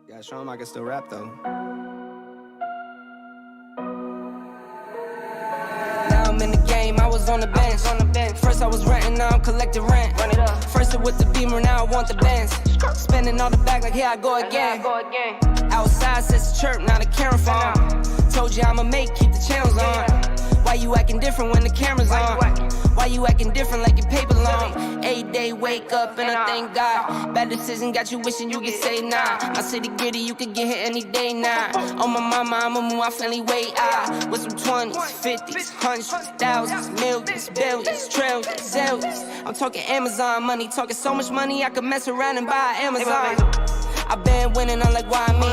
Gotta show him I can still rap though. Now I'm in the game, I was on the bench. First I was renting, now I'm collecting rent. Run it up. First it with the Beamer, now I want the Benz. Spending all the back like here I go again. Outside says the chirp, now the camera phone. Told you I'ma make, keep the channels on. Why you acting different when the camera's on? Why you acting different like your paper long? 8 day wake up and I thank God. Bad decision got you wishing you could say nah. My city gritty, you could get hit any day now. On my mama, I'ma move my family way out. With some 20s, 50s, hundreds, thousands, millions, billions, trillions, zillions. I'm talking Amazon money, talking so much money I could mess around and buy Amazon. I been winning, I'm like, why me?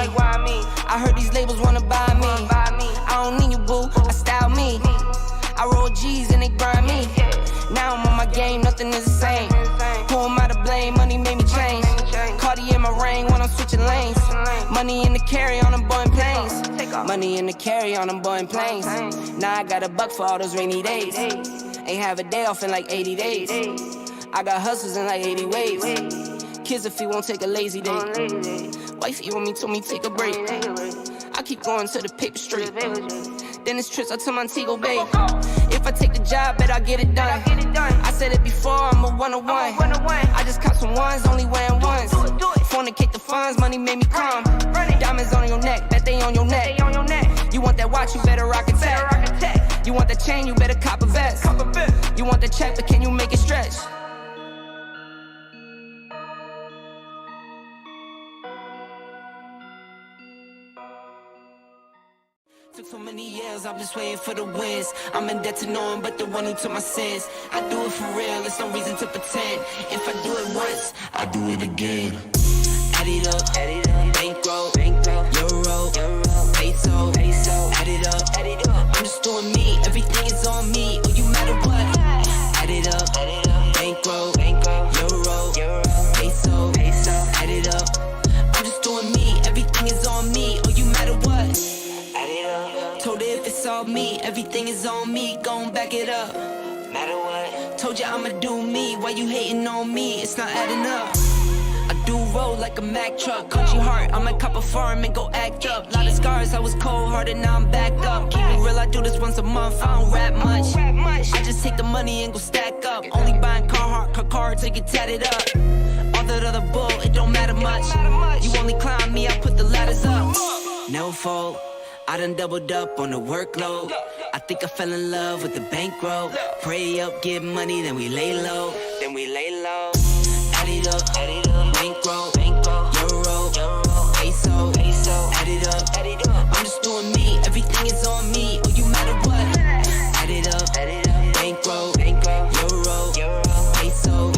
I heard these labels wanna buy me. I don't need you, boo, I style me. I roll G's and they grind me. Now I'm on my game, nothing is the same. Who am I to blame? Money made me change. Cardi in my rain when I'm switching lanes. Money in the carry on them Boeing planes. Money in the carry on them Boeing planes. Now I got a buck for all those rainy days. Ain't have a day off in like 80 days. I got hustles in like 80 ways. Kids if he won't take a lazy day. Wifey on me told me take a break. I keep going to the paper straight. Then it's trips out to Montego Bay. If I take the job, bet I get it done. I said it before, I'm a 101. I just caught some ones, only wearing ones. Fornicate the funds, money made me calm. Diamonds on your neck, bet they on your neck. You want that watch, you better rock it tech. You want that chain, you better cop a vest. You want the check, but can you make it stretch? Took so many years, I'm just waiting for the wins. I'm in debt to no one but the one who took my sins. I do it for real, there's no reason to pretend. If I do it once, I do it again. Add it up, bankroll, euro, peso, add it up. I'm just doing me, everything is on me, oh you matter what. Add it up, bankroll, euro, peso, add it up. I'm just doing me, everything is on me, oh you matter what. Told her if it's all me, everything is on me, gon' back it up. Matter what? Told you I'ma do me, why you hating on me? It's not adding up. I do roll like a Mack truck, country heart, I might cop a farm and go act up. Lot of scars, I was cold-hearted, now I'm back up. Keep it real, I do this once a month, I don't rap much. I just take the money and go stack up. Only buying car till you get tatted up. All that other bull, it don't matter much. You only climb me, I put the ladders up. No fault. I done doubled up on the workload. I think I fell in love with the bankroll. Pray up, get money, then we lay low. Add it up, bankroll, euro, peso, add it up. I'm just doing me, everything is on me, oh you matter what. Add it up, bankroll, euro, peso,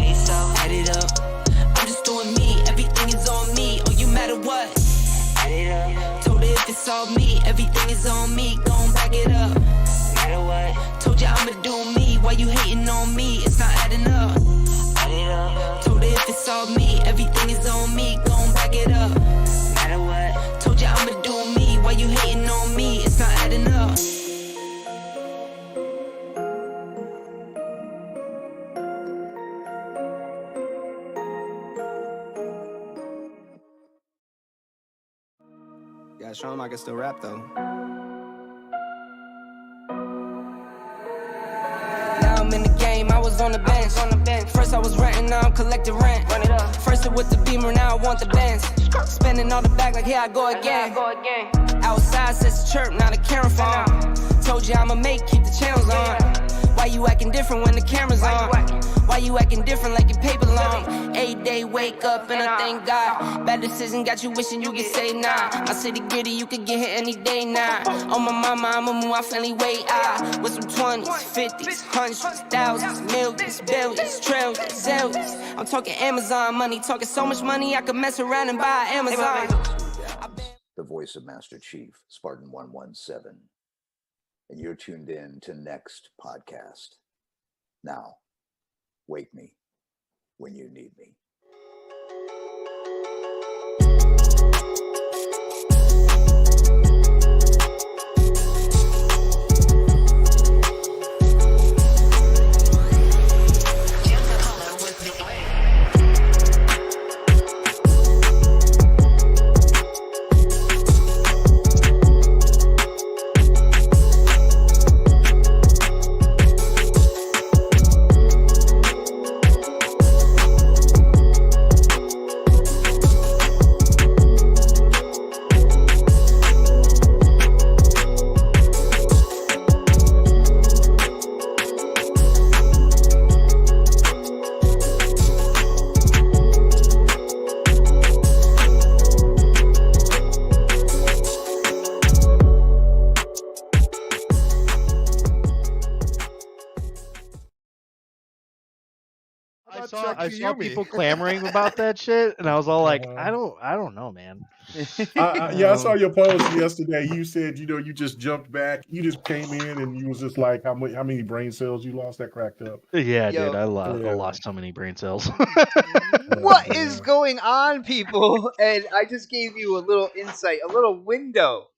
add it up. I'm just doing me, everything is on me, oh you matter what. Add it up. Told her if it's all me, everything is on me, gon' back it up. Matter what? Told you I'ma do me, why you hating on me? It's not adding up. Add it up. Told her if it's all me, everything is on me, gon' back it up. Matter what? Told you I'ma do me, why you hating on me? It's not adding up. Gotta show him I can still rap though. Now I'm in the game, I was on the bench. First I was renting, now I'm collecting rent. First it with the Beamer, now I want the Benz. Spending all the back like here I go again. Outside says the chirp, now the camera phone. Told you I'ma make, keep the channels on. Why you acting different when the camera's on? Why you acting different like your paper long? 8 day wake up and I thank God. Bad decision got you wishing you could say nah. My city gritty, you could get hit any day now. On my mama, I'ma move my family way out. With some 20s, 50s, hundreds, thousands, millions, billions, trillions, zillions. I'm talking Amazon money, talking so much money I could mess around and buy Amazon. The voice of Master Chief, Spartan 117. And you're tuned in to Next Podcast. Now, wake me when you need me. I saw people clamoring about that shit, and I was all like, I don't know, man. I saw your post yesterday. You said, you just jumped back. You just came in and you was just like, how many brain cells you lost? That cracked up. Yeah, Yo. dude, I lost so many brain cells. What is going on, people? And I just gave you a little insight, a little window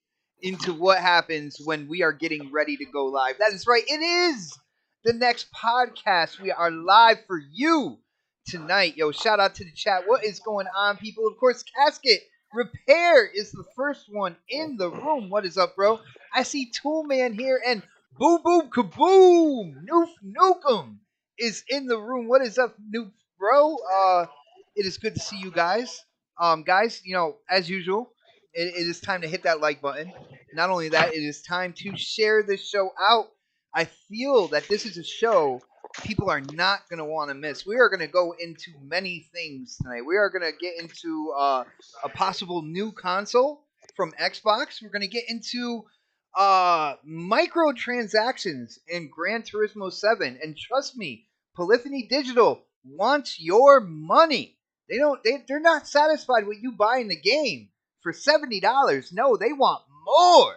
into what happens when we are getting ready to go live. That is right. It is the next podcast. We are live for you tonight. Yo, shout out to the chat. What is going on, people? Of course, Casket Repair is the first one in the room. What is up, bro? I see Toolman here and Boom Boom Kaboom! Noof Nukem is in the room. What is up, Noof, bro? It is good to see you guys. Guys, as usual, it is time to hit that like button. Not only that, it is time to share this show out. I feel that this is a show people are not going to want to miss. We are going to go into many things tonight. We are going to get into a possible new console from Xbox. We're going to get into microtransactions in Gran Turismo 7. And trust me, Polyphony Digital wants your money. They're not satisfied with you buying the game for $70. No, they want more.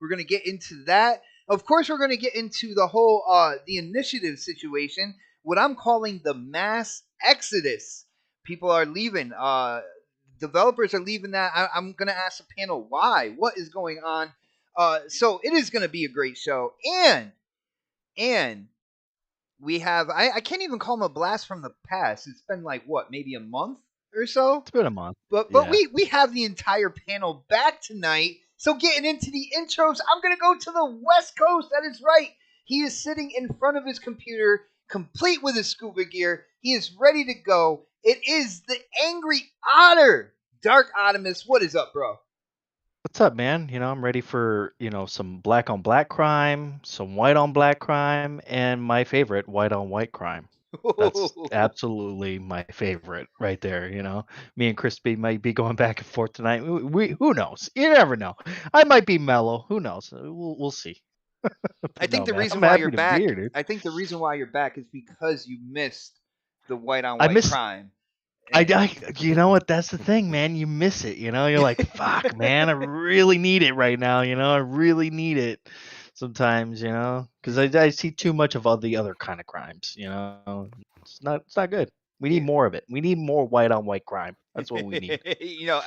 We're going to get into that. Of course, we're going to get into the whole the initiative situation, what I'm calling the mass exodus. People are leaving. Developers are leaving that. I'm going to ask the panel why. What is going on? So it is going to be a great show. And we have, I can't even call him a blast from the past. It's been like, what, maybe a month or so? It's been a month. But Yeah. we have the entire panel back tonight. So getting into the intros, I'm going to go to the West Coast. That is right. He is sitting in front of his computer, complete with his scuba gear. He is ready to go. It is the Angry Otter. Dark Optimus, what is up, bro? What's up, man? I'm ready for, some black on black crime, some white on black crime, and my favorite, white on white crime. That's absolutely my favorite right there. Me and Crispy might be going back and forth tonight. Who knows? You never know. I might be mellow. Who knows? We'll see. I think No, the man, reason I'm why happy you're to back. be here, dude. I think the reason why you're back is because you missed the white on I white missed- crime. you know what? That's the thing, man. You miss it. You're like, fuck, man. I really need it right now. I really need it sometimes. Because I see too much of all the other kind of crimes. It's not good. We need more of it. We need more white on white crime. That's what we need.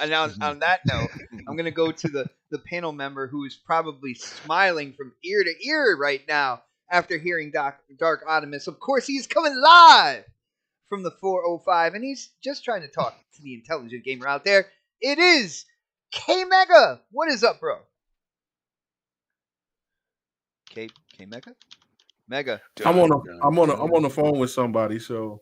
And on that note, I'm going to go to the panel member who is probably smiling from ear to ear right now after hearing Dark Optimus. Of course, he is coming live from the 405, and he's just trying to talk to the intelligent gamer out there. It is K Mega. What is up, bro? K Mega? Mega. I'm on the phone with somebody. So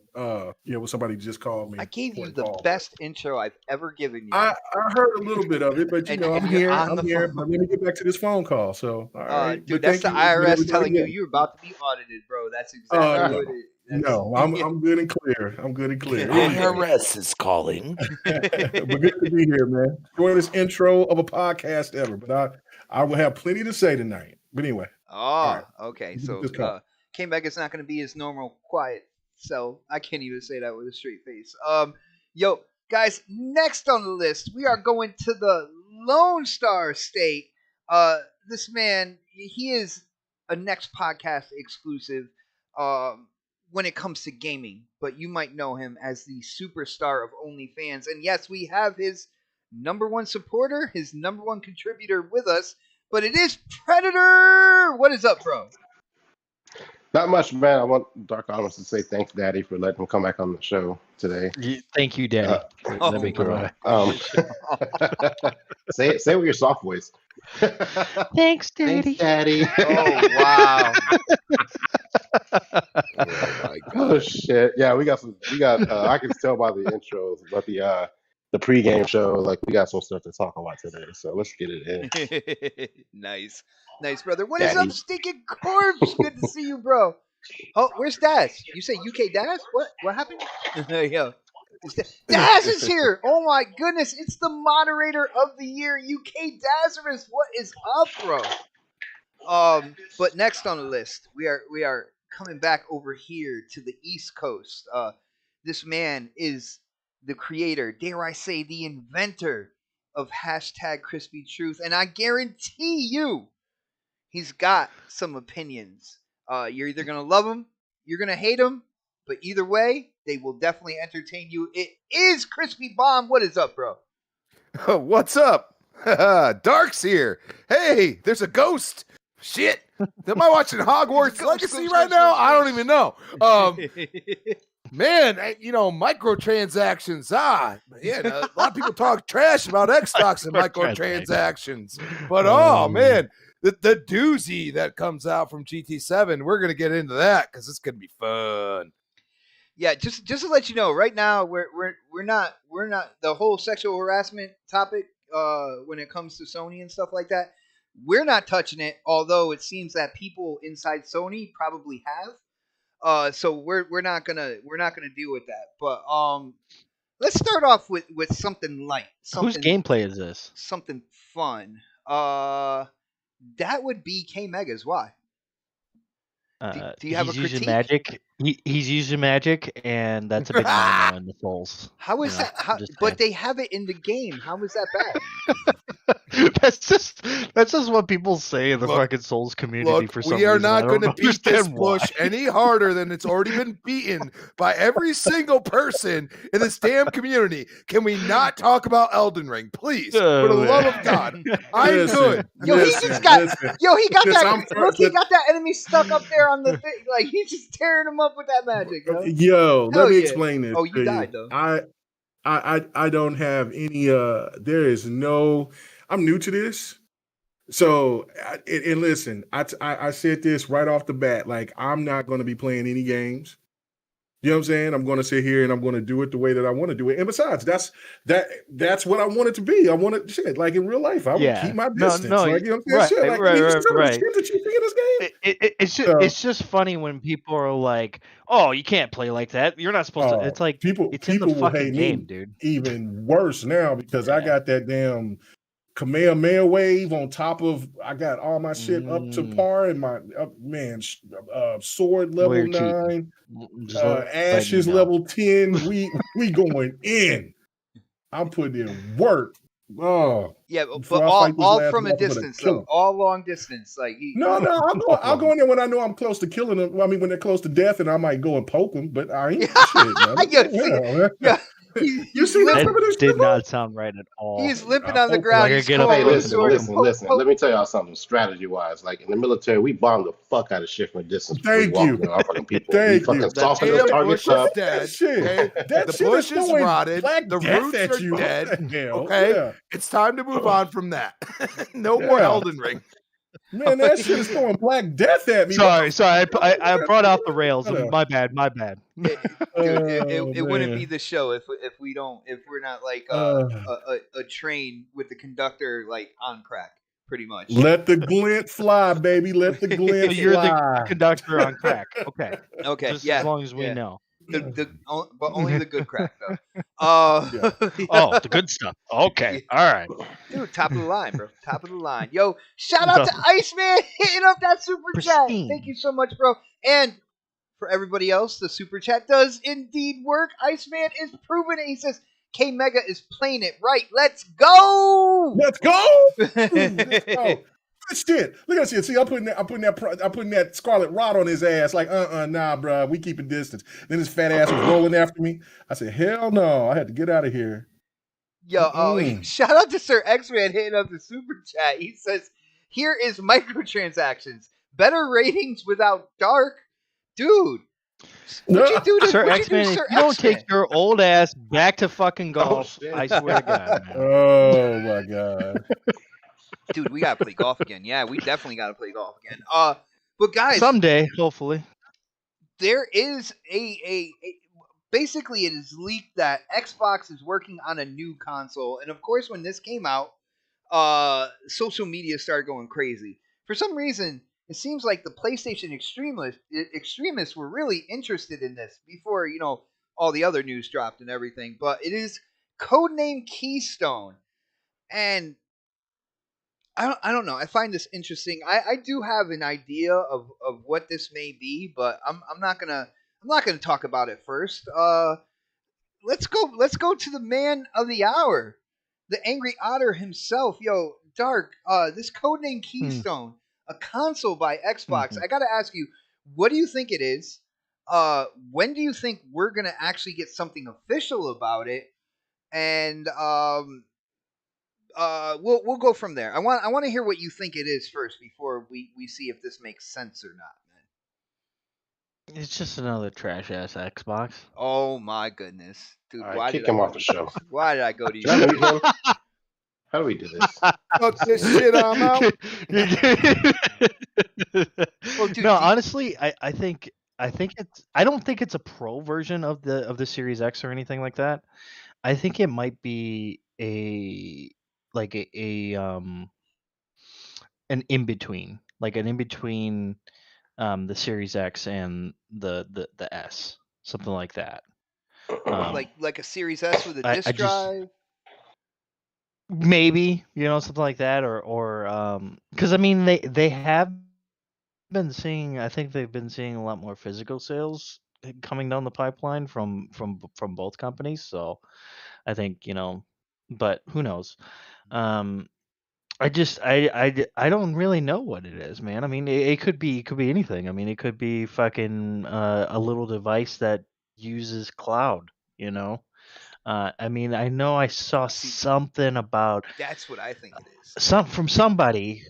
with somebody just called me. I gave you the call. best intro I've ever given you. I heard a little bit of it, but And I'm you're here. on I'm the here. phone. But let me get back to this phone call. So all right, Dude, but that's the thank you. IRS telling you you're about to be audited, bro. That's exactly what it is. No, I'm good and clear. I'm good and clear. IRS is calling. But good to be here, man. Shortest intro of a podcast ever, but I will have plenty to say tonight. But anyway. Oh, okay. So Just call. K-Mega's not going to be his normal quiet self. I can't even say that with a straight face. Yo, guys, next on the list, we are going to the Lone Star State. This man, he is a next podcast exclusive when it comes to gaming, but you might know him as the superstar of OnlyFans. And yes, we have his number one supporter, his number one contributor with us, but it is Predator. What is up, bro? Not much, man. I want Dark Optimus to say thanks, Daddy, for letting him come back on the show today. Thank you, Daddy. Let me go. Say it with your soft voice. Thanks, Daddy. Thanks, Daddy. Oh, wow. Oh shit! Yeah, we got. I can tell by the intros, but the pregame show, like we got some stuff to talk about today. So let's get it in. Nice, brother. What is up, Stinking Corpse? Good to see you, bro. Oh, where's Daz? You say UK Daz? What happened? Yo, Daz is here. Oh my goodness, it's the moderator of the year, UK Dazarus. What is up, bro? But next on the list, we are coming back over here to the East Coast. this man is the creator, dare I say, the inventor of hashtag Crispy Truth, and I guarantee you, he's got some opinions. You're either gonna love him, you're gonna hate him, but either way, they will definitely entertain you. It is Crispy Bomb. What is up, bro? What's up? Dark's here. Hey, there's a ghost. Shit. Am I watching Hogwarts Legacy right now? I don't even know. Man, microtransactions. Yeah, a lot of people talk trash about Xbox and microtransactions. But man, the doozy that comes out from GT7, we're gonna get into that because it's gonna be fun. Yeah, just to let you know, right now we're not the whole sexual harassment topic when it comes to Sony and stuff like that. We're not touching it, although it seems that people inside Sony probably have. So we're not gonna deal with that. But let's start off with something light. Whose gameplay is this? Something fun. That would be K Mega's. Why? Do you have a critique? Using magic. He's using magic, and that's a big no-no in the Souls. How is that? But they have it in the game. How is that bad? that's just what people say in the fucking Souls community. For some reason, we are not going to beat this push any harder than it's already been beaten by every single person in this damn community. Can we not talk about Elden Ring, please? For the love of God, I'm good. He got that enemy stuck up there on the thing. Like, he's just tearing him up with that magic. Let me explain this. Oh, you died though. I don't have any. There is no. I'm new to this, so and listen. I said this right off the bat. Like, I'm not going to be playing any games. You know what I'm saying? I'm going to sit here and I'm going to do it the way that I want to do it. And besides, that's what I want it to be. I want it shit like in real life. I would keep my distance. Like, you know what I'm saying? Right. Shit that you see in this game. It's just funny when people are like, "Oh, you can't play like that. You're not supposed to." It's like people in the will fucking hate game, me dude. even worse now because I got that damn Kamehameha wave on top of. I got all my shit up to par and my sword level 9, ashes level 10. We going in. I'm putting in work. Oh yeah, but all from a distance though. All long distance. Like I'll go in there when I know I'm close to killing them. I mean, when they're close to death, and I might go and poke them. But I ain't shit, man. You see that did not sound right at all. He's limping on the ground. Hey, listen. Let me tell y'all something. Strategy-wise, like in the military, we bomb the fuck out of shit from a distance. Thank you. Our fucking people. Thank we fucking soften those targets up. Dead. Okay? The bush is rotted. The roots are dead. Okay, yeah. It's time to move on from that. No more Elden Ring. Man, that shit is throwing black death at me. Sorry. I brought out the rails. My bad. It wouldn't be the show if we're not like a train with the conductor like on crack, pretty much. Let the glint fly, baby. Let the glint You're fly. the conductor on crack. Okay. Okay. Just as long as we know. But only the good crack though. Oh, the good stuff. Okay, all right, dude. Top of the line, bro. Top of the line. Yo, shout out to Iceman hitting up that super chat. Thank you so much, bro. And for everybody else, the super chat does indeed work. Iceman is proving it. He says K Mega is playing it right. Let's go. Let's go. Shit, look at that shit. See, I'm putting that scarlet rot on his ass. Like, nah, bro. We keep a distance. Then his fat ass was rolling after me. I said, hell no. I had to get out of here. Yo, shout out to Sir X-Man hitting up the super chat. He says, here is microtransactions. Better ratings without dark. Dude. What'd you do to Sir X-Man? If you don't take your old ass back to fucking golf, I swear to God, man. Oh, my God. Dude, we gotta play golf again. Yeah, we definitely gotta play golf again. But guys, someday, hopefully, there is a basically it is leaked that Xbox is working on a new console, and of course, when this came out, social media started going crazy. For some reason, it seems like the PlayStation extremists were really interested in this before all the other news dropped and everything. But it is codename Keystone, and I don't know. I find this interesting. I do have an idea of what this may be, but I'm not gonna talk about it first. let's go to the man of the hour, the Angry Otter himself. Yo, Dark, this codename Keystone, a console by Xbox. Mhm. I gotta ask you, what do you think it is? When do you think we're gonna actually get something official about it? And we'll go from there. I want to hear what you think it is first before we see if this makes sense or not, man. It's just another trash ass Xbox. Oh my goodness, dude! All right, Why did kick I him go off to the you? show. Why did I go to you? Should I mute him? How do we do this? Fuck this shit, I'm out. Well, dude, No, honestly, I think I don't think it's a pro version of the Series X or anything like that. I think it might be like an in between, like an in between the Series X and the S, something like that. like a Series S with a I disk just drive. maybe something like that, or because I mean they have been seeing, I think they've been seeing a lot more physical sales coming down the pipeline from both companies. So I think but who knows? Um, I don't really know what it is, man. I mean, it could be anything. I mean, it could be fucking a little device that uses cloud. You know, I mean, I know I saw See, something about that's what I think it is. from somebody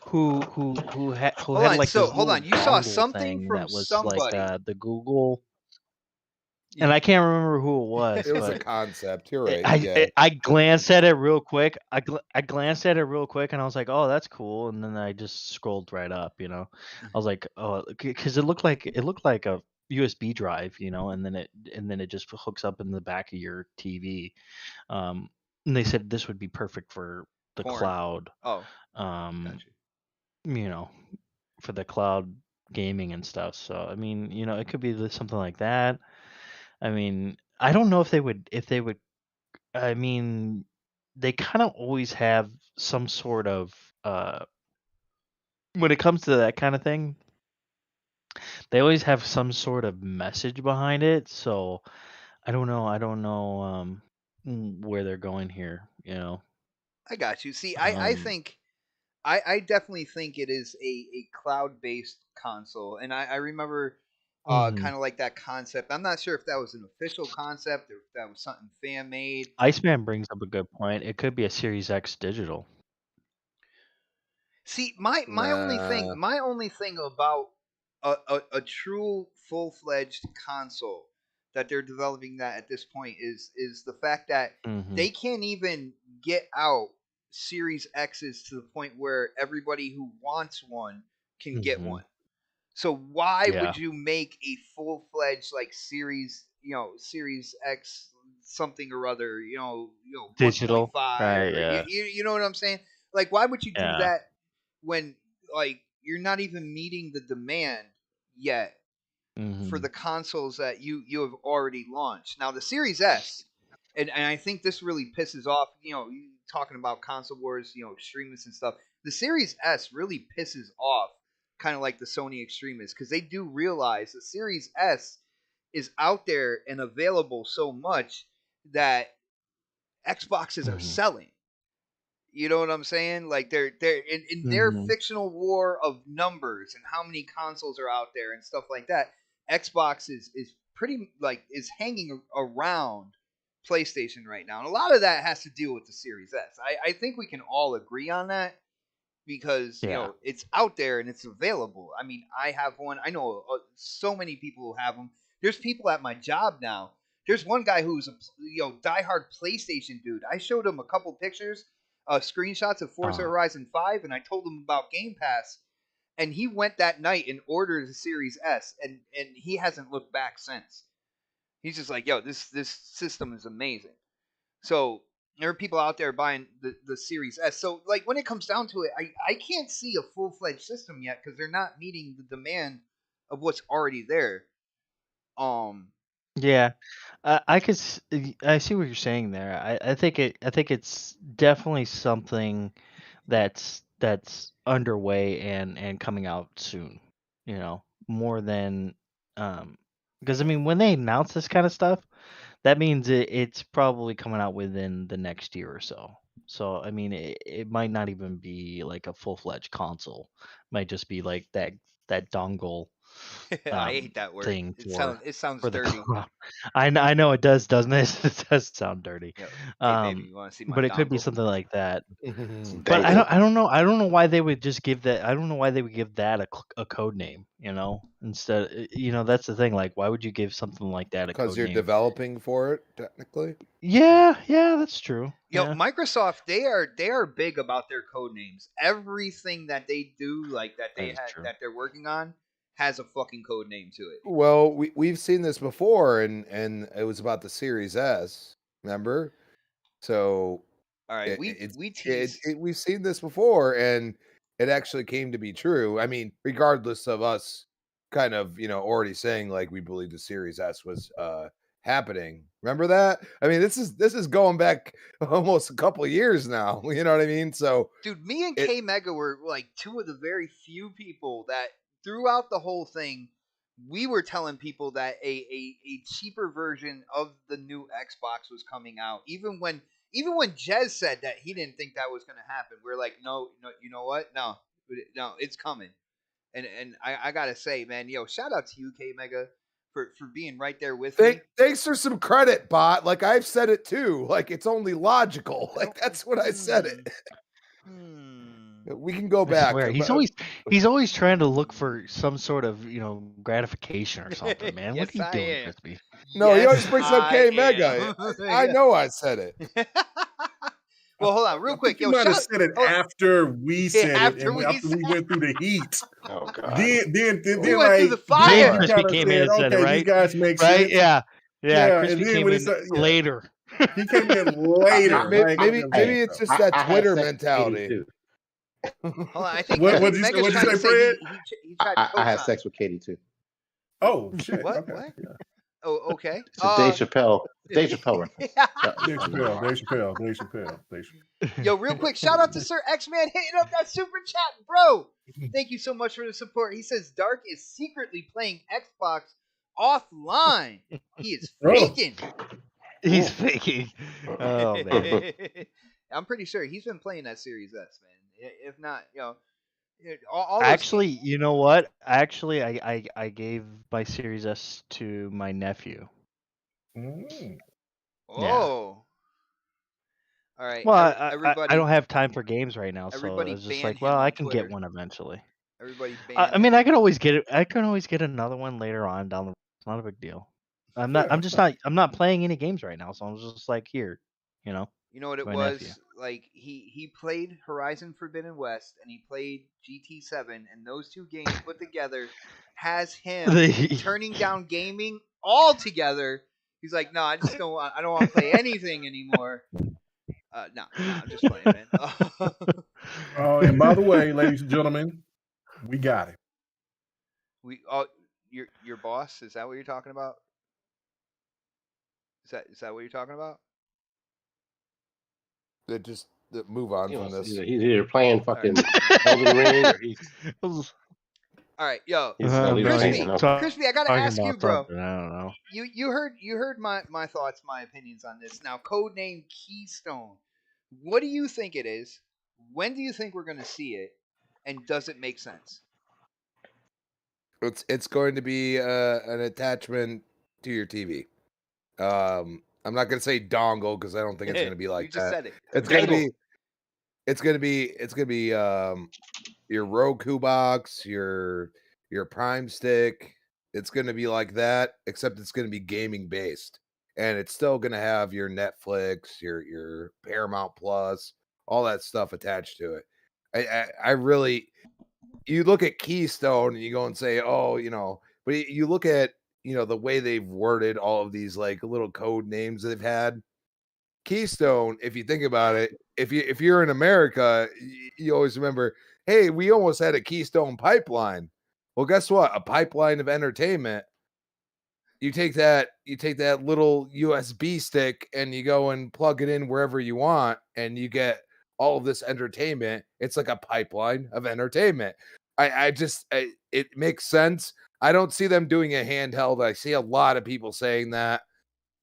who Hold had on. like So this hold little on. You saw dongle something thing from that was like somebody. the Google, You, and I can't remember who it was, It was a but concept. You're right. Yeah. I glanced at it real quick. I glanced at it real quick, and I was like, "Oh, that's cool." And then I just scrolled right up. I was like, "Oh," because it looked like a USB drive, and then it just hooks up in the back of your TV. And they said this would be perfect for the porn. cloud. Oh, Um, gotcha. you know, for the cloud gaming and stuff. So I mean, it could be something like that. I mean, I don't know if they would. I mean, they kind of always have some sort of when it comes to that kind of thing, they always have some sort of message behind it. So I don't know where they're going here. I got you. See, I Um think I definitely think it is a cloud based console, and I remember mhm. kind of like that concept. I'm not sure if that was an official concept or if that was something fan made. Iceman brings up a good point. It could be a Series X digital. See, my only thing Nah. about a true full fledged console that they're developing that at this point is the fact that Mhm. they can't even get out Series X's to the point where everybody who wants one can get Mhm. one. So why Yeah. would you make a full fledged like Series X something or other, 1.5 Digital. Right, or yeah. you know what I'm saying? Like why would you do Yeah. that when like you're not even meeting the demand yet for the Mhm. consoles that you have already launched. Now the Series S, and I think this really pisses off, you talking about console wars, extremists and stuff. The Series S really pisses off kind of like the Sony extremists because they do realize the Series S is out there and available so much that Xboxes are Mhm. selling. You know what I'm saying? Like they're in their Mhm. fictional war of numbers and how many consoles are out there and stuff like that. Xbox is pretty like is hanging around PlayStation right now, and a lot of that has to do with the Series S. I think we can all agree on that because Yeah. it's out there and it's available. I mean, I have one. I know so many people who have them. There's people at my job now. There's one guy who's a diehard PlayStation dude. I showed him a couple pictures, screenshots of Forza Uh, Horizon 5, and I told him about Game Pass. And he went that night and ordered a Series S, and he hasn't looked back since. He's just like, yo, this system is amazing. So there are people out there buying the Series S. So like when it comes down to it, I can't see a full fledged system yet because they're not meeting the demand of what's already there. Um, yeah. I see what you're saying there. I think it's definitely something that's underway and coming out soon. More than um Because I mean, when they announce this kind of stuff, that means it's probably coming out within the next year or so. So I mean, it might not even be like a full-fledged console. It might just be like that dongle I hate that word. thing It sounds for the dirty. cloud. I know it does, doesn't it? It does sound dirty. Yo, hey baby, you want to see my But it could be dongle? something like that. Some But dangle. I don't know. I don't know why they would just give that. I don't know why they would give that a code name. Instead, that's the thing. Like, why would you give something like that a Because code you're name? developing for it, technically. Yeah, that's true. Yo, Yeah. Microsoft, they are big about their code names. Everything that they do, like that That's true. that they're working on, has a fucking code name to it. Well, we've seen this before, and it was about the Series S. Remember? So All right, we teased. we've seen this before, and it actually came to be true. I mean, regardless of us kind of already saying like we believe the Series S was happening. Remember that? I mean, this is going back almost a couple of years now. You know what I mean? So, Dude, me and K Mega were like two of the very few people that throughout the whole thing, we were telling people that a cheaper version of the new Xbox was coming out. Even when Jez said that he didn't think that was going to happen, we're like, no, you know what? No, it's coming. And I gotta say, man, shout out to you, K Mega, for being right there with me. Thanks for some credit, bot. Like I've said it too. Like it's only logical. Like that's what I said it. We can go I back. swear, he's always trying to look for some sort of gratification or something, man. Yes, What are you doing, am. Crispy? No, he always Yes, brings up I K am. Mega. I know I said it. Well, hold on, real quick. You might have said it after we said it, after and after we went through the heat. Oh god. Then We went through the like fire. then Crispy kind of came said, in and said it, okay, right? these guys make Right? sense. Yeah. And Crispy then came when in later. he came in later. Maybe Hey, it's just I that had Twitter sex with mentality. Katie, too. Hold on, I think What'd you Mega's say, trying to say Fred? he tried to I had co-sign. sex with Katie too. Oh shit! What? Okay. What? Yeah. Oh, okay. It's a Dave Chappelle reference. Dave Chappelle. Yo, real quick, shout out to Sir X-Man hitting up that super chat, bro. Thank you so much for the support. He says Dark is secretly playing Xbox offline. He is faking. He's faking. Oh man. I'm pretty sure he's been playing that Series S, man. If not, all those Actually, you know what? Actually, I gave my Series S to my nephew. Oh. All right. Well, everybody, I don't have time for games right now, so everybody I was just ban like, him well, on I can Twitter. get one eventually. Everybody ban I him. mean, I can always get it. I can always get another one later on down the road. It's not a big deal. I'm not playing any games right now, so I'm just like, here, You know what it my was? nephew. Like he played Horizon Forbidden West and he played GT7, and those two games put together has him turning down gaming altogether. He's like, no, I don't want to play anything anymore. No, I'm just playing, man. Oh, and by the way, ladies and gentlemen, we got it. Your boss, is that what you're talking about? Is that what you're talking about? Just move on from this. He's either playing fucking Elden Ring or he's. All right, yo, Crispy, I gotta ask you, bro. I don't know. You heard my thoughts, my opinions on this. Now, codename Keystone. What do you think it is? When do you think we're gonna see it? And does it make sense? It's going to be an attachment to your TV. I'm not gonna say dongle because I don't think it's gonna be like you just that. said it. It's gonna be your Roku box, your Prime Stick. It's gonna be like that, except it's gonna be gaming based, and it's still gonna have your Netflix, your Paramount Plus, all that stuff attached to it. I really, you look at Keystone and you go and say, oh, but you look at the way they've worded all of these like little code names they've had. Keystone, if you think about it, if you're in America, you always remember, hey, we almost had a Keystone pipeline. Well, guess what? A pipeline of entertainment. You take that little USB stick and you go and plug it in wherever you want, and you get all of this entertainment. It's like a pipeline of entertainment. it makes sense. I don't see them doing a handheld. I see a lot of people saying that.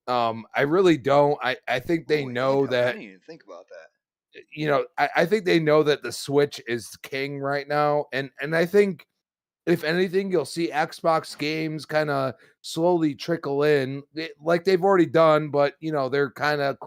I really don't. I think they know that. I didn't even think about that. I think they know that the Switch is king right now, and I think if anything, you'll see Xbox games kind of slowly trickle in, like they've already done, but they're kind of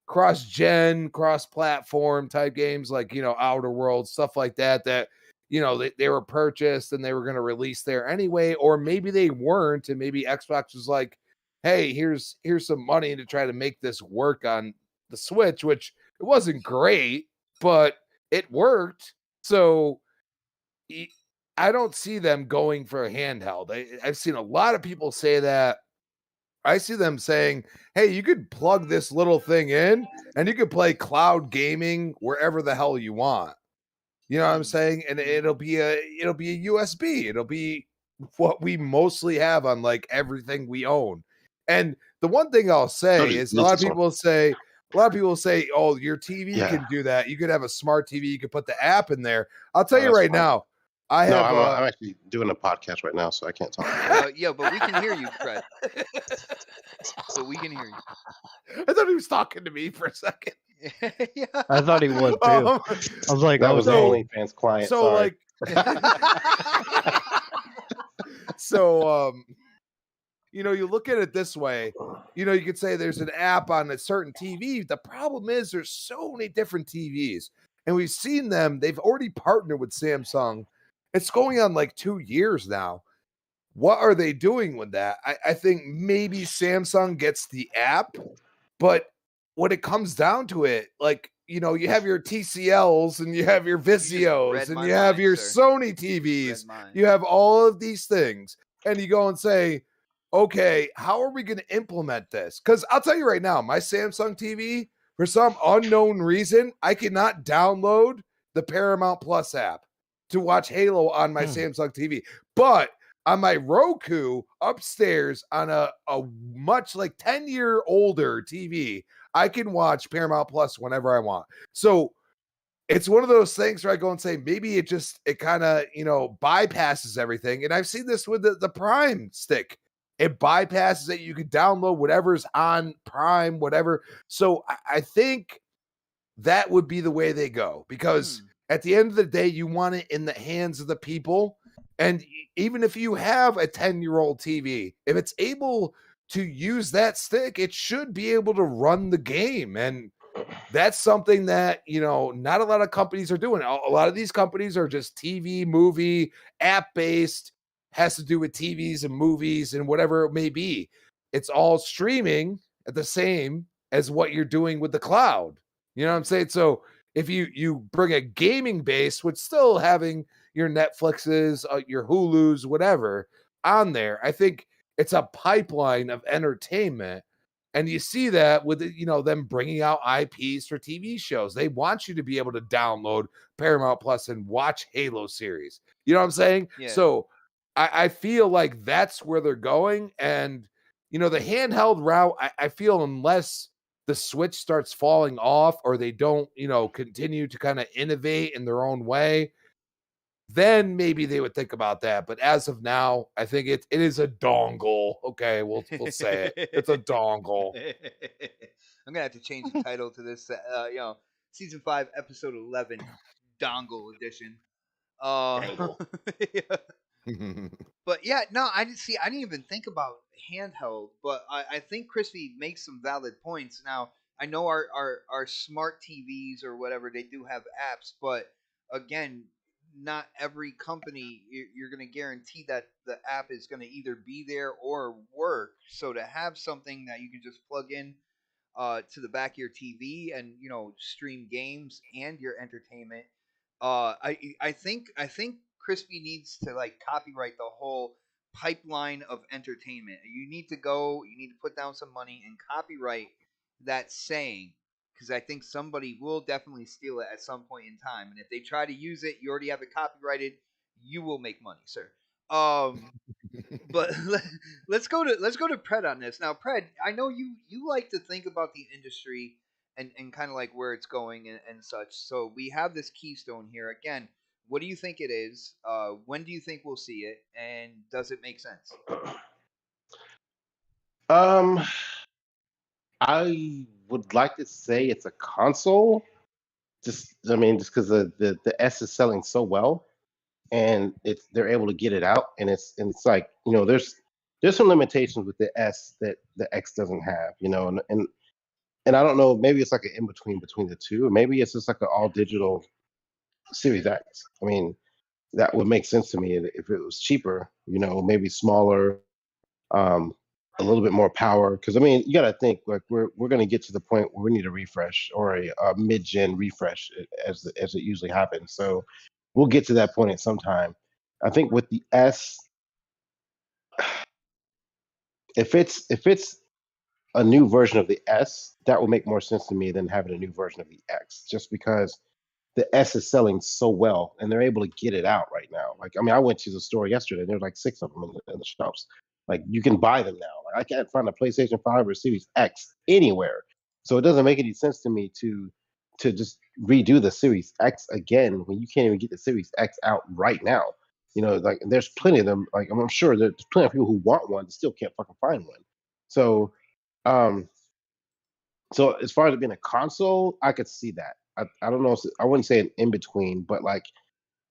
cross-gen, cross-platform type games, like Outer Worlds, stuff like that. That they were purchased and they were going to release there anyway, or maybe they weren't, and maybe Xbox was like, "Hey, here's some money to try to make this work on the Switch," which it wasn't great, but it worked. So I don't see them going for a handheld. I've seen a lot of people say that. I see them saying, "Hey, you could plug this little thing in and you could play cloud gaming wherever the hell you want." You know what I'm saying? And it'll be a USB. It'll be what we mostly have on like everything we own. And the one thing I'll say is a lot of people say, "Oh, your TV can do that. You could have a smart TV. You could put the app in there." I'll tell you right now, I'm actually doing a podcast right now, so I can't talk. Yeah, but we can hear you, Fred. So we can hear you. I thought he was talking to me for a second. Yeah. I thought he would too. I was like, that was the OnlyFans client. So sorry. So you look at it this way. You could say there's an app on a certain TV. The problem is there's so many different TVs, and we've seen them. They've already partnered with Samsung. It's going on like 2 years now. What are they doing with that? I think maybe Samsung gets the app, but when it comes down to it, like, you have your TCLs and you have your Vizios and you have your Sony TVs. You have all of these things. And you go and say, okay, how are we going to implement this? Because I'll tell you right now, my Samsung TV, for some unknown reason, I cannot download the Paramount Plus app to watch Halo on my Samsung TV. But on my Roku upstairs on a much like 10-year older TV, I can watch Paramount Plus whenever I want. So it's one of those things where I go and say, maybe it kind of, bypasses everything. And I've seen this with the Prime stick. It bypasses it. You can download whatever's on Prime, whatever. So I think that would be the way they go, because at the end of the day, you want it in the hands of the people. And even if you have a 10-year-old TV, if it's able to use that stick, it should be able to run the game. And that's something that, not a lot of companies are doing. A lot of these companies are just TV, movie, app-based, has to do with TVs and movies and whatever it may be. It's all streaming at the same as what you're doing with the cloud. You know what I'm saying? So if you bring a gaming base with still having your Netflixes, your Hulus, whatever on there, I think it's a pipeline of entertainment. And you see that with, them bringing out IPs for TV shows. They want you to be able to download Paramount Plus and watch Halo series. You know what I'm saying? Yeah. So I feel like that's where they're going. And, the handheld route, I feel unless the Switch starts falling off or they don't, continue to kind of innovate in their own way, then maybe they would think about that. But as of now, I think it is a dongle. Okay, we'll say it. It's a dongle. I'm gonna have to change the title to this. Season 5, Episode 11, Dongle Edition. Yeah. But yeah, no, I didn't even think about handheld, but I think Crispy makes some valid points. Now, I know our smart TVs or whatever, they do have apps, but again, not every company you're going to guarantee that the app is going to either be there or work. So to have something that you can just plug in to the back of your TV and stream games and your entertainment, I think Crispy needs to like copyright the whole pipeline of entertainment. You need to put down some money and copyright that saying, because I think somebody will definitely steal it at some point in time. And if they try to use it, you already have it copyrighted. You will make money, sir. But let's go to Pred on this. Now, Pred, I know you like to think about the industry and kind of like where it's going and such. So we have this keystone here. Again, What do you think it is? When do you think we'll see it? And does it make sense? Um, I would like to say it's a console. Just just because the S is selling so well, and they're able to get it out, and it's like there's some limitations with the S that the X doesn't have, and I don't know, maybe it's like an in between the two, or maybe it's just like an all digital Series X. I mean, that would make sense to me if it was cheaper, maybe smaller, um, a little bit more power. Because I mean, you got to think like we're going to get to the point where we need a refresh or a mid-gen refresh as it usually happens. So we'll get to that point at some time. I think with the S, if it's a new version of the S, that would make more sense to me than having a new version of the X, just because the S is selling so well and they're able to get it out right now. Like, I mean, I went to the store yesterday and there's like 6 of them in the shops. Like, you can buy them now. Like, I can't find a PlayStation 5 or Series X anywhere. So it doesn't make any sense to me to just redo the Series X again when you can't even get the Series X out right now. Like, there's plenty of them. Like, I'm sure there's plenty of people who want one that still can't fucking find one. So, um, so as far as it being a console, I could see that. I don't know. I wouldn't say an in between, but like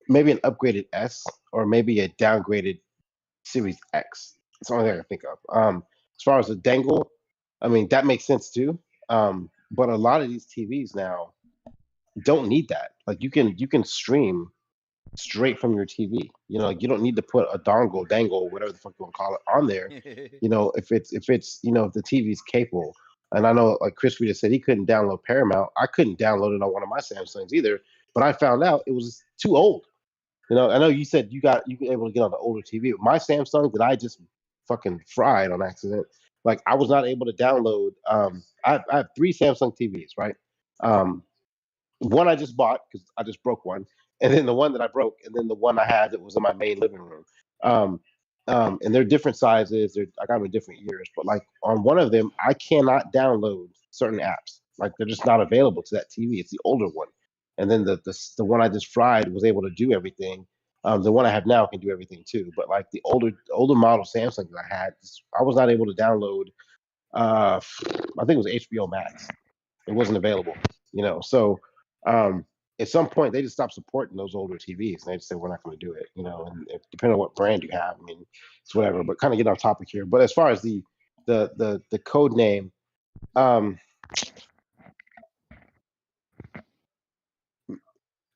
maybe an upgraded S or maybe a downgraded Series X. That's the only thing I can think of. As far as the dangle, I mean that makes sense too. But a lot of these TVs now don't need that. Like you can stream straight from your TV. Like, you don't need to put a dangle, whatever the fuck you want to call it, on there. If the TV's capable. And I know, like Chris Rita said, he couldn't download Paramount. I couldn't download it on one of my Samsungs either. But I found out it was too old. I know you said you were able to get on the older TV. My Samsung that I just fucking fried on accident. Like, I was not able to download. I have 3 Samsung TVs, right? One I just bought because I just broke one, and then the one that I broke, and then the one I had that was in my main living room. Um, and they're different sizes. I got them in different years, but like on one of them, I cannot download certain apps. Like, they're just not available to that TV. It's the older one, and then the one I just fried was able to do everything. The one I have now can do everything too, but like the older model Samsung that I had, I was not able to download. I think it was HBO Max. It wasn't available. So um, at some point they just stopped supporting those older TVs, and they just said we're not going to do it. And depending on what brand you have, I mean, it's whatever. But kind of get off topic here. But as far as the code name,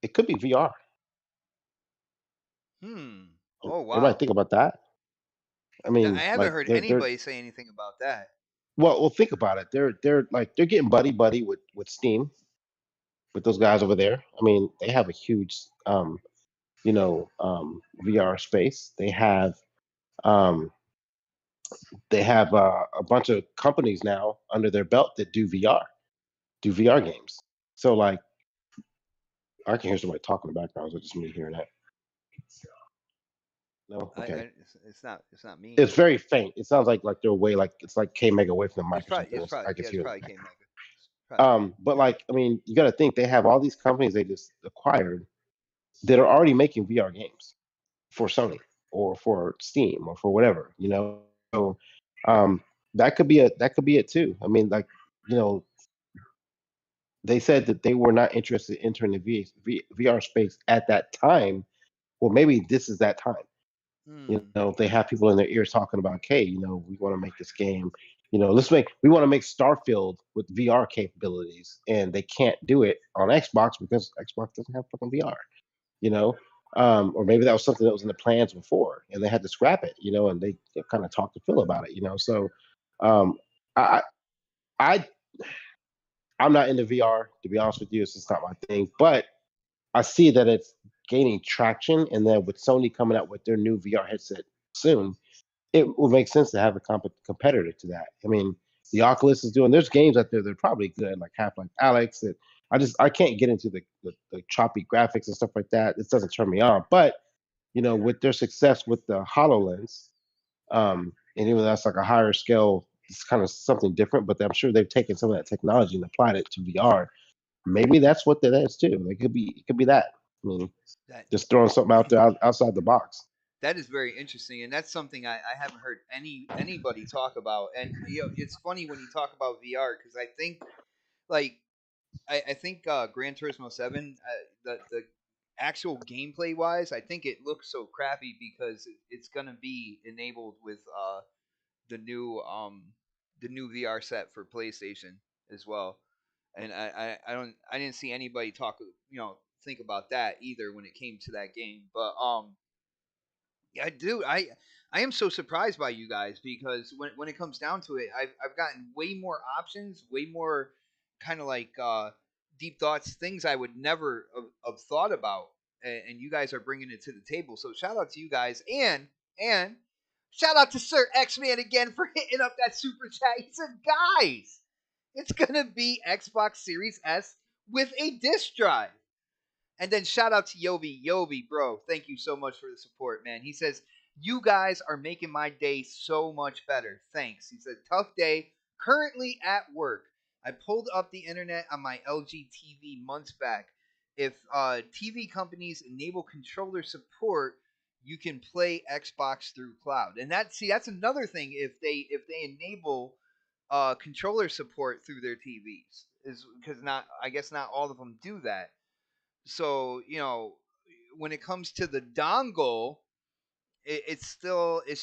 it could be VR. Oh wow. Everybody think about that. I mean, I haven't like, heard they're anybody say anything about that. well, think about it. They're getting buddy with Steam, with those guys over there. I mean, they have a huge VR space. Um, they have a bunch of companies now under their belt that do VR games. So like, I can hear somebody talking in the background. Is it just me hearing that? No, okay. It's not me. It's very faint. It sounds like they're away, like it's like K Meg away from the mic It's or probably, something. I can it's hear probably it. came back. But like, I mean, you got to think they have all these companies they just acquired that are already making VR games for Sony or for Steam or for whatever. So that could be it too. I mean, like, they said that they were not interested in entering the VR space at that time. Well, maybe this is that time. They have people in their ears talking about, hey, we want to make this game. We want to make Starfield with VR capabilities, and they can't do it on Xbox because Xbox doesn't have fucking VR. Or maybe that was something that was in the plans before, and they had to scrap it. And they kind of talked to Phil about it. So I I I'm not into VR, to be honest with you. It's just not my thing. But I see that it's gaining traction, and then with Sony coming out with their new VR headset soon, it would make sense to have a competitor to that. I mean, the Oculus is doing. There's games out there that are probably good, like Half-Life Alyx. That I can't get into the choppy graphics and stuff like that. This doesn't turn me on. But with their success with the HoloLens, and even though that's like a higher scale, it's kind of something different. But I'm sure they've taken some of that technology and applied it to VR. Maybe that's what that is too. It could be that. I mean, That just throwing something out there outside the box. that is very interesting, and that's something I haven't heard anybody talk about. And it's funny when you talk about VR because I think like I think Gran Turismo 7, the actual gameplay wise, I think it looks so crappy because it's gonna be enabled with the new um the new VR set for PlayStation as well. And I didn't see anybody talk think about that either when it came to that game. But yeah, dude, I am so surprised by you guys because when it comes down to it, I've gotten way more options, way more kind of like deep thoughts, things I would never have thought about, and you guys are bringing it to the table. So shout out to you guys, and shout out to Sir X Man again for hitting up that super chat. He said, "Guys, it's gonna be Xbox Series S with a disc drive." And then shout out to Yobi. Yobi, bro, thank you so much for the support, man. He says, "You guys are making my day so much better. Thanks." He said, "Tough day. Currently at work. I pulled up the internet on my LG TV months back. If TV companies enable controller support, you can play Xbox through cloud." And that's another thing. If they enable controller support through their TVs, is because I guess not all of them do that. So when it comes to the dongle, it's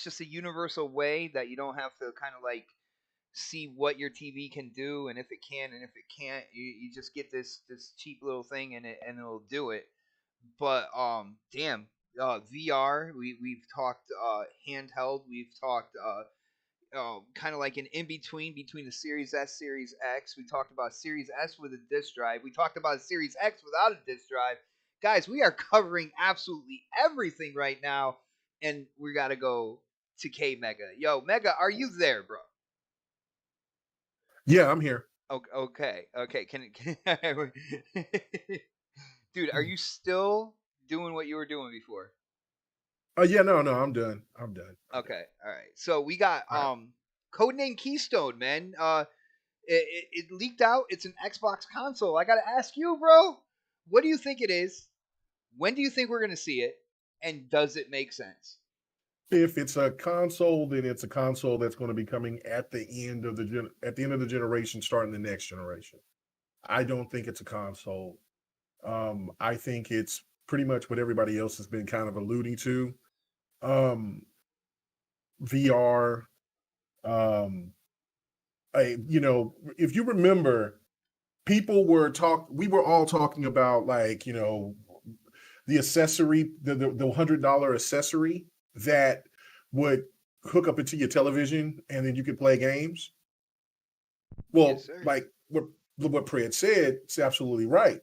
just a universal way that you don't have to kind of like see what your TV can do and if it can and if it can't. You just get this cheap little thing and it'll do it. But damn, VR. We've talked handheld. We've talked kind of like an in between the Series S, Series X. We talked about Series S with a disc drive. We talked about a Series X without a disc drive. Guys, we are covering absolutely everything right now, and we got to go to K Mega. Yo, Mega, are you there, bro? Yeah, I'm here. Okay. Dude, are you still doing what you were doing before? Yeah, no, I'm done. I'm done. Okay, all right. So we got Codename Keystone, man. It leaked out. It's an Xbox console. I gotta ask you, bro. What do you think it is? When do you think we're gonna see it? And does it make sense? If it's a console, then it's a console that's going to be coming at the end of the generation, starting the next generation. I don't think it's a console. I think it's pretty much what everybody else has been kind of alluding to. VR. If you remember, we were all talking about like, the accessory, the $100 accessory that would hook up into your television and then you could play games. Well, Yes, sir. like what Pred said, it's absolutely right.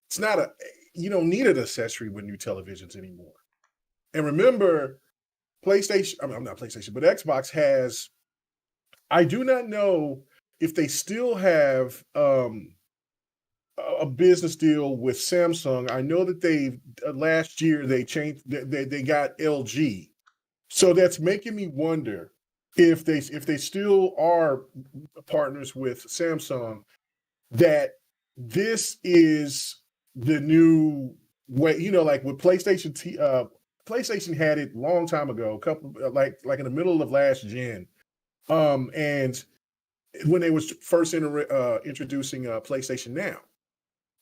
It's not you don't need an accessory with new televisions anymore. And remember, I'm not PlayStation, but Xbox has, I do not know if they still have a business deal with Samsung. I know that they last year they changed, they got LG. So that's making me wonder if they still are partners with Samsung, that this is the new way, like with PlayStation PlayStation had it long time ago, like in the middle of last gen. And when they was first introducing PlayStation Now.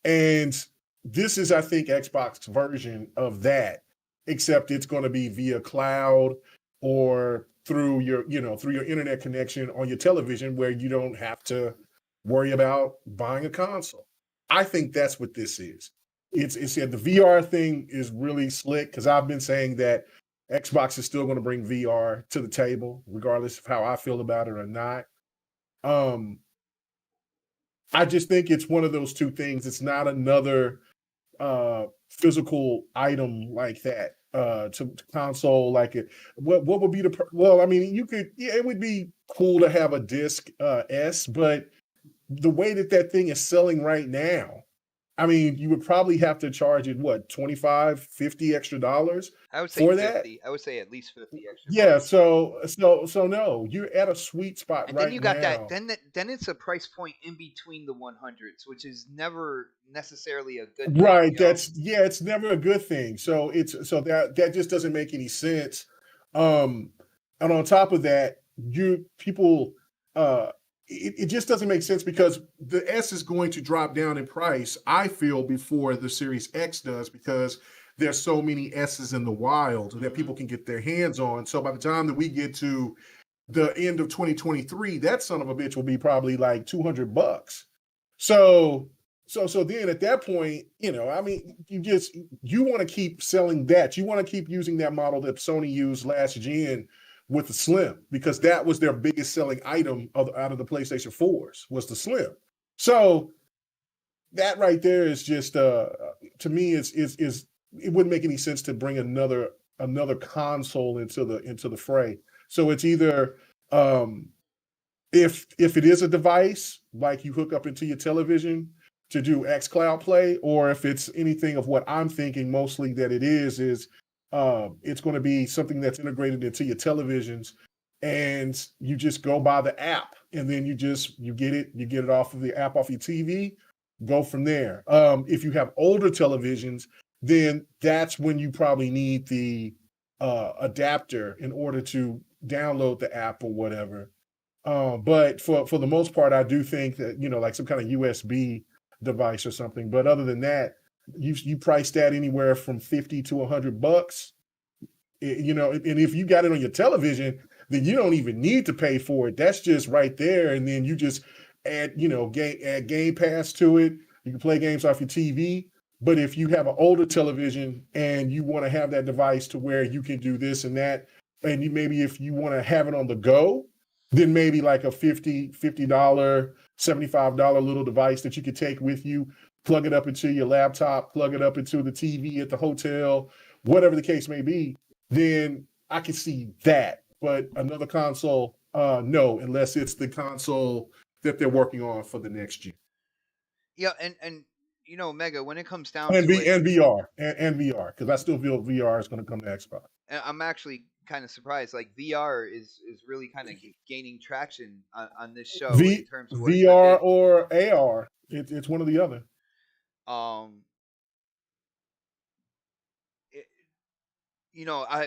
And this is, I think, Xbox's version of that, except it's going to be via cloud or through your internet connection on your television, where you don't have to worry about buying a console. I think that's what this is. It's the VR thing is really slick, because I've been saying that Xbox is still going to bring VR to the table, regardless of how I feel about it or not. I just think it's one of those two things. It's not another physical item like that to console like it. What would be well, I mean, it would be cool to have a disc S, but the way that thing is selling right now, I mean, you would probably have to charge it what, 25, 50 extra dollars I would say for 50. that. I would say at least 50 extra Yeah, bucks. so no, you're at a sweet spot And then right you got that. now. Then it's a price point in between the 100s, which is never necessarily a good thing. Right. You know? It's never a good thing. So that just doesn't make any sense. And on top of that, people it just doesn't make sense because the S is going to drop down in price, I feel, before the Series X does, because there's so many S's in the wild that people can get their hands on. So by the time that we get to the end of 2023, that son of a bitch will be probably like $200. So then at that point, I mean, you want to keep selling that. You want to keep using that model that Sony used last gen with the Slim, because that was their biggest selling item out of the PlayStation 4s, was the Slim. So that right there is just to me is it wouldn't make any sense to bring another console into the fray. So it's either if it is a device like you hook up into your television to do xCloud play, or if it's anything of what I'm thinking mostly that it is it's going to be something that's integrated into your televisions, and you just go by the app, and then you get it off of the app off your TV, go from there. If you have older televisions, then that's when you probably need the adapter in order to download the app or whatever. But for the most part, I do think that, like some kind of USB device or something. But other than that, you price that anywhere from $50 to $100. And if you got it on your television, then you don't even need to pay for it. That's just right there. And then you just add Game Pass to it. You can play games off your TV. But if you have an older television and you want to have that device to where you can do this and that, and maybe if you want to have it on the go, then maybe like a $50, $75 little device that you could take with you, plug it up into your laptop, plug it up into the TV at the hotel, whatever the case may be, then I can see that. But another console, no, unless it's the console that they're working on for the next year. Yeah, and Mega, when it comes down and to it, and VR and VR, because I still feel VR is going to come to Xbox. I'm actually kind of surprised. Like VR is really kind of gaining traction on this show in terms of what VR or AR. It's one or the other.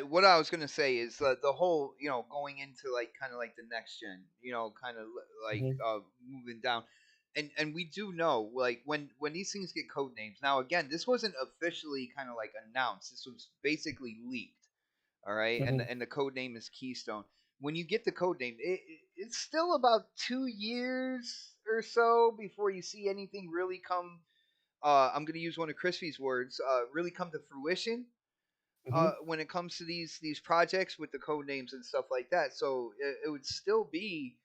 What I was gonna say is the whole going into like kind of like the next gen, kind of like moving down, and we do know like when these things get code names. Now again, this wasn't officially kind of like announced. This was basically leaked. All right, and the code name is Keystone. When you get the code name, it's still about 2 years or so before you see anything really come. I'm gonna use one of Crispy's words. Really come to fruition. When it comes to these projects with the code names and stuff like that. So it would still be,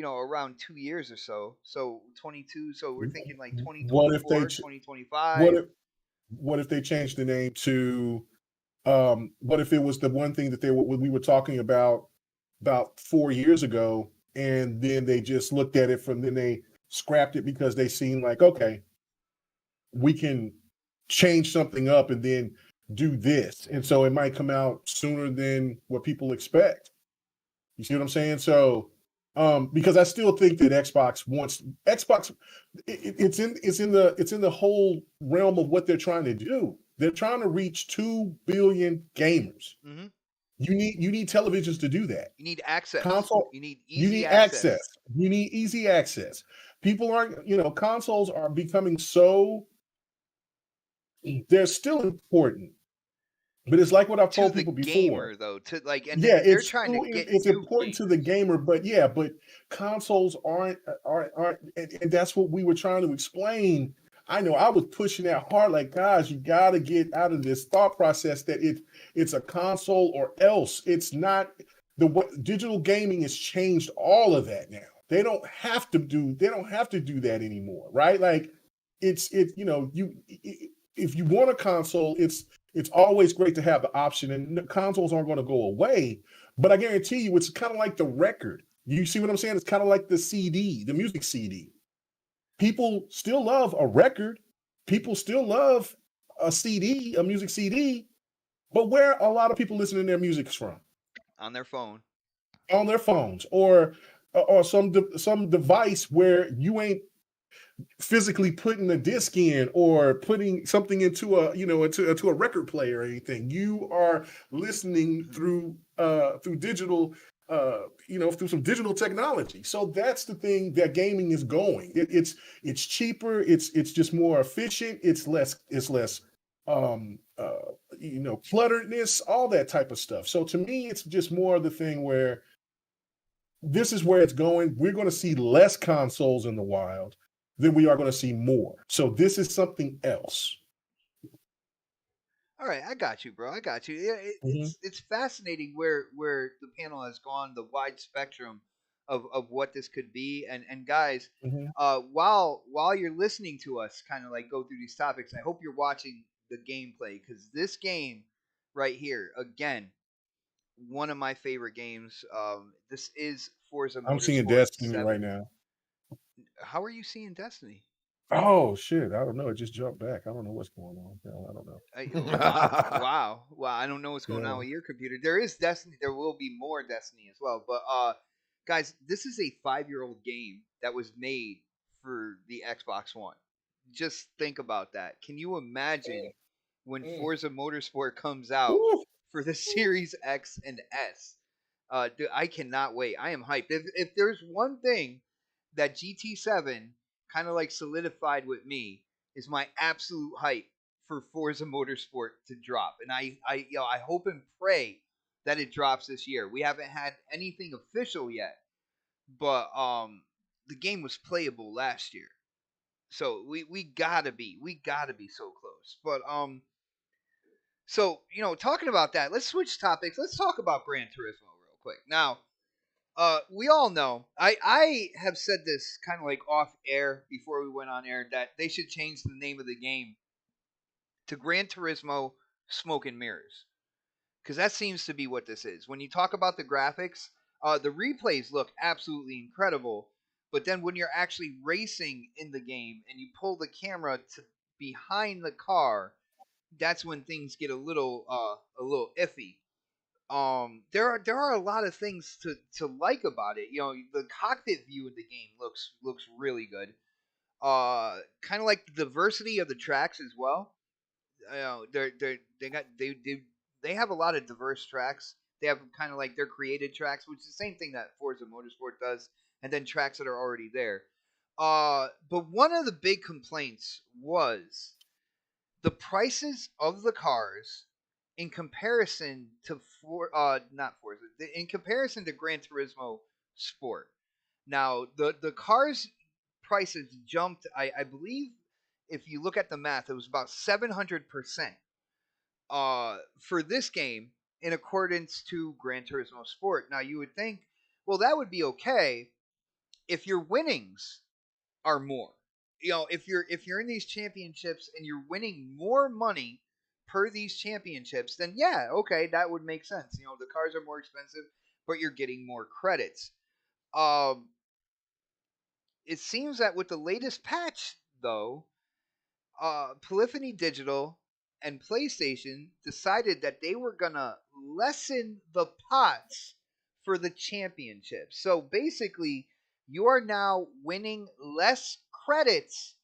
around 2 years or so. So 22. So we're thinking like 2024, 2025. What if they changed the name to? What if it was the one thing that we were talking about 4 years ago, and then they just looked at it then they scrapped it because they seemed like, okay, we can change something up and then do this, and so it might come out sooner than what people expect. You see what I'm saying? So because I still think that Xbox, it's in the whole realm of what they're trying to do. They're trying to reach 2 billion gamers. Mm-hmm. You need televisions to do that. You need access. You need easy access. You need easy access. People aren't, consoles are becoming so. They're still important, but it's like what I've told people before. Gamer, though, they're trying to get. It's important to the gamer, but consoles aren't, and that's what we were trying to explain. I know I was pushing that hard, like, guys, you got to get out of this thought process that it's a console or else. It's not. Digital gaming has changed all of that now. They don't have to do that anymore, right? Like, if you want a console, it's always great to have the option, and consoles aren't going to go away. But I guarantee you, it's kind of like the record. You see what I'm saying? It's kind of like the CD, the music CD. People still love a record. people still love a CD, a music CD, but where a lot of people listening to their music from? On their phone. On their phones, or some device where you ain't physically putting a disc in or putting something into a into a record player or anything. You are listening through digital, through some digital technology. So that's the thing that gaming is going. It's cheaper. It's just more efficient. It's less clutteredness, all that type of stuff. So to me, it's just more of the thing where this is where it's going. We're going to see less consoles in the wild than we are going to see more. So this is something else. All right, I got you, bro. I got you. Yeah, it's fascinating where the panel has gone, the wide spectrum of what this could be, and guys, while you're listening to us, kind of like go through these topics, I hope you're watching the gameplay because this game right here, again, one of my favorite games. This is Forza I'm seeing Motorsport Destiny 7. right now. How are you seeing Destiny? Oh shit! I don't know. It just jumped back. I don't know what's going on. I don't know. Wow. I don't know what's going on with your computer. There is Destiny. There will be more Destiny as well. But guys, this is a 5-year-old game that was made for the Xbox One. Just think about that. Can you imagine when Forza Motorsport comes out for the Series X and S? Dude, I cannot wait. I am hyped. If there's one thing that GT7 kind of like solidified with me is my absolute hype for Forza Motorsport to drop, and I hope and pray that it drops this year. We haven't had anything official yet, but the game was playable last year, so we gotta be so close. But so talking about that, let's switch topics. Let's talk about Gran Turismo real quick now. We all know. I have said this kind of like off air before we went on air that they should change the name of the game to Gran Turismo Smoke and Mirrors because that seems to be what this is. When you talk about the graphics, the replays look absolutely incredible, but then when you're actually racing in the game and you pull the camera to behind the car, that's when things get a little iffy. There are a lot of things to like about it. The cockpit view of the game looks really good. Kind of like the diversity of the tracks as well. They have a lot of diverse tracks. They have kind of like their created tracks, which is the same thing that Forza Motorsport does, and then tracks that are already there. But one of the big complaints was the prices of the cars in comparison to not Forza, in comparison to Gran Turismo Sport. Now the cars prices jumped. I believe if you look at the math, it was about 700% for this game in accordance to Gran Turismo Sport. Now you would think, well, that would be okay if your winnings are more. If you're in these championships and you're winning more money per these championships, then yeah, okay, that would make sense. The cars are more expensive, but you're getting more credits. Um, it seems that with the latest patch, though, Polyphony Digital and PlayStation decided that they were gonna lessen the pots for the championship. So basically, you are now winning less credits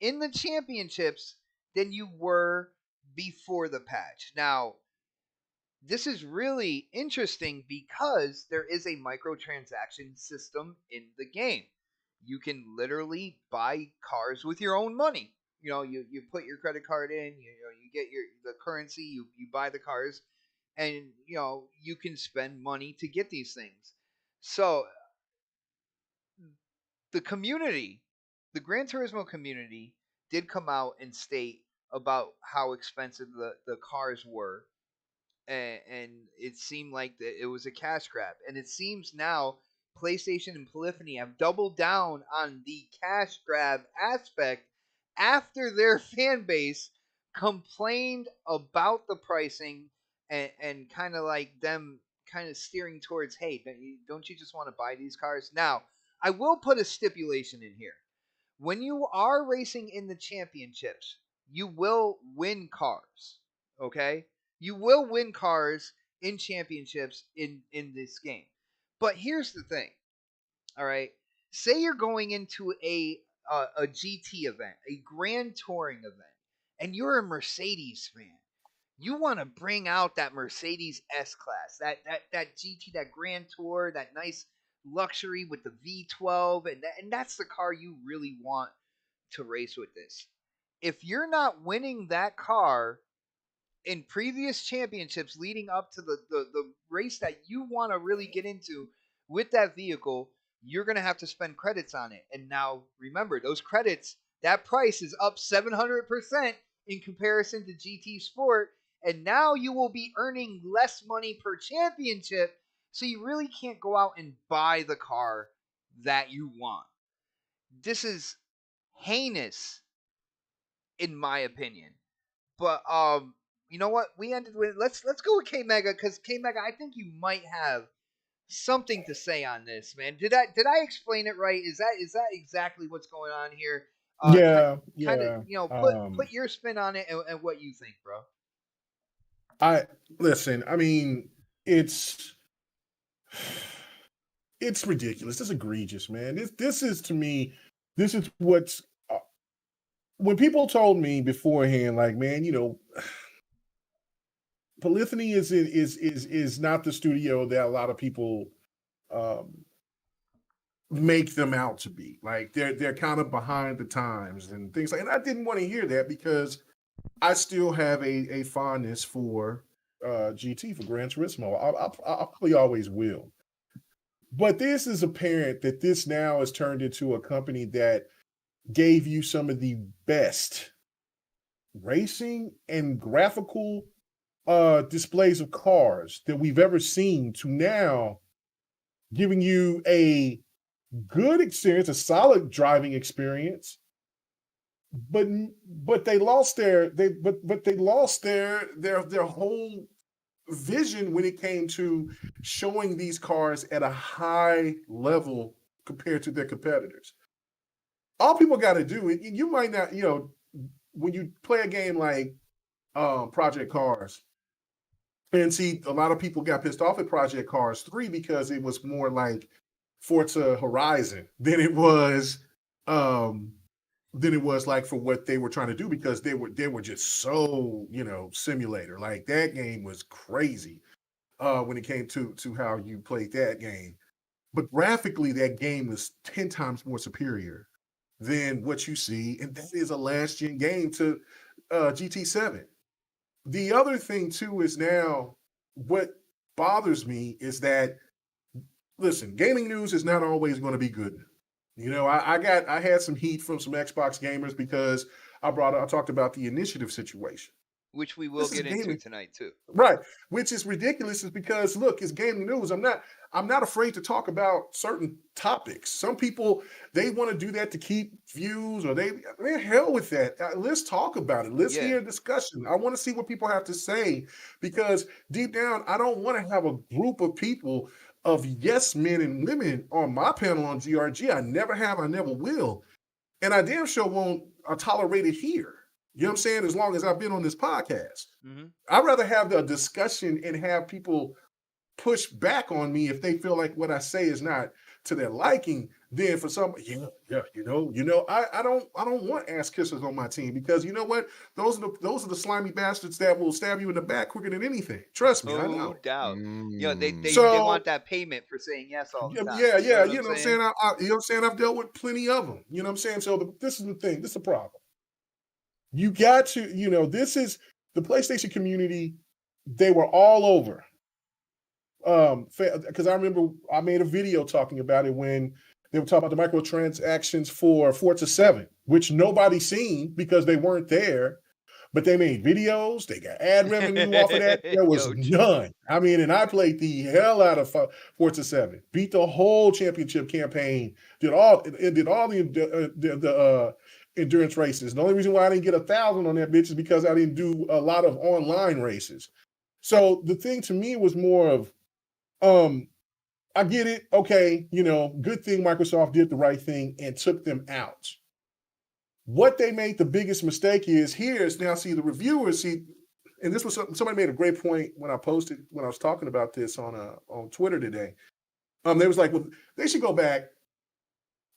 in the championships than you were before the patch. Now, this is really interesting because there is a microtransaction system in the game. You can literally buy cars with your own money. You put your credit card in, you get the currency, you buy the cars, and you can spend money to get these things. So the community, the Gran Turismo community, did come out and state about how expensive the cars were, and it seemed like it was a cash grab. And it seems now PlayStation and Polyphony have doubled down on the cash grab aspect after their fan base complained about the pricing and kind of like them kind of steering towards, hey, don't you just want to buy these cars? Now, I will put a stipulation in here. When you are racing in the championships, you will win cars. Okay, you will win cars in championships in this game. But here's the thing. All right, say you're going into a GT event, a Grand Touring event, and you're a Mercedes fan. You want to bring out that Mercedes S Class, that GT, that Grand Tour, that nice luxury with the V12, and that's the car you really want to race with this. If you're not winning that car in previous championships leading up to the race that you want to really get into with that vehicle, you're going to have to spend credits on it. And now remember, those credits, that price is up 700% in comparison to GT Sport. And now you will be earning less money per championship. So you really can't go out and buy the car that you want. This is heinous, in my opinion. But you know what? We ended with let's go with K Mega, because K Mega, I think you might have something to say on this, man. Did I explain it right? Is that exactly what's going on here? Yeah, Kind of, yeah. you know, put your spin on it and what you think, bro. I listen. I mean, it's ridiculous. It's egregious, man. This is to me. This is what's when people told me beforehand, like, man, you know, Polyphony is not the studio that a lot of people make them out to be. Like they're kind of behind the times and things like. And I didn't want to hear that because I still have a fondness for GT, for Gran Turismo. I probably always will. But this is apparent that this now has turned into a company that gave you some of the best racing and graphical displays of cars that we've ever seen, to now giving you a good experience, a solid driving experience. But they lost their whole vision when it came to showing these cars at a high level compared to their competitors. All people got to do, you might not, you know, when you play a game like Project Cars, and see, a lot of people got pissed off at Project Cars 3 because it was more like Forza Horizon than it was like for what they were trying to do, because they were just so, you know, simulator. Like that game was crazy when it came to how you played that game. But graphically, that game was 10 times more superior than what you see, and that is a last gen game to GT7. The other thing too is, now what bothers me is that, listen, gaming news is not always going to be good. You know, I had some heat from some Xbox gamers because I talked about the initiative situation, which we will get into tonight too. Right, which is ridiculous, is because look, it's gaming news. I'm not afraid to talk about certain topics. Some people, they want to do that to keep views, or they're hell with that. Let's talk about it. Let's hear a discussion. I want to see what people have to say, because deep down, I don't want to have a group of people of yes men and women on my panel on GRG. I never have, I never will. And I damn sure won't tolerate it here. You know what I'm saying? As long as I've been on this podcast. Mm-hmm. I'd rather have the discussion and have people push back on me if they feel like what I say is not to their liking, than for some, I don't want ass kissers on my team, because you know what? Those are the slimy bastards that will stab you in the back quicker than anything. Trust me, I know. No doubt. You know, they want that payment for saying yes all the time. Yeah. You know what I'm saying? You know what I'm saying? I've dealt with plenty of them. You know what I'm saying? So this is the thing. This is the problem. You got to, you know, this is the PlayStation community. They were all over. Because I remember I made a video talking about it when they were talking about the microtransactions for Forza 7, which nobody seen because they weren't there. But they made videos. They got ad revenue off of that. There was none. I mean, and I played the hell out of Forza 7. Beat the whole championship campaign. Did all the endurance races. The only reason why I didn't get 1,000 on that bitch is because I didn't do a lot of online races. So the thing to me was more of, I get it. Okay, you know, good thing Microsoft did the right thing and took them out. what they made the biggest mistake is now see the reviewers see, and this was somebody made a great point when I was talking about this on Twitter today. They was like, well, they should go back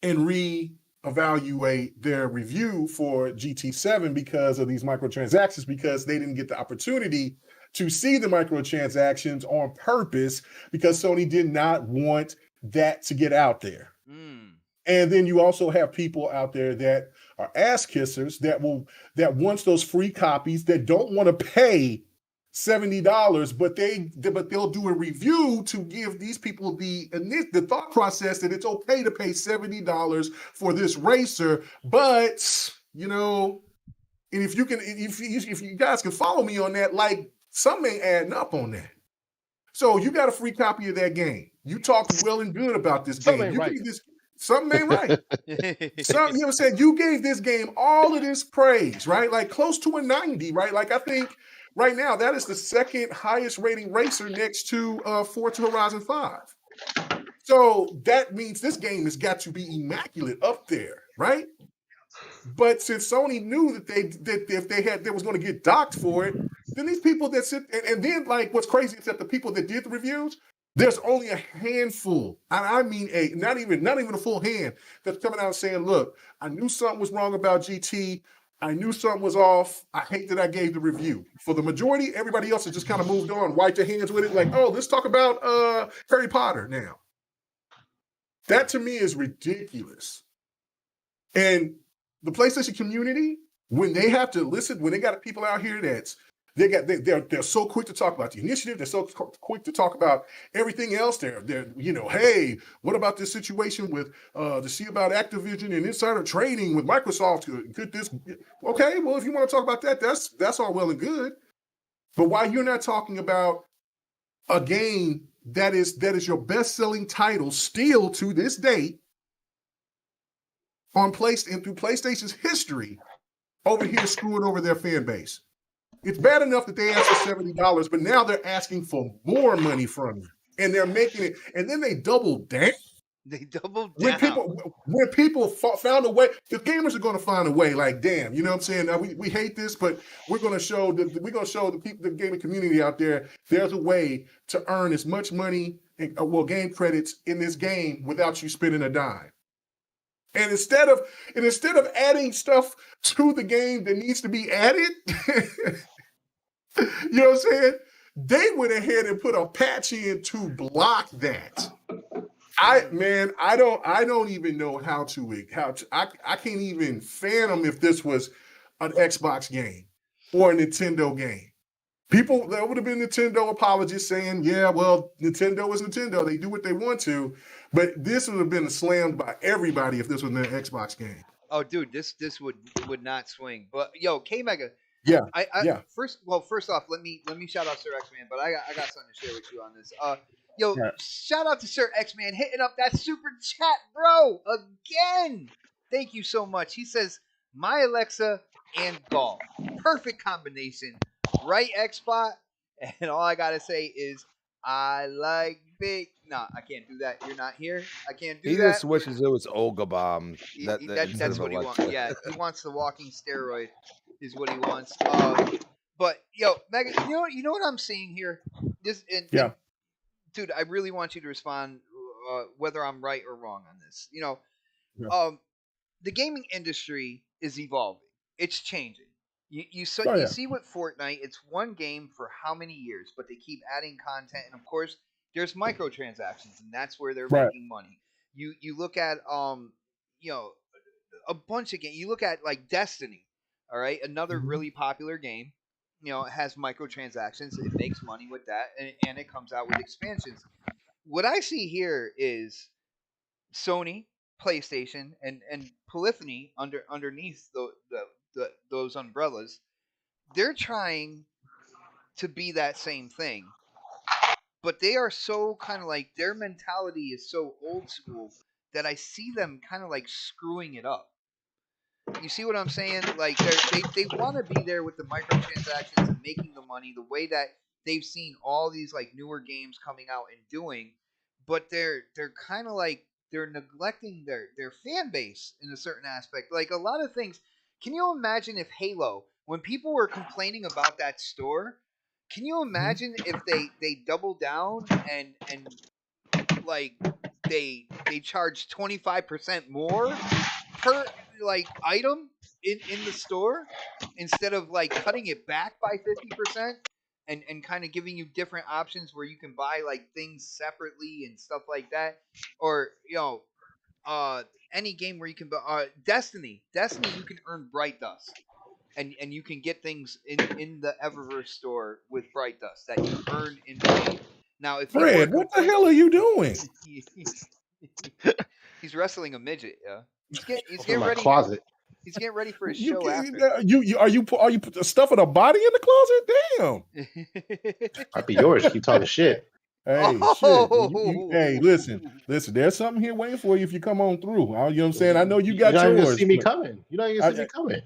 and reevaluate their review for GT7 because of these microtransactions, because they didn't get the opportunity to see the microtransactions on purpose because Sony did not want that to get out there. And then you also have people out there that are ass kissers that wants those free copies that don't want to pay $70, but they'll do a review to give these people the thought process that it's okay to pay $70 for this racer, but and if you guys can follow me on that, like something ain't adding up on that. So you got a free copy of that game. You talked well and good about this game. You gave this something ain't right. You know what I'm saying? You gave this game all of this praise, right? Like close to a 90, right? Like I think right now that is the second highest rating racer next to Forza Horizon 5. So that means this game has got to be immaculate up there, right? But since Sony knew that they was going to get docked for it, then these people that sit and then like what's crazy is that the people that did the reviews, there's only a handful. I mean not even a full hand that's coming out saying, look, I knew something was wrong about GT. I knew something was off. I hate that I gave the review. For the majority, everybody else has just kind of moved on, wiped their hands with it, like, oh, let's talk about Harry Potter now. That to me is ridiculous. And the PlayStation community, when they have to listen, when they got people out here they're so quick to talk about the initiative, they're so quick to talk about everything else. They're hey, what about this situation with to see about Activision and insider trading with Microsoft? Could this? Okay, well, if you want to talk about that, that's all well and good. But why you're not talking about a game that is your best-selling title still to this day on PlayStation through PlayStation's history over here screwing over their fan base? It's bad enough that they asked for $70, but now they're asking for more money from you, and they're making it, and then they double down. They doubled down. When people found a way, the gamers are going to find a way. Like, damn, you know what I'm saying? Now, we hate this, but we're going to show the people, the gaming community out there, there's a way to earn as much money, game credits in this game without you spending a dime. And instead of adding stuff to the game that needs to be added, you know what I'm saying? They went ahead and put a patch in to block that. I don't even know how to I can't even fathom if this was an Xbox game or a Nintendo game. People, there would have been Nintendo apologists saying, yeah, well, Nintendo is Nintendo. They do what they want to. But this would have been slammed by everybody if this was an Xbox game. Oh, dude, this would not swing. But yo, K Mega. Yeah. I first off, let me shout out Sir X-Man, but I got something to share with you on this. Shout out to Sir X-Man hitting up that super chat, bro, again. Thank you so much. He says, my Alexa and golf. Perfect combination. Right, X-Spot? And all I gotta say is, I like big. No, I can't do that. You're not here. I can't do that. He just wishes it was Olga Bomb. That's what he wants. Yeah, he wants the walking steroid, is what he wants. But yo, Megan, you know what I'm seeing here? Dude, I really want you to respond whether I'm right or wrong on this. The gaming industry is evolving. It's changing. You see what Fortnite, it's one game for how many years, but they keep adding content, and of course there's microtransactions, and that's where they're making money. You look at a bunch of games. You look at like Destiny, all right, another really popular game. It has microtransactions. It makes money with that, and it comes out with expansions. What I see here is Sony, PlayStation, and Polyphony underneath those umbrellas. They're trying to be that same thing, but they are so kind of like, their mentality is so old school that I see them kind of like screwing it up. You see what I'm saying? Like they want to be there with the microtransactions and making the money the way that they've seen all these like newer games coming out and doing, but they're kind of like they're neglecting their fan base in a certain aspect. Like a lot of things, Can you imagine if Halo, when people were complaining about that store, can you imagine if they double down and like they charge 25% more per like item in the store instead of like cutting it back by 50% and kind of giving you different options where you can buy like things separately and stuff like that, or uh any game where you can buy Destiny you can earn Bright Dust and you can get things in the Eververse store with Bright Dust that you earn in the game. Now if people are Fred, what the hell are you doing? he's wrestling a midget. Yeah, he's in getting my ready. closet. He's getting ready for his You, show you, after. are you stuffing a body in the closet? Damn. Might be yours. Keep talking shit. Hey, shit. Hey, listen. There's something here waiting for you if you come on through. You know what I'm saying? I know you got You're not even gonna yours. see me but coming. You're not even gonna see me coming.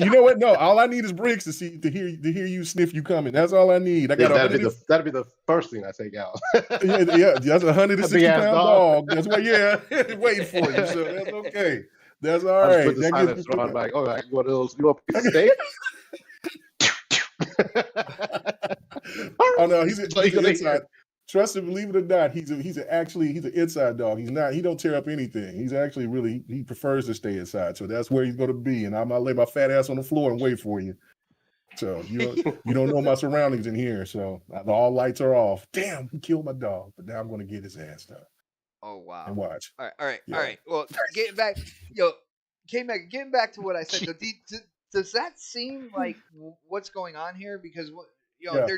you know what? No, all I need is Briggs to hear you sniff you coming. That's all I need. I got that'd be the first thing I take out. yeah, that's a 160-pound dog. dog. That's what, yeah, waiting for you. So that's okay. That's all I just right. put the That silencer on, like, oh, you want a piece of steak? Oh no, he's an inside. Trust him, believe it or not, he's an inside dog. He don't tear up anything. He's actually he prefers to stay inside. So that's where he's gonna be. And I'm gonna lay my fat ass on the floor and wait for you. So you don't know my surroundings in here. So all lights are off. Damn, he killed my dog. But now I'm gonna get his ass done. Oh wow. And watch. All right. Yeah. All right. Well, getting back to what I said. Does that seem like what's going on here? Because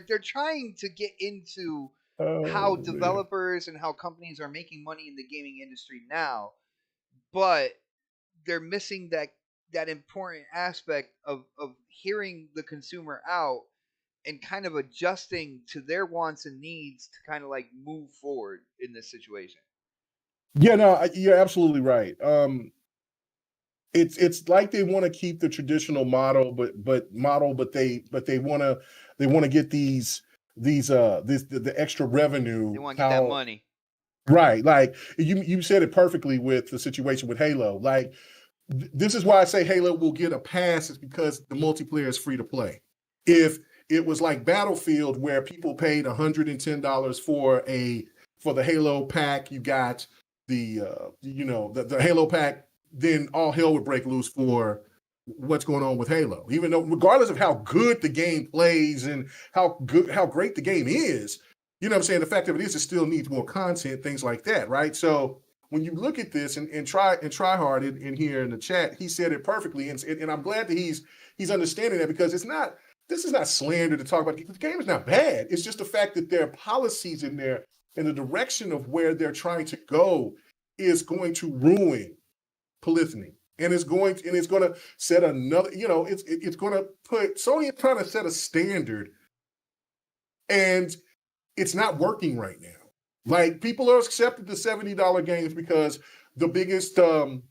they're trying to get into how developers and how companies are making money in the gaming industry now, but they're missing that important aspect of hearing the consumer out and kind of adjusting to their wants and needs to kind of like move forward in this situation. Yeah, no, you're absolutely right. It's like they want to keep the traditional model, but they want to get the extra revenue. They want to get that money. Right. Like you said it perfectly with the situation with Halo. Like this is why I say Halo will get a pass, is because the multiplayer is free to play. If it was like Battlefield where people paid $110 for the Halo pack, you got the Halo pack, then all hell would break loose for what's going on with Halo. Even though, regardless of how good the game plays and how great the game is, you know what I'm saying? The fact of it is, it still needs more content, things like that, right? So when you look at this and try hard in here in the chat, he said it perfectly, and I'm glad that he's understanding that, because this is not slander to talk about. The game is not bad. It's just the fact that there are policies in there, and the direction of where they're trying to go is going to ruin polyphony. And it's going to set another, it's going to put, Sony is trying to set a standard, and it's not working right now. Like, people are accepting the $70 games because the biggest, some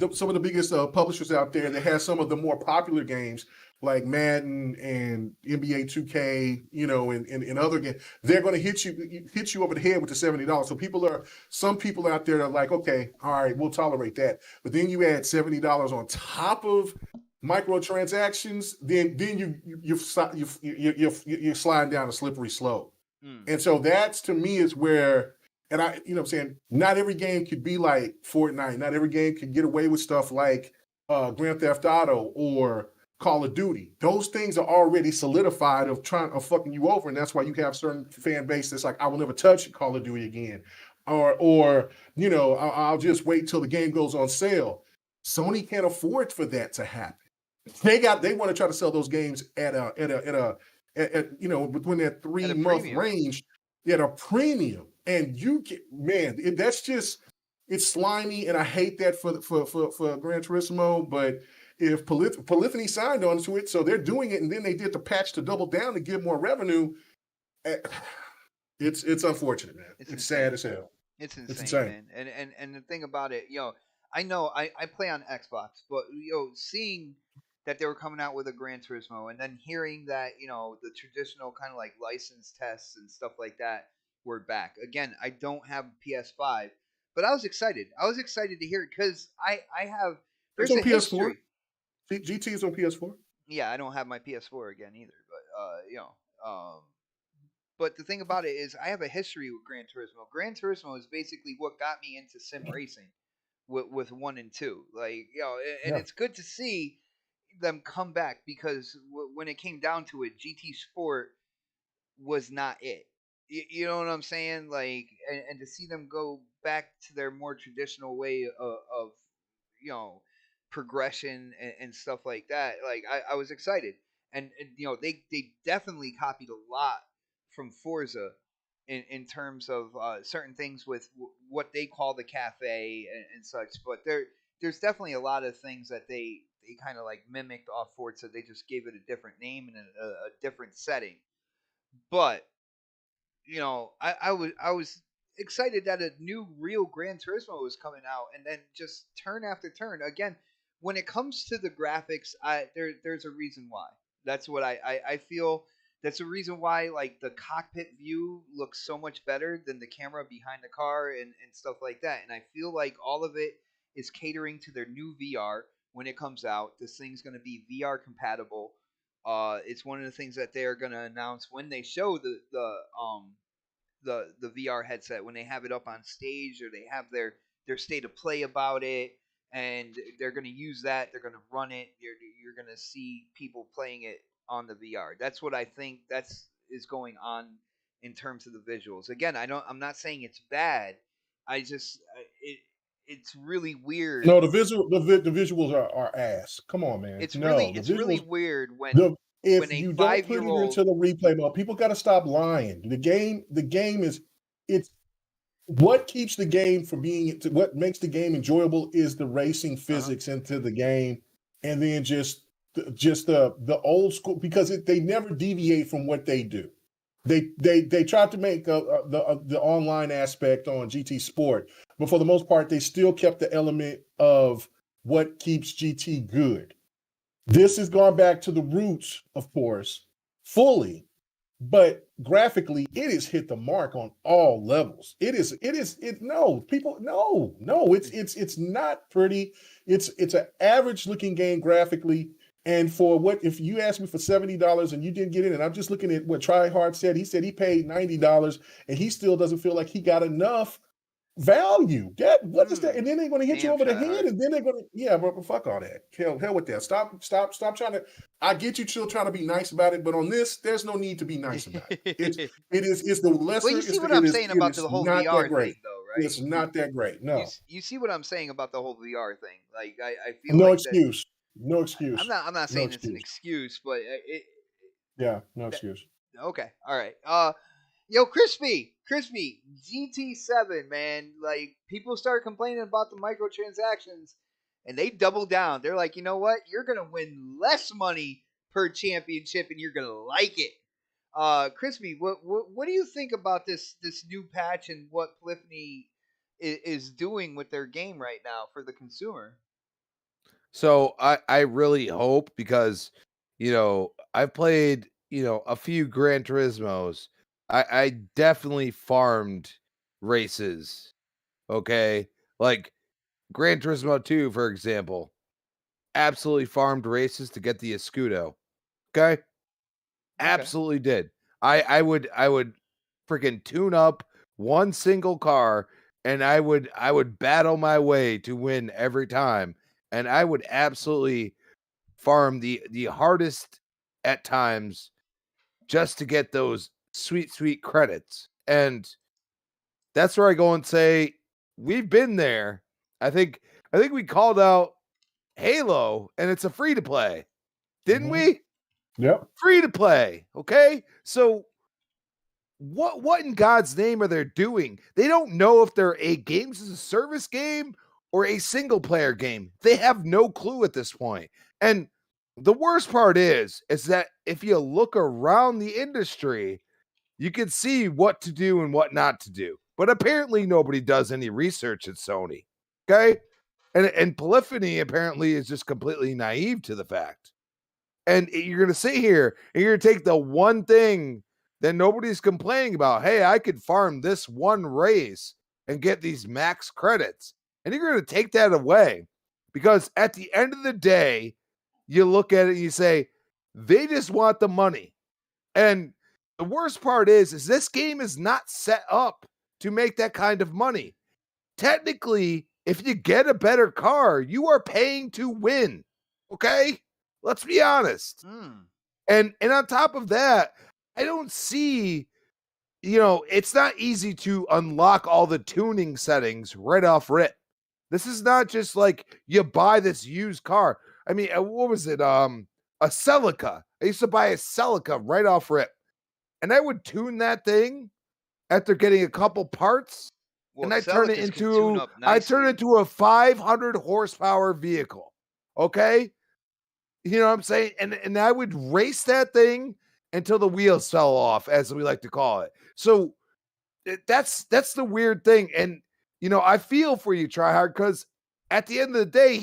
of the biggest publishers out there that has some of the more popular games like Madden and NBA 2K, and other games, they're going to hit you over the head with the $70. So some people out there are like, okay, all right, we'll tolerate that. But then you add $70 on top of microtransactions, then you're sliding down a slippery slope. And so that's, to me, is where, and I, I'm saying, not every game could be like Fortnite. Not every game could get away with stuff like Grand Theft Auto or Call of Duty. Those things are already solidified of fucking you over, and that's why you have certain fan base that's like, I will never touch Call of Duty again, or I'll just wait till the game goes on sale. Sony can't afford for that to happen. They want to try to sell those games at within that 3-month range at a premium, and it's slimy, and I hate that for Gran Turismo. But if Polyphony signed on to it, so they're doing it, and then they did the patch to double down to get more revenue. It's unfortunate, man. It's sad as hell. It's insane, man. And the thing about it, I know I play on Xbox, but seeing that they were coming out with a Gran Turismo, and then hearing that the traditional kind of like license tests and stuff like that were back again. I don't have PS5, but I was excited. I was excited to hear it because I have there's on a PS4. history. GT is on PS4. Yeah, I don't have my PS4 again either, but but the thing about it is, I have a history with Gran Turismo. Gran Turismo is basically what got me into sim racing with 1 and 2. Like, and Yeah. it's good to see them come back because when it came down to it, GT Sport was not it. You know what I'm saying? Like, and to see them go back to their more traditional way of you know progression and stuff like that. Like, I was excited, and they definitely copied a lot from Forza in terms of certain things with what they call the cafe and such. But there's definitely a lot of things that they kind of like mimicked off Forza. They just gave it a different name and a different setting. But I was excited that a new real Gran Turismo was coming out, and then just turn after turn. Again, when it comes to the graphics, there's a reason why. That's what I feel. That's a reason why, like, the cockpit view looks so much better than the camera behind the car and stuff like that. And I feel like all of it is catering to their new VR when it comes out. This thing's going to be VR compatible. It's one of the things that they're going to announce when they show the VR headset, when they have it up on stage or they have their state of play about it, and they're going to use that. They're going to run it. You're going to see people playing it on the VR. That's what I think is going on in terms of the visuals. Again, I'm not saying it's bad. I just it's really weird. No, the visuals are ass. Come on, man. It's No, really the it's really visuals. weird If when a you don't put it 5-year-old. into the replay mode, people got to stop lying. The game is it's what keeps the game from being what makes the game enjoyable is the racing physics into the game, and then just the old school, because they never deviate from what they do. They tried to make the online aspect on GT Sport, but for the most part, they still kept the element of what keeps GT good. This has gone back to the roots, of course, fully, but graphically, it has hit the mark on all levels. It's not pretty. It's an average looking game graphically. And for what, if you asked me for $70 and you didn't get it, and I'm just looking at what Tryhard said. He said he paid $90 and he still doesn't feel like he got enough value. What is that? And then they're going to hit you over the head, and then they're going to, but fuck all that. Hell with that. Stop trying to. I get you still trying to be nice about it, but on this, there's no need to be nice about it. It's the lesser. Well, you see what I'm saying about the whole VR thing, though, right? It's not that great. No. You see what I'm saying about the whole VR thing. Like, I feel no like excuse. No excuse. I'm not saying it's an excuse, but no excuse. Okay, all right. Yo, Crispy, GT7, man. Like, people start complaining about the microtransactions, and they double down. They're like, you know what? You're gonna win less money per championship, and you're gonna like it. Crispy, what do you think about this new patch and what Polyphony is doing with their game right now for the consumer? So I really hope, because I've played a few Gran Turismos. I definitely farmed races. Okay, like Gran Turismo 2, for example, absolutely farmed races to get the Escudo. Okay, absolutely did. I would freaking tune up one single car, and I would battle my way to win every time, and I would absolutely farm the hardest at times just to get those sweet credits. And that's where I go and say, we've been there. I think we called out Halo, and it's a free to play, didn't we? Yep. Free to play. Okay, so what in God's name are they doing? They don't know if they're a games as a service game or a single player game. They have no clue at this point. And the worst part is that if you look around the industry, you can see what to do and what not to do. But apparently nobody does any research at Sony. Okay? And Polyphony apparently is just completely naive to the fact. And you're going to sit here and you're going to take the one thing that nobody's complaining about. Hey, I could farm this one race and get these max credits. And you're going to take that away Because at the end of the day, you look at it and you say, they just want the money. And the worst part is this game is not set up to make that kind of money. Technically, if you get a better car, you are paying to win. Okay? Let's be honest. And on top of that, I don't see, it's not easy to unlock all the tuning settings right off rip. This is not just like you buy this used car. I mean, what was it? A Celica. I used to buy a Celica right off rip. And I would tune that thing after getting a couple parts. Well, and I turn it Celicas can tune into up I turn it nicely. into a 500 horsepower vehicle. Okay? You know what I'm saying? And I would race that thing until the wheels fell off, as we like to call it. So that's the weird thing. And I feel for you, Tryhard, because at the end of the day,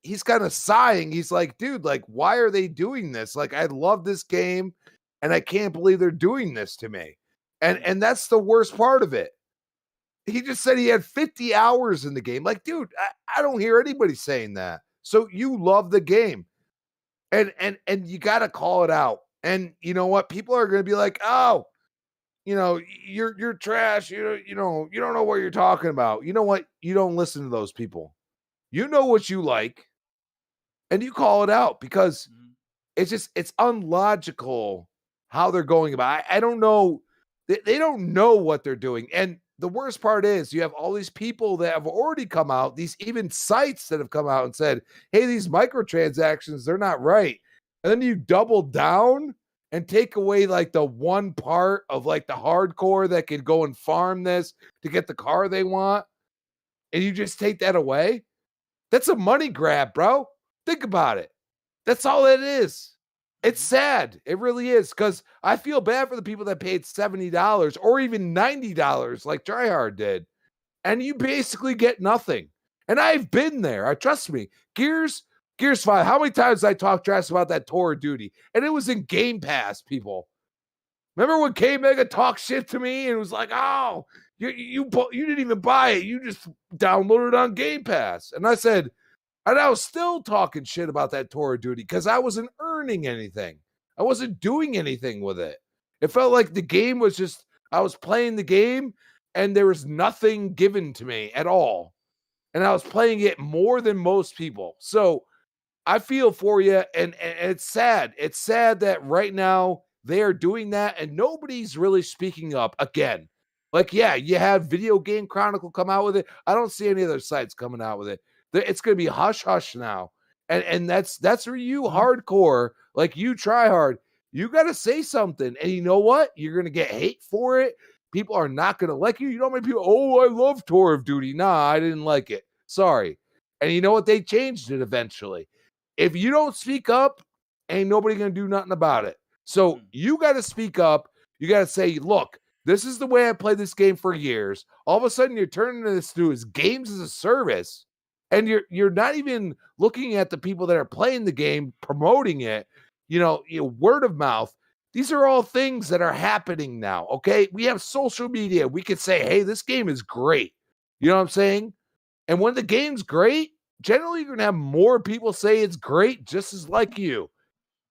he's kind of sighing. He's like, dude, like, why are they doing this? Like, I love this game, and I can't believe they're doing this to me. And that's the worst part of it. He just said he had 50 hours in the game. Like, dude, I don't hear anybody saying that. So you love the game. And you got to call it out. And you know what? People are going to be like, oh, you're trash. You don't know what you're talking about. You know what? You don't listen to those people. You know what you like, and you call it out because it's unlogical how they're going about it. I don't know. They don't know what they're doing. And the worst part is you have all these people that have already come out, these even sites that have come out and said, hey, these microtransactions, they're not right. And then you double down and take away like the one part of like the hardcore that could go and farm this to get the car they want. And you just take that away. That's a money grab, bro. Think about it. That's all it is. It's sad. It really is. Because I feel bad for the people that paid $70 or even $90 like Tryhard did. And you basically get nothing. And I've been there. Trust me. Gears 5. How many times I talked trash about that Tour of Duty? And it was in Game Pass, people. Remember when K-Mega talked shit to me and was like, oh, you didn't even buy it. You just downloaded it on Game Pass. And I said, and I was still talking shit about that Tour of Duty because I wasn't earning anything. I wasn't doing anything with it. It felt like the game was just, I was playing the game and there was nothing given to me at all. And I was playing it more than most people. So I feel for you. And it's sad. It's sad that right now they are doing that and nobody's really speaking up again. Like, yeah, you have Video Game Chronicle come out with it. I don't see any other sites coming out with it. It's going to be hush hush now. And that's where you hardcore, like you try hard. You got to say something. And you know what? You're going to get hate for it. People are not going to like you. You know how many people, oh, I love Tour of Duty. Nah, I didn't like it. Sorry. And you know what? They changed it eventually. If you don't speak up, ain't nobody going to do nothing about it. So you got to speak up. You got to say, look, this is the way I played this game for years. All of a sudden, you're turning this to as games as a service. And you're not even looking at the people that are playing the game, promoting it, word of mouth. These are all things that are happening now, okay? We have social media. We could say, hey, this game is great. You know what I'm saying? And when the game's great, generally you're going to have more people say it's great just as like you.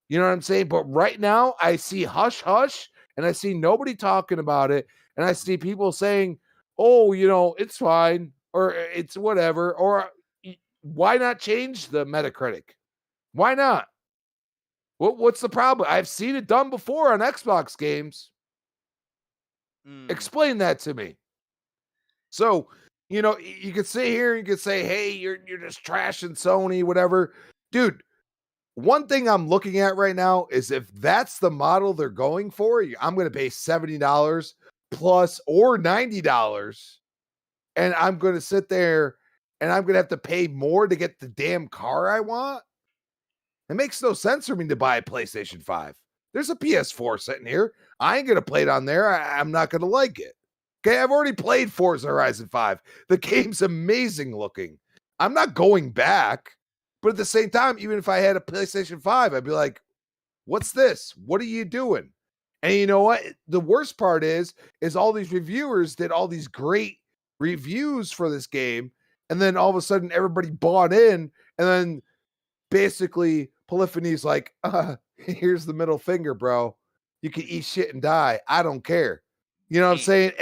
You know what I'm saying? But right now, I see hush, hush, and I see nobody talking about it. And I see people saying, oh, it's fine, or it's whatever, or why not change the Metacritic? Why not? What's the problem? I've seen it done before on Xbox games. Explain that to me. So, you could sit here and you could say, hey, you're just trashing Sony, whatever. Dude, one thing I'm looking at right now is if that's the model they're going for, I'm going to pay $70 plus or $90. And I'm going to sit there and I'm going to have to pay more to get the damn car I want. It makes no sense for me to buy a PlayStation 5. There's a PS4 sitting here. I ain't going to play it on there. I'm not going to like it. Okay, I've already played Forza Horizon 5. The game's amazing looking. I'm not going back. But at the same time, even if I had a PlayStation 5, I'd be like, what's this? What are you doing? And you know what? The worst part is all these reviewers did all these great reviews for this game. and then all of a sudden everybody bought in, and then basically Polyphony's like, here's the middle finger, bro. You can eat shit and die. I don't care. You know what I'm saying?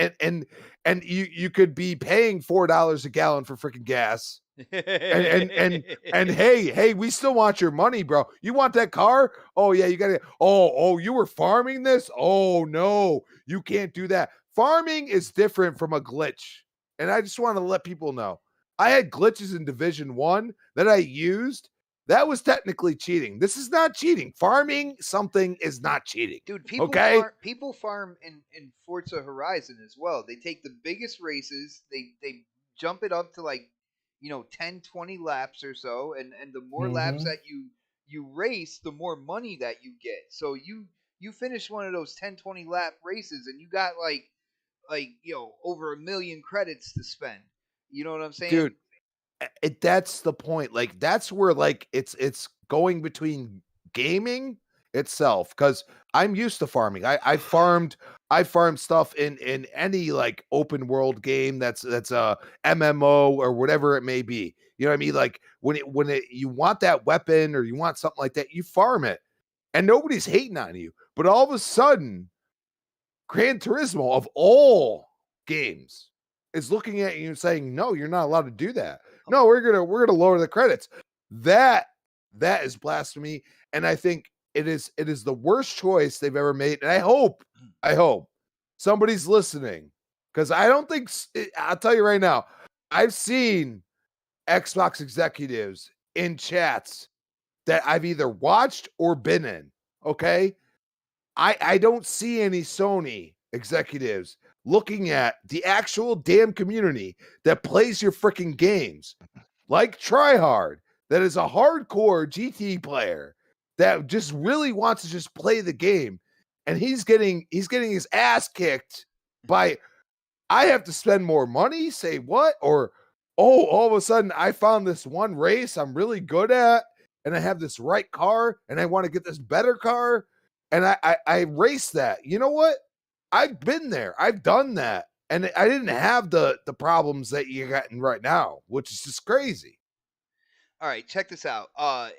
And you could be paying $4 a gallon for freaking gas. And hey, we still want your money, bro. You want that car? Oh yeah, you gotta. Oh, you were farming this? Oh no, you can't do that. Farming is different from a glitch, and I just want to let people know. I had glitches in Division 1 that I used. That was technically cheating. This is not cheating. Farming something is not cheating. Dude, people okay? farm in Forza Horizon as well. They take the biggest races, they jump it up to like, 10, 20 laps or so, and the more laps that you race, the more money that you get. So you finish one of those 10, 20 lap races and you got like over 1 million credits to spend. You know what I'm saying? Dude, that's the point. Like that's where like it's going between gaming itself, because I'm used to farming. I farmed stuff in any like open world game that's a MMO or whatever it may be. You know what I mean? Like when you want that weapon or you want something like that, you farm it, and nobody's hating on you. But all of a sudden, Gran Turismo of all games is looking at you and saying, "No, you're not allowed to do that. No, we're gonna lower the credits." That is blasphemy, and I think it is the worst choice they've ever made. And I hope somebody's listening, because I don't think I'll tell you right now. I've seen Xbox executives in chats that I've either watched or been in. Okay, I don't see any Sony executives looking at the actual damn community that plays your freaking games, like Tryhard, that is a hardcore GT player that just really wants to just play the game, and he's getting his ass kicked by, I have to spend more money. Say what? Or all of a sudden I found this one race I'm really good at, and I have this right car, and I want to get this better car, and I race that. You know what? I've been there. I've done that. And I didn't have the problems that you're getting right now, which is just crazy. All right, check this out. And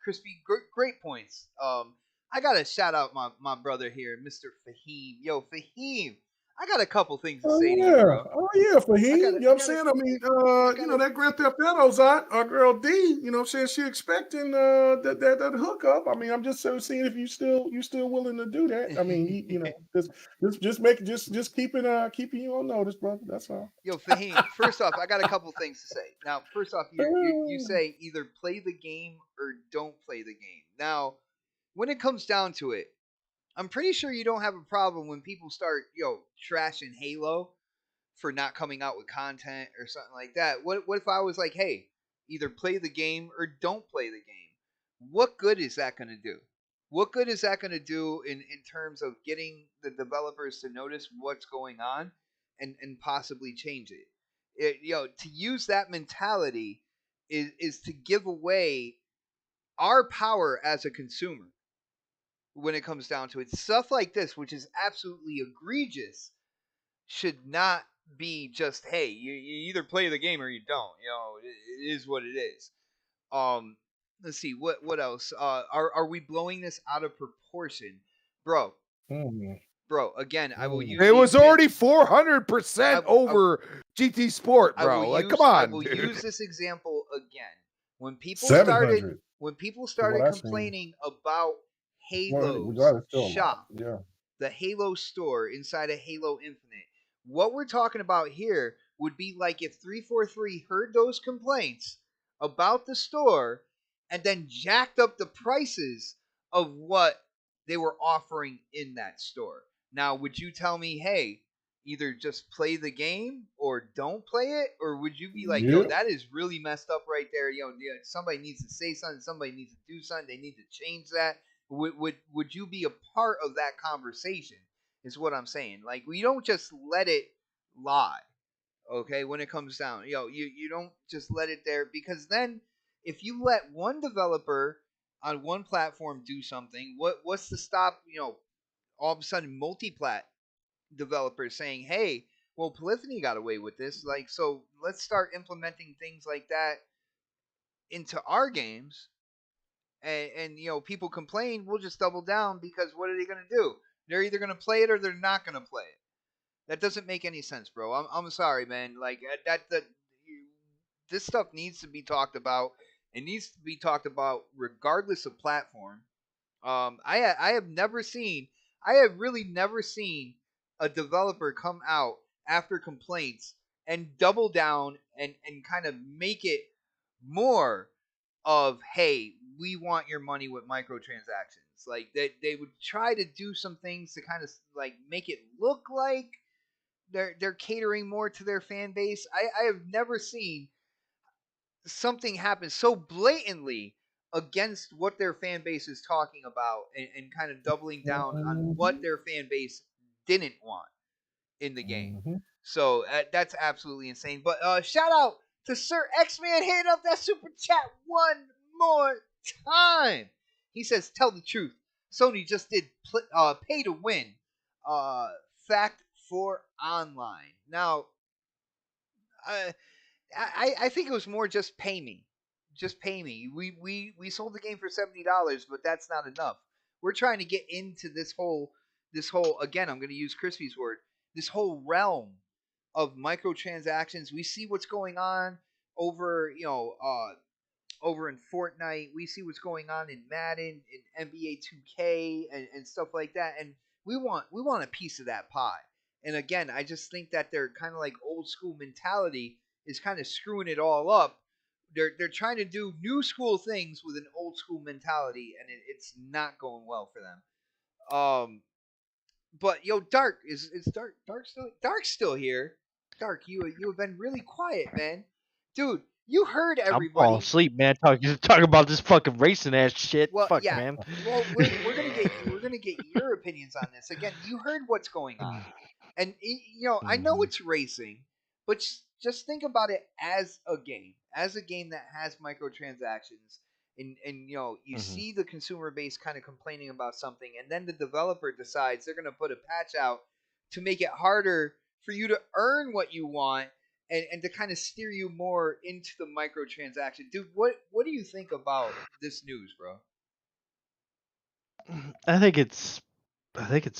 Crispy, great points. I gotta shout out my brother here, Mr. Fahim. Yo, Fahim, I got a couple things to say to you, bro. Fahim. You know what I'm saying? I mean, that Grand Theft Auto's out. Our girl D, you know what I'm saying? She expecting that hookup. I mean, I'm just seeing if you still willing to do that. I mean, just keeping you on notice, brother. That's all. Yo, Fahim, first off, I got a couple things to say. Now, first off, you say either play the game or don't play the game. Now, when it comes down to it, I'm pretty sure you don't have a problem when people start, trashing Halo for not coming out with content or something like that. What if I was like, hey, either play the game or don't play the game? What good is that going to do? What good is that going to do in terms of getting the developers to notice what's going on and possibly change it? To use that mentality is to give away our power as a consumer when it comes down to it. Stuff like this, which is absolutely egregious, should not be just, hey, you either play the game or you don't. It is what it is. Let's see, what else? Are we blowing this out of proportion, bro? Bro, again, I will use. It was already 400% over GT Sport, bro. Like, come on, I will dude. use this example again. When people 700. started complaining about Halo's shop, the Halo store inside of Halo Infinite, what we're talking about here would be like if 343 heard those complaints about the store and then jacked up the prices of what they were offering in that store. Now, would you tell me, hey, either just play the game or don't play it? Or would you be like, yo, that is really messed up right there. Somebody needs to say something. Somebody needs to do something. They need to change that. Would you be a part of that conversation is what I'm saying. Like, we don't just let it lie, okay, when it comes down. You don't just let it there, because then if you let one developer on one platform do something, what's to stop, all of a sudden multi-plat developers saying, hey, well, Polyphony got away with this. Like, so let's start implementing things like that into our games. And people complain. We'll just double down because what are they going to do? They're either going to play it or they're not going to play it. That doesn't make any sense, bro. I'm sorry, man. Like this stuff needs to be talked about. It needs to be talked about regardless of platform. I have never seen. I have really never seen a developer come out after complaints and double down and kind of make it more of, hey, we want your money with microtransactions. Like they would try to do some things to kind of like make it look like they're catering more to their fan base. I have never seen something happen so blatantly against what their fan base is talking about and kind of doubling down on what their fan base didn't want in the game. So that's absolutely insane. But shout out to Sir X-Man hitting up that super chat one more time. He says, tell the truth. Sony just did pay to win. Fact for online. Now, I think it was more just pay me. Just pay me. We sold the game for $70, but that's not enough. We're trying to get into this whole again, I'm going to use Crispy's word, this whole realm of microtransactions. We see what's going on over, over in Fortnite. We see what's going on in Madden, in NBA 2K, and stuff like that. And we want a piece of that pie. And again, I just think that they're kind of like old school mentality is kind of screwing it all up. They're trying to do new school things with an old school mentality, and it's not going well for them. But Dark is Dark's still here. Dark, you have been really quiet, man. Dude, you heard I'm everybody. falling asleep, man. Talking about this fucking racing ass shit. Well, Fuck, yeah. man. Well, we're gonna get your opinions on this. Again, you heard what's going on, and I know it's racing, but just think about it as a game that has microtransactions, and you see the consumer base kind of complaining about something, and then the developer decides they're gonna put a patch out to make it harder for you to earn what you want. And to kind of steer you more into the microtransaction. Dude, what do you think about this news, bro? I think it's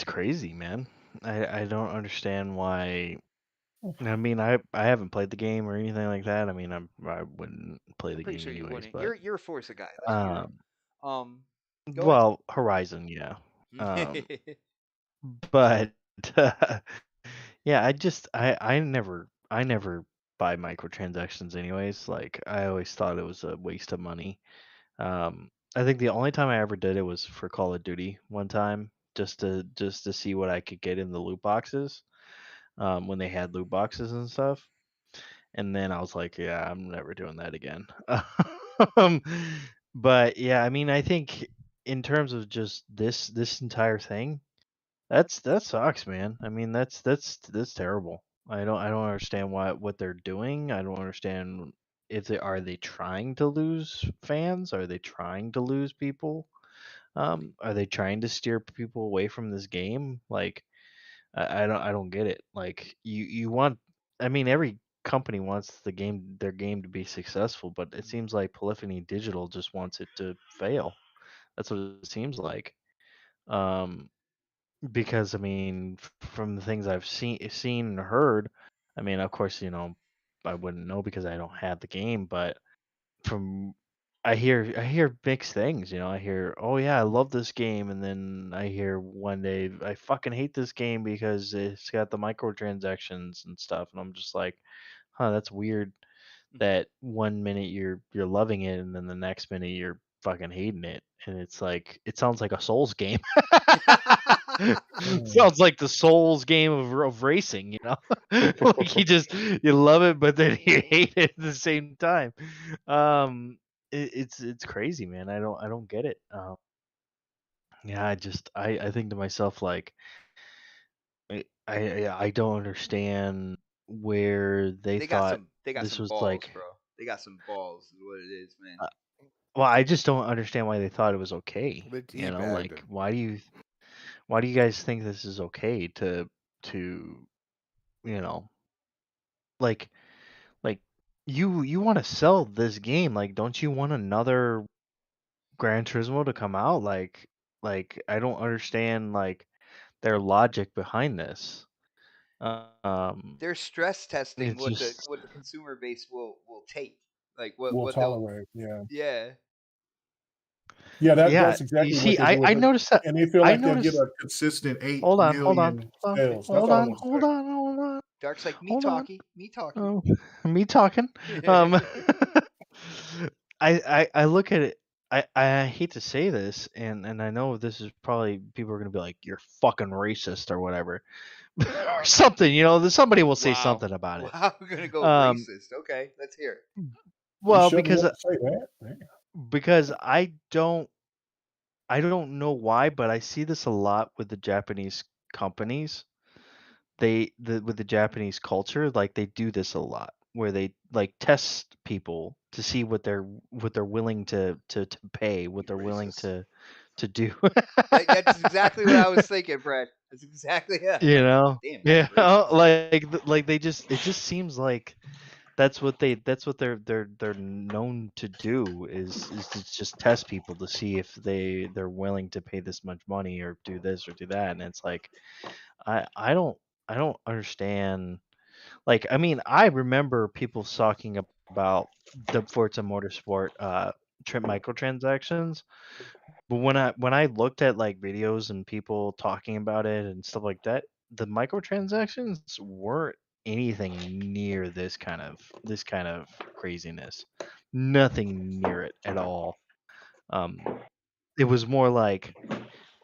crazy, man. I don't understand why. I mean, I haven't played the game or anything like that. I mean, I wouldn't play the Pretty game sure you anyways, wouldn't. but You're a Forza guy. Let's be real. Go well, Horizon, yeah. ahead. But yeah, I never buy microtransactions anyways. Like I always thought it was a waste of money. I think the only time I ever did it was for Call of Duty one time, just to see what I could get in the loot boxes, when they had loot boxes and stuff. And then I was like, yeah, I'm never doing that again. um, but yeah, I mean, I think in terms of just this entire thing, that sucks, man. I mean, that's terrible. I don't understand what they're doing. I don't understand if they trying to lose fans? Are they trying to lose people? Are they trying to steer people away from this game? Like I don't get it. Like you want, I mean, every company wants their game to be successful, but it seems like Polyphony Digital just wants it to fail. That's what it seems like. Um, because I mean, from the things I've seen and heard, I mean, of course, I wouldn't know because I don't have the game, but from I hear mixed things. I hear, oh yeah, I love this game, and then I hear one day I fucking hate this game because it's got the microtransactions and stuff, and I'm just like, huh, that's weird. That one minute you're loving it, and then the next minute you're fucking hating it, and it's like it sounds like a Souls game. Sounds like the Souls game of racing, like you love it, but then you hate it at the same time. It's crazy, man. I don't get it. Yeah, I think to myself like I don't understand where they thought they got this some was balls, like. bro. They got some balls. Is what it is, man. Well, I just don't understand why they thought it was okay. They teabagged Like him. why do you guys think this is okay to you know, like like you want to sell this game, like don't you want another Gran Turismo to come out? Like I don't understand like their logic behind this. Um, They're stress testing it's just what the consumer base will take, like Will what they'll. tolerate. Yeah. Yeah. Yeah, yeah. that's You exactly what see, they do with I it. noticed that. And they feel I like they'll get noticed. a consistent 8 Hold on, million sales. That's hold all I on, want to say. hold on, Dark's like me hold on. talkie, me talkie. Oh, me talking. Um, I look at it. I hate to say this, and I know this is probably people are gonna be like, "You're fucking racist" or whatever, or something. You know, somebody will say Wow. something about it. Wow, we're gonna go Um, racist. Okay, let's hear it. You well, shouldn't want to say that. Man. because I don't know why, but I see this a lot with the Japanese companies. With the Japanese culture, like they do this a lot, where they like test people to see what they're willing to pay, what You they're willing racist. to do. That's exactly what I was thinking, Brad. That's exactly yeah. You know, Damn, that's yeah, racist. like they just it just seems like that's what they're known to do is to just test people to see if they're willing to pay this much money or do this or do that, and it's like I don't I don't understand. Like, I mean, I remember people talking about the Forza Motorsport trip microtransactions, but when I looked at like videos and people talking about it and stuff like that, the microtransactions weren't anything near this kind of craziness. Nothing near it at all. Um, it was more like,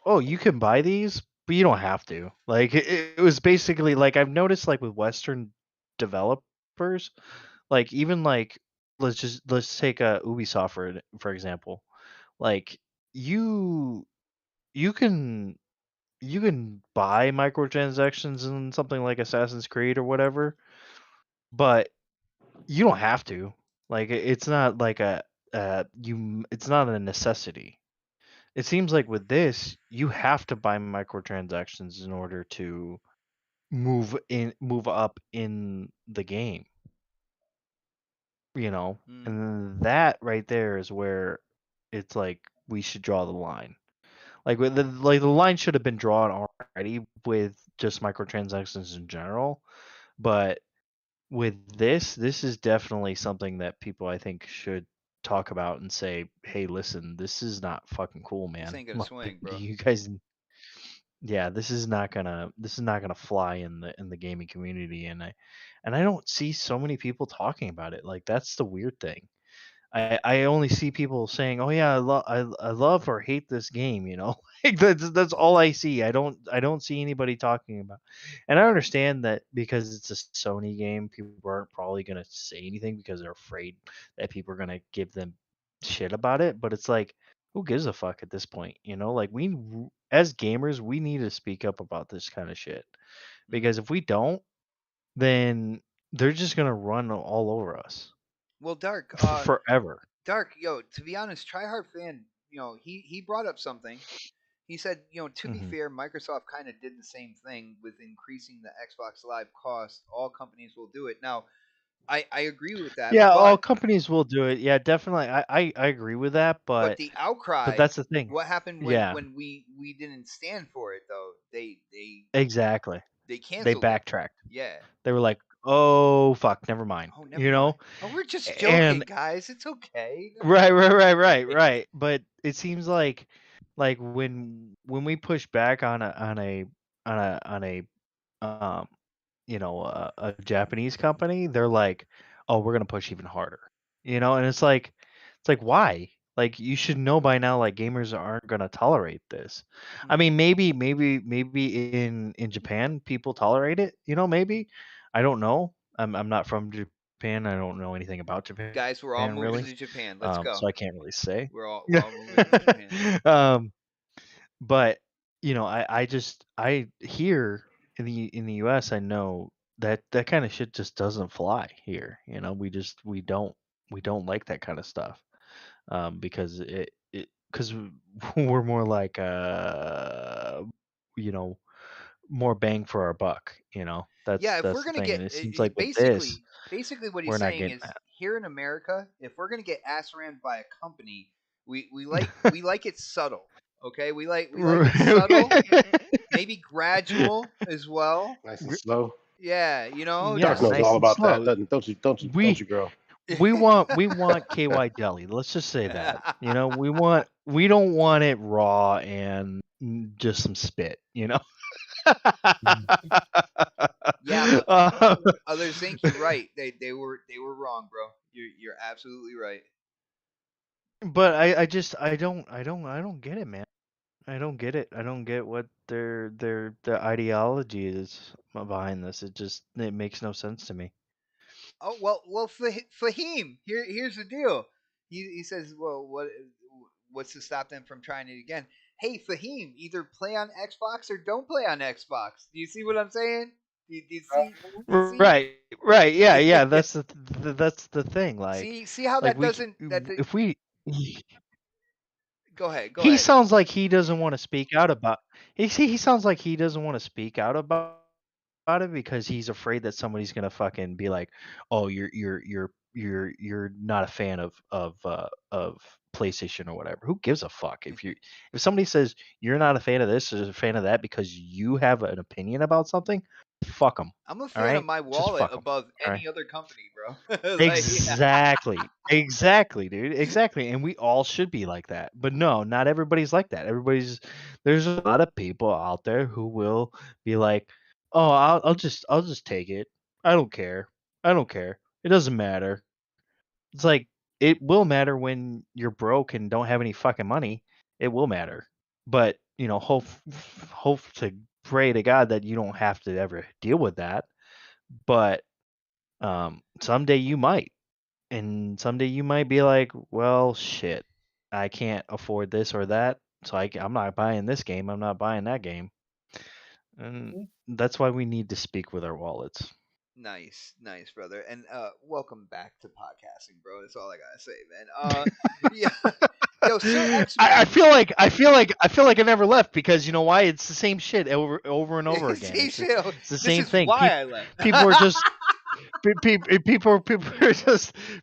oh, you can buy these, but you don't have to. Like it was basically like I've noticed like with Western developers, like even like let's take Ubisoft for example. Like you you can you can buy microtransactions in something like Assassin's Creed or whatever, but you don't have to. Like it's not like it's not a necessity. It seems like with this, you have to buy microtransactions in order to move up in the game, you know? Hmm. And that right there is where it's like we should draw the line. Like the line should have been drawn already with just microtransactions in general, but with this is definitely something that people I think should talk about and say, "Hey, listen, this is not fucking cool, This man. ain't gonna Like swing, bro. you guys yeah, this is not gonna fly in the gaming community, and I don't see so many people talking about it. Like that's the weird thing. I only see people saying, "Oh yeah, I love or hate this game," you know. Like that's all I see. I don't see anybody talking about. And I understand that because it's a Sony game, people aren't probably gonna say anything because they're afraid that people are gonna give them shit about it. But it's like, who gives a fuck at this point? You know, like as gamers, we need to speak up about this kind of shit Hmm. because if we don't, then they're just gonna run all over us Well, Dark, forever. Dark, yo, to be honest, Tryhard fan, he brought up something. He said, to be Hmm. fair, Microsoft kind of did the same thing with increasing the Xbox Live cost. All companies will do it. Now, I agree with that, Yeah, all but companies will do it. Yeah, definitely. I agree with that, the but outcry, that's the thing. what happened Yeah, when we didn't stand for it though? exactly. They They canceled it. backtracked. Yeah. They were like, "Oh fuck, never mind." Oh, never You know? mind. Oh, we're just joking, And guys. It's okay. right. But it seems like when we push back on a um a Japanese company, they're like, "Oh, we're gonna push even harder," you know, and it's like why? Like you should know by now, like gamers aren't gonna tolerate this. I Hmm. mean, maybe in Japan people tolerate it, you know, maybe. I don't know. I'm not from Japan. I don't know anything about Japan Guys, we're all really. moving to Japan. Let's So go. I can't really say. We're all moving to Japan. um, but I here in the US I know that kind of shit just doesn't fly here. You know, we don't like that kind of stuff. Because because we're more like you know more bang for our buck. Yeah, if we're That's the gonna thing, get and it seems like with this, basically what he's we're not saying getting is that. here in America, if we're gonna get ass ran by a company, we like it subtle. Okay, we like it subtle, maybe gradual as well. Nice and slow. Yeah, Yeah, Dark knows nice all and about that, slow. doesn't? Don't We you, girl? we want KY Deli. Let's just say that. We don't want it raw and just some spit. yeah, but Uh, others think you're right. They were wrong, bro. You're absolutely right. but I don't get it, man. I don't get it. I don't get what their ideology is behind this. It makes no sense to me. Oh well, Fahim. Here's the deal. He says, well, what's to stop them from trying it again? Hey, Fahim, either play on Xbox or don't play on Xbox. Do you see what I'm saying? Do you see? Do you see? Right, yeah. That's the thing. See how Like that we doesn't that the, if we go he ahead. sounds like he doesn't want to speak out about. He sounds like he doesn't want to speak out about it because he's afraid that somebody's gonna fucking be like, "Oh, you're not a fan of PlayStation or whatever." Who gives a fuck if somebody says you're not a fan of this or a fan of that because you have an opinion about something? Fuck them. I'm a All fan of right, my just wallet fuck them. above All right. any other company, bro. Like, Exactly, dude. Exactly. And we all should be like that. But no, not everybody's like that. There's a lot of people out there who will be like, "Oh, I'll just take it. I don't care. I don't care. It doesn't matter." It's like it will matter when you're broke and don't have any fucking money. It will matter. But, hope to pray to God that you don't have to ever deal with that. But someday you might. And someday you might be like, well, shit, I can't afford this or that, so I'm not buying this game. I'm not buying that game, and that's why we need to speak with our wallets. nice, brother. And welcome back to podcasting, bro. That's all I gotta say, man. Yeah, yo, Sir X I Man. feel like I never left because you know why? It's the same shit over and over again. See, It's shit, it's the this same is thing. why I left. People are just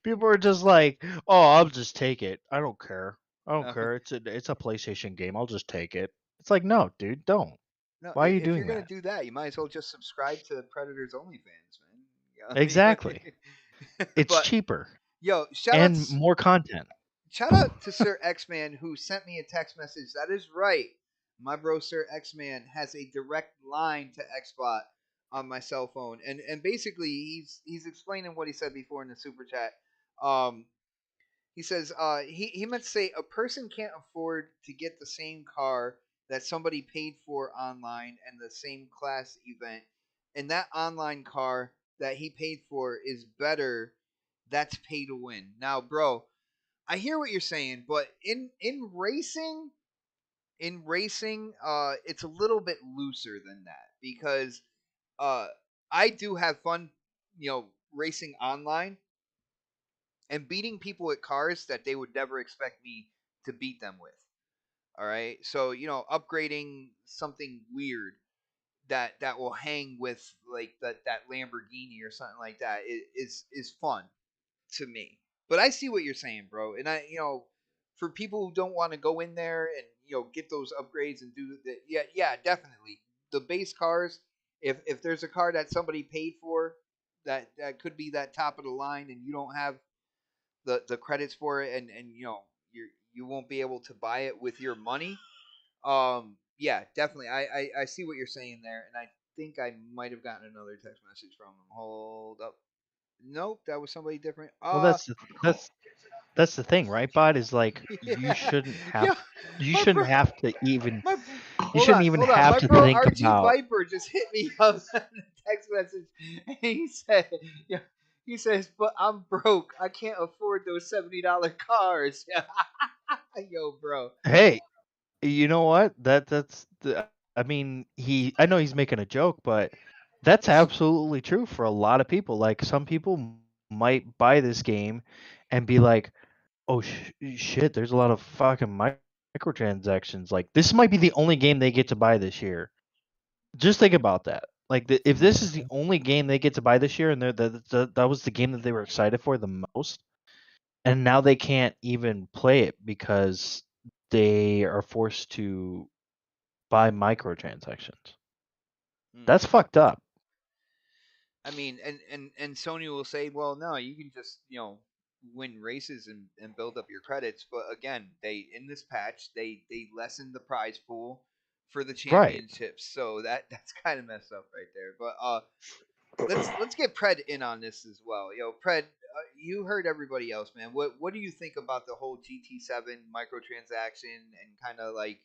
people are just like, oh, I'll just take it. I don't care. I don't care. It's a PlayStation game. I'll just take it. It's like, no, dude, don't. No, Why are you if you're doing gonna that? do that, you might as well just subscribe to Predator's OnlyFans, Exactly. man. It's But cheaper yo, and more content. shout out to Sir X Man who sent me a text message. That is right. My bro Sir X Man has a direct line to Xbot on my cell phone, and basically he's explaining what he said before in the super chat. Um, he says he meant to say a person can't afford to get the same car that somebody paid for online and the same class event, and that online car that he paid for is better. That's pay to win. Now, bro, I hear what you're saying, but in racing, it's a little bit looser than that because uh, I do have fun, racing online and beating people at cars that they would never expect me to beat them with. All right, so upgrading something weird that will hang with like that Lamborghini or something like that is fun to me. But I see what you're saying, bro. And for people who don't want to go in there and get those upgrades and do that, yeah, definitely. The base cars, if there's a car that somebody paid for, that could be that top of the line, and you don't have the credits for it, and you won't be able to buy it with your money. Yeah, definitely. I see what you're saying there, and I think I might have gotten another text message from him. Hold up. Nope, that was somebody different. Well, that's the thing, right, Bud? Is like you Yeah, shouldn't have yeah. you My shouldn't bro, have to even my you shouldn't even hold on. have My to bro think RG about. Viper just hit me up in a text message, and he said, "Yeah." He says, "But I'm broke. I can't afford those $70 cars." Yo, bro. Hey, you know what? I mean, I know he's making a joke, but that's absolutely true for a lot of people. Like some people might buy this game and be like, "Oh shit, there's a lot of fucking microtransactions. Like this might be the only game they get to buy this year." Just think about that. Like, if this is the only game they get to buy this year, and that was the game that they were excited for the most, and now they can't even play it because they are forced to buy microtransactions. That's fucked up. I mean, and Sony will say, well, no, you can just win races and build up your credits. But again, they in this patch they lessened the prize pool for the Right. championships, so that's kind of messed up right there. But let's get Pred in on this as well. Pred, you heard everybody else, man. What do you think about the whole GT7 microtransaction and kind of like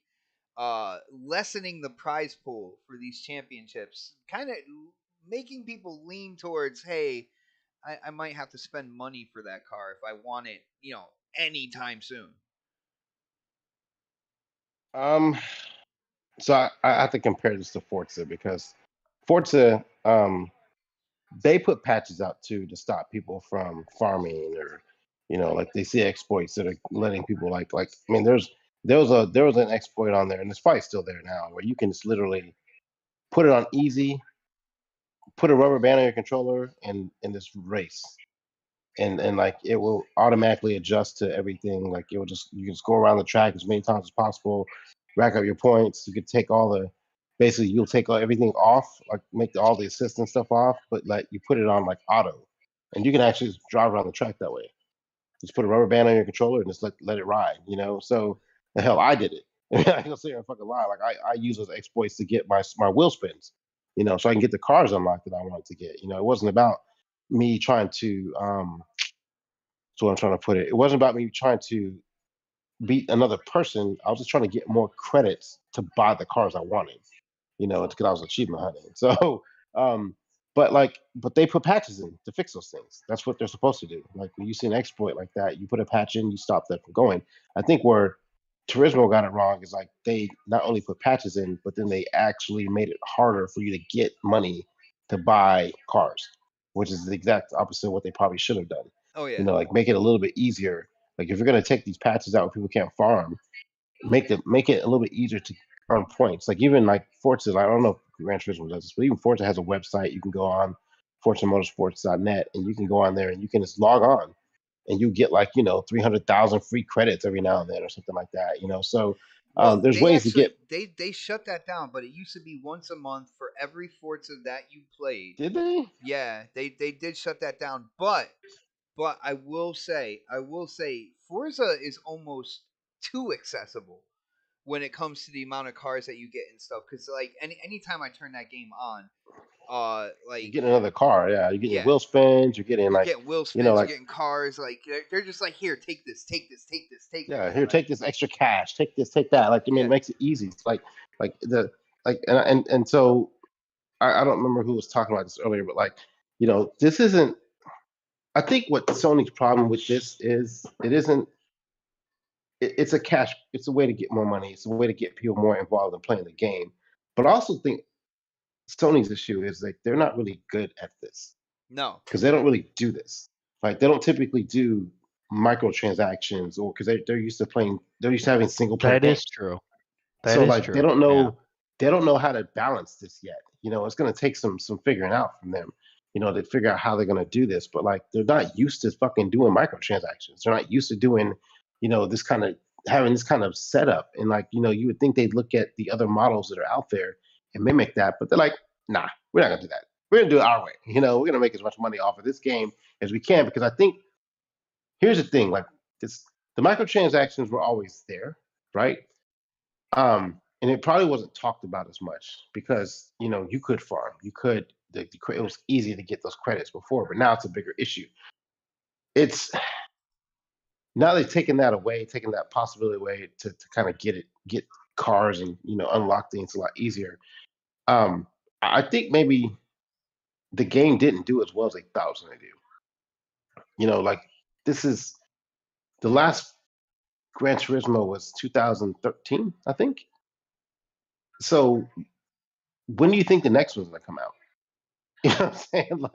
lessening the prize pool for these championships, kind of making people lean towards, hey, I might have to spend money for that car if I want it, anytime soon. So I have to compare this to Forza because Forza, they put patches out too to stop people from farming or, like they see exploits that are letting people like I mean, there was an exploit on there, and it's probably still there now, where you can just literally put it on easy, put a rubber band on your controller, and this race, and like it will automatically adjust to everything. Like it will you can just go around the track as many times as possible, rack up your points. You could take basically you'll take everything off, like make all the assist and stuff off, but like you put it on like auto, and you can actually just drive around the track that way. Just put a rubber band on your controller and just let it ride. So the hell, I did it. I ain't gonna sit here and fucking lie. Like I use those exploits to get my wheel spins, so I can get the cars unlocked that I wanted to get. It wasn't about me trying to so I'm trying to put it. It wasn't about me trying to beat another person. I was just trying to get more credits to buy the cars I wanted. It's because I was achievement hunting. So, but they put patches in to fix those things. That's what they're supposed to do. Like when you see an exploit like that, you put a patch in, you stop that from going. I think where Turismo got it wrong is like they not only put patches in, but then they actually made it harder for you to get money to buy cars, which is the exact opposite of what they probably should have done. Oh yeah. Like make it a little bit easier. Like if you're gonna take these patches out where people can't farm, make it a little bit easier to earn points. Like even like Forza, I don't know if Gran Turismo does this, but even Forza has a website. You can go on ForzaMotorsports.net and you can go on there and you can just log on and you get like 300,000 free credits every now and then or something like that. So there's ways to get. They shut that down, but it used to be once a month for every Forza that you played. Did they? Yeah, they did shut that down, but I will say Forza is almost too accessible when it comes to the amount of cars that you get and stuff. Because like anytime I turn that game on, You like get another car, yeah. You're getting yeah, wheel spins. You're getting you're like getting wheel spins, like you're getting cars. Like they're just like, here, take this, take this, take this, take yeah. this. Here, Like, take this extra cash. Take this, take that. Like I mean, yeah. it makes it easy. It's like the like and so I don't remember who was talking about this earlier, but like this isn't. I think what Sony's problem with this is it isn't. It's a cash. It's a way to get more money. It's a way to get people more involved in playing the game. But I also think Sony's issue is like they're not really good at this No. because they don't really do this. Like they don't typically do microtransactions or because they're used to playing. They're used to having single player That games. is true. So That is like true. they don't Yeah. know how to balance this yet. It's going to take some figuring out from them. To figure out how they're going to do this. But like they're not used to fucking doing microtransactions. They're not used to doing this kind of having this kind of setup. And like you would think they'd look at the other models that are out there and mimic that, but they're like, nah, we're not gonna do that. We're gonna do it our way. We're gonna make as much money off of this game as we can because I think here's the thing, like this, the microtransactions were always there, right? And it probably wasn't talked about as much because you could farm, you could it was easy to get those credits before, but now it's a bigger issue. It's now they've taken that away, taken that possibility away to kind of get cars and unlock things a lot easier. I think maybe the game didn't do as well as they thought it was going to do. Like this is the last Gran Turismo was 2013, I think. So when do you think the next one's going to come out? You know what I'm saying?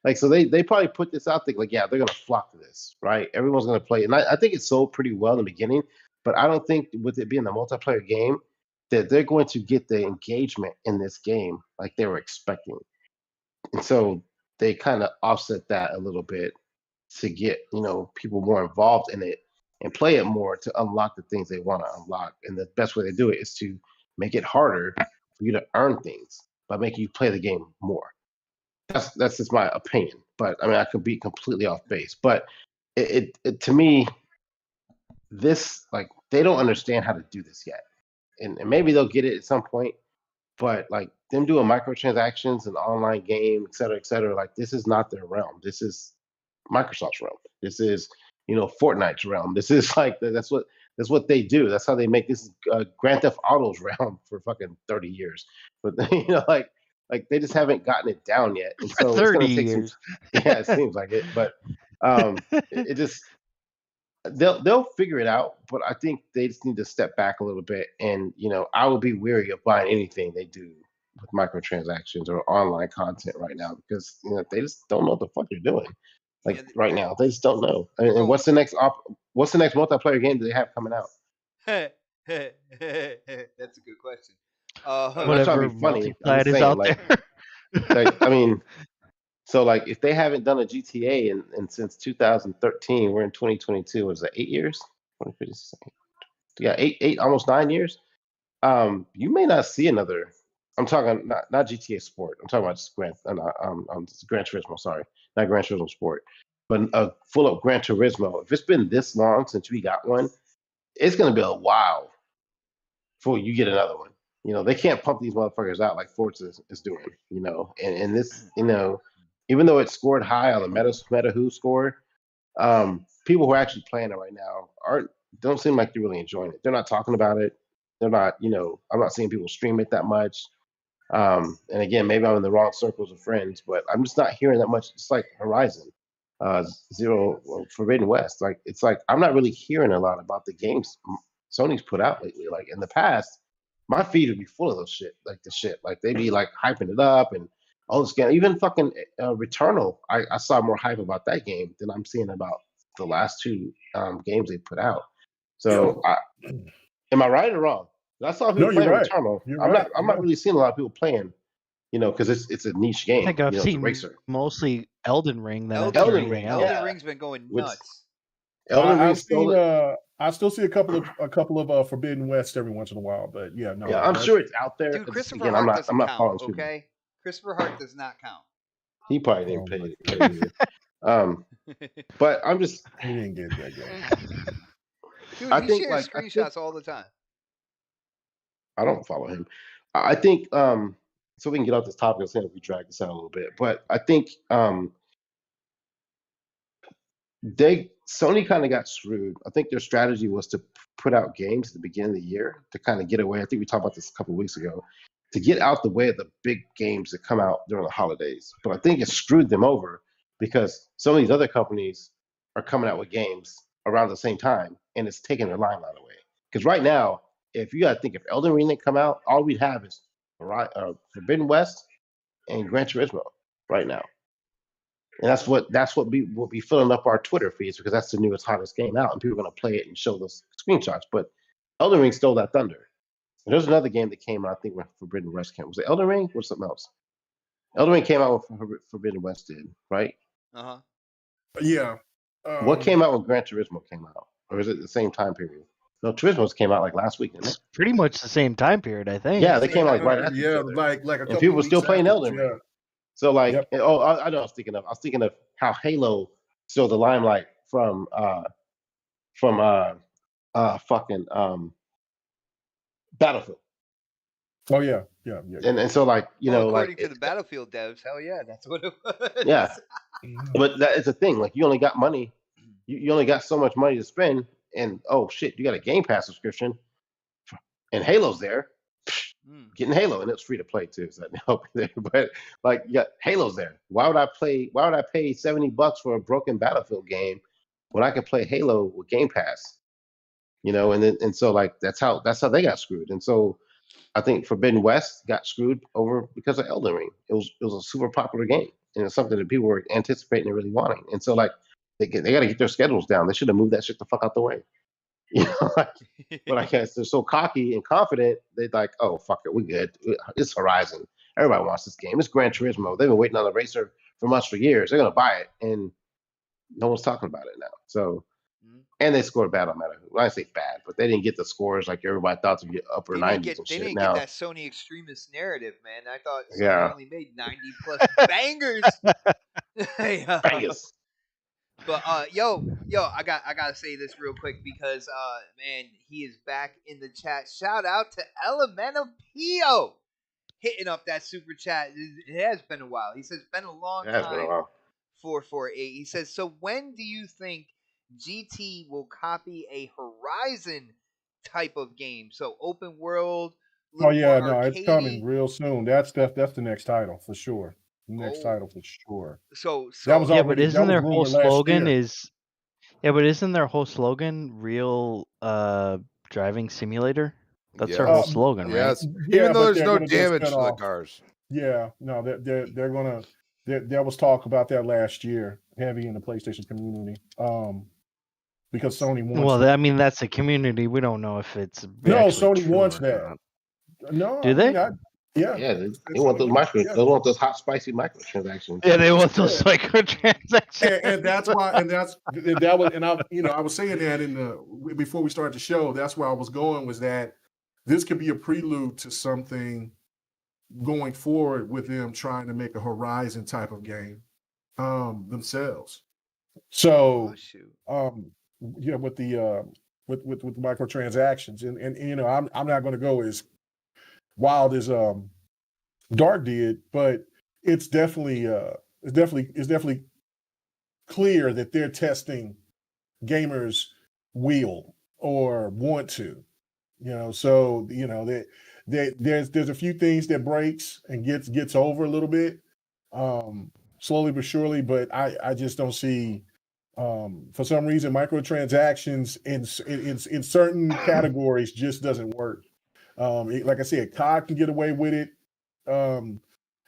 Like so they probably put this out there like, yeah, they're going to flock to this, right? Everyone's going to play it. And I think it sold pretty well in the beginning, but I don't think with it being a multiplayer game, that they're going to get the engagement in this game like they were expecting. And so they kind of offset that a little bit to get, people more involved in it and play it more to unlock the things they want to unlock. And the best way to do it is to make it harder for you to earn things by making you play the game more. That's just my opinion. But I mean, I could be completely off base. But it to me, this, like, they don't understand how to do this yet. And maybe they'll get it at some point. But like them doing microtransactions and online game, et cetera, like this is not their realm. This is Microsoft's realm. This is, Fortnite's realm. This is like that's what they do. That's how they make this Grand Theft Auto's realm for fucking 30 years. But like they just haven't gotten it down yet. And so it's gonna take years. Yeah, it seems like it. But it just they'll figure it out. But I think they just need to step back a little bit. And I would be weary of buying anything they do with microtransactions or online content right now because they just don't know what the fuck they're doing. Like right now, they just don't know. And what's the next multiplayer game do they have coming out? That's a good question. Whatever multiplayer is out there. Like, I mean, so like if they haven't done a GTA and since 2013, we're in 2022. Was it 8 years? 2015. Yeah, eight, almost 9 years. You may not see another. I'm talking not GTA Sport. I'm talking about just Gran Turismo. Sorry, not Gran Turismo Sport, but a full up Gran Turismo. If it's been this long since we got one, it's gonna be a while before you get another one. They can't pump these motherfuckers out like Forza is doing. And this, even though it scored high on the MetaWho score, people who are actually playing it right now don't seem like they're really enjoying it. They're not talking about it. They're not, I'm not seeing people stream it that much. And again, maybe I'm in the wrong circles of friends, but I'm just not hearing that much. It's like Horizon, Forbidden West. Like it's like I'm not really hearing a lot about the games Sony's put out lately. Like in the past, my feed would be full of those shit. Like they'd be like hyping it up and all this game. Even fucking Returnal, I saw more hype about that game than I'm seeing about the last two games they put out. So, am I right or wrong? I saw people playing Returnal. I'm not really seeing a lot of people playing, because it's a niche game. I think I've seen mostly Elden Ring. Elden Ring's been going nuts. I still see a couple of Forbidden West every once in a while, but yeah, no. Yeah, I'm sure it's out there. Dude, Christopher Hart doesn't count. Okay, Christopher Hart does not count. He probably didn't pay it. But I'm just. He didn't get that game. Dude, he shares screenshots all the time. I don't follow him. I think so we can get off this topic and say we drag this out a little bit, but I think Sony kind of got screwed. I think their strategy was to put out games at the beginning of the year to kind of get away. I think we talked about this a couple of weeks ago, to get out the way of the big games that come out during the holidays. But I think it screwed them over because some of these other companies are coming out with games around the same time, and it's taking their limelight away. Because right now, if you got to think, if Elden Ring didn't come out, all we'd have is Forbidden West and Gran Turismo right now. And that's what will be filling up our Twitter feeds because that's the newest, hottest game out, and people are going to play it and show those screenshots. But Elden Ring stole that thunder. And there's another game that came out, I think, when Forbidden West came. Was it Elden Ring or something else? Elden Ring came out when Forbidden West did, right? Uh-huh. Yeah. What came out when Gran Turismo came out? Or is it the same time period? No, Turismo's came out like last week, didn't it? Pretty much the same time period, I think. Yeah, they came out like right after. Yeah, like a couple. And people were still playing Elden Ring. Yeah. So like, I know I was thinking of how Halo stole the limelight from fucking Battlefield. Oh yeah. And so like according to the Battlefield devs, hell yeah, that's what it was. Yeah, but that is the thing. Like you only got money, you only got so much money to spend, and oh shit, you got a Game Pass subscription, and Halo's there. Getting Halo, and it's free to play too, so that help there. But like, yeah, Halo's there. Why would I pay $70 for a broken Battlefield game when I can play Halo with Game Pass? And so like that's how they got screwed. And so I think Forbidden West got screwed over because of Elden Ring. It was a super popular game, and it's something that people were anticipating and really wanting. And so like they got to get their schedules down. They should have moved that shit the fuck out the way. You know, but I guess they're so cocky and confident. They're like, "Oh fuck it, we good. It's Horizon. Everybody wants this game. It's Gran Turismo. They've been waiting on the racer for months for years. They're gonna buy it, and no one's talking about it now." So, and they scored bad on Meta. Well, I say bad, but they didn't get the scores like everybody thought to be upper 90s and They shit. didn't get Now, that Sony extremist narrative, man. I thought Sony yeah, only made 90+ bangers. Yeah. bangers. But yo, I gotta say this real quick because man, he is back in the chat. Shout out to Elemental Pio hitting up that super chat. It has been a while. He says been a long It has been a time. while. 448. He says, so when do you think GT will copy a Horizon type of game? So open world, a Oh little more yeah, no, it's coming arcadey. real soon. That's the next title for sure. Next Oh, title for sure. so That was so Yeah, but already that isn't was their whole rumored last slogan year. real driving simulator? That's their Yes. whole slogan, right? Yes. Yeah, Even though but there's they're no gonna get a damage to the spinoff. cars. Yeah, no, they're gonna. There was talk about that last year, heavy in the PlayStation community, because Sony wants Well, that. I mean, that's a community. We don't know if it's No, actually Sony true wants or that. not. No, Do I mean, they? yeah, Yeah, they it's want those micro. yeah. They want those hot, spicy microtransactions. Yeah, they want those Yeah. microtransactions. And that's why, and that was, and I was saying that before we started the show. That's where I was going, was that this could be a prelude to something going forward with them trying to make a Horizon type of game themselves. So, shoot. Yeah, with the with microtransactions, and I'm not going to go as wild as Dark did, but it's definitely clear that they're testing gamers' will or want to, So there's a few things that breaks and gets over a little bit, slowly but surely. But I just don't see, for some reason, microtransactions in certain categories just doesn't work. Like I said, COD can get away with it. And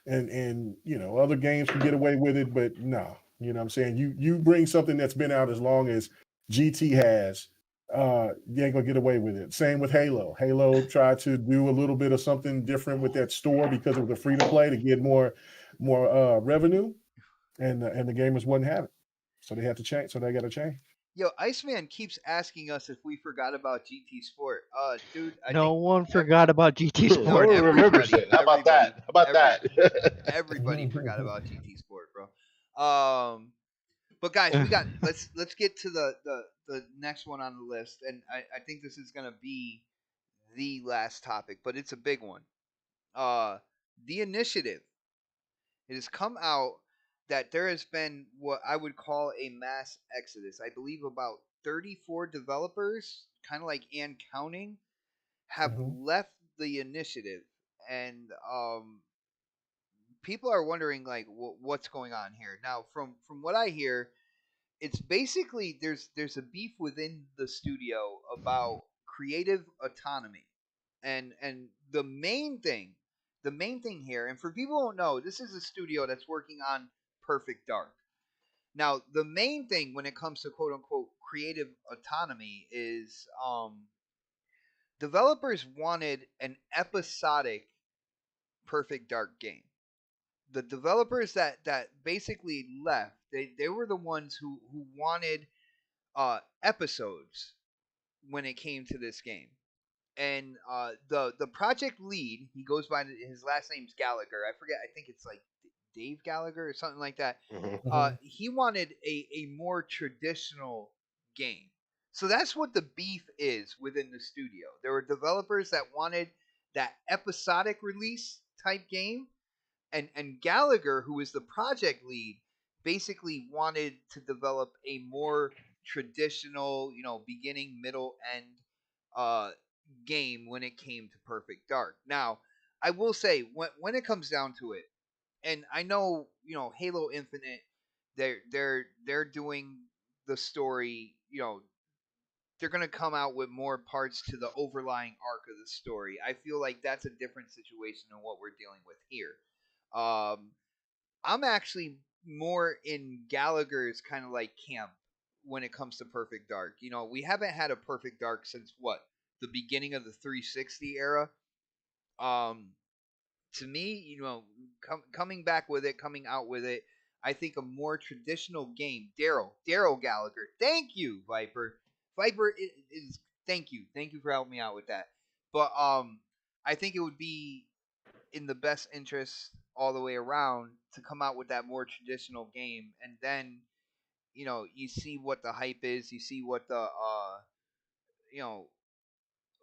other games can get away with it, but no, what I'm saying, you bring something that's been out as long as GT has, you ain't gonna get away with it. Same with Halo. Halo tried to do a little bit of something different with that store because it was a free to play to get more revenue, and the gamers wouldn't have it, so they had to change. So they got to change. Yo, Iceman keeps asking us if we forgot about GT Sport. Dude, I No think one forgot about GT No Sport. one remembers it. How about that? How about that? everybody forgot about GT Sport, bro. But guys, we got let's get to the next one on the list, and I think this is gonna be the last topic, but it's a big one. The initiative. It has come out that there has been what I would call a mass exodus. I believe about 34 developers, kind of like and counting, have left the initiative, and people are wondering like what's going on here. Now, from what I hear, it's basically there's a beef within the studio about creative autonomy, and the main thing here, and for people who don't know, this is a studio that's working on Perfect Dark. Now, the main thing when it comes to quote unquote creative autonomy is developers wanted an episodic Perfect Dark game. The developers that basically left, they were the ones who wanted episodes when it came to this game. And the project lead, he goes by his last name's Gallagher. I forget. I think it's like Dave Gallagher or something like that. He wanted a more traditional game. So that's what the beef is within the studio. There were developers that wanted that episodic release type game, and Gallagher, who is the project lead, basically wanted to develop a more traditional, beginning, middle, end uh, game when it came to Perfect Dark. Now, I will say when it comes down to it, and I know Halo Infinite, they're doing the story. They're gonna come out with more parts to the overlying arc of the story. I feel like that's a different situation than what we're dealing with here. Um, I'm actually more in Gallagher's kind of like camp when it comes to Perfect Dark. We haven't had a Perfect Dark since what, the beginning of the 360 era. To me, coming back with it, coming out with it, I think a more traditional game. Daryl Gallagher. Thank you, Viper. Viper is thank you for helping me out with that. But I think it would be in the best interest all the way around to come out with that more traditional game, and then you see what the hype is, you see what the you know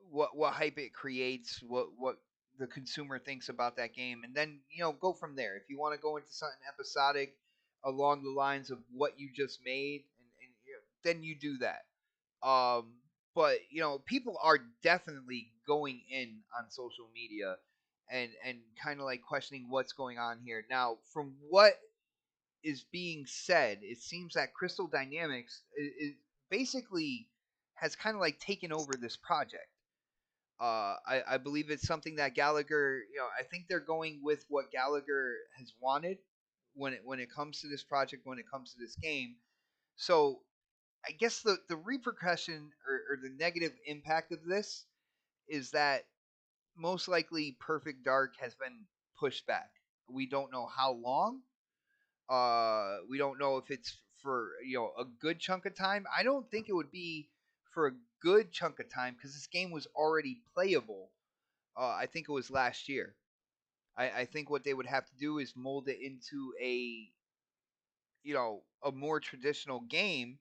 what hype it creates, what the consumer thinks about that game, and then go from there. If you want to go into something episodic along the lines of what you just made, and then you do that. But people are definitely going in on social media and kind of like questioning what's going on here. Now, from what is being said, it seems that Crystal Dynamics is basically has kind of like taken over this project. I believe it's something that Gallagher, I think they're going with what Gallagher has wanted when it comes to this project, when it comes to this game. So I guess the repercussion or the negative impact of this is that most likely Perfect Dark has been pushed back. We don't know how long. We don't know if it's for a good chunk of time. I don't think it would be for a good chunk of time because this game was already playable. I think it was last year. I think what they would have to do is mold it into a more traditional game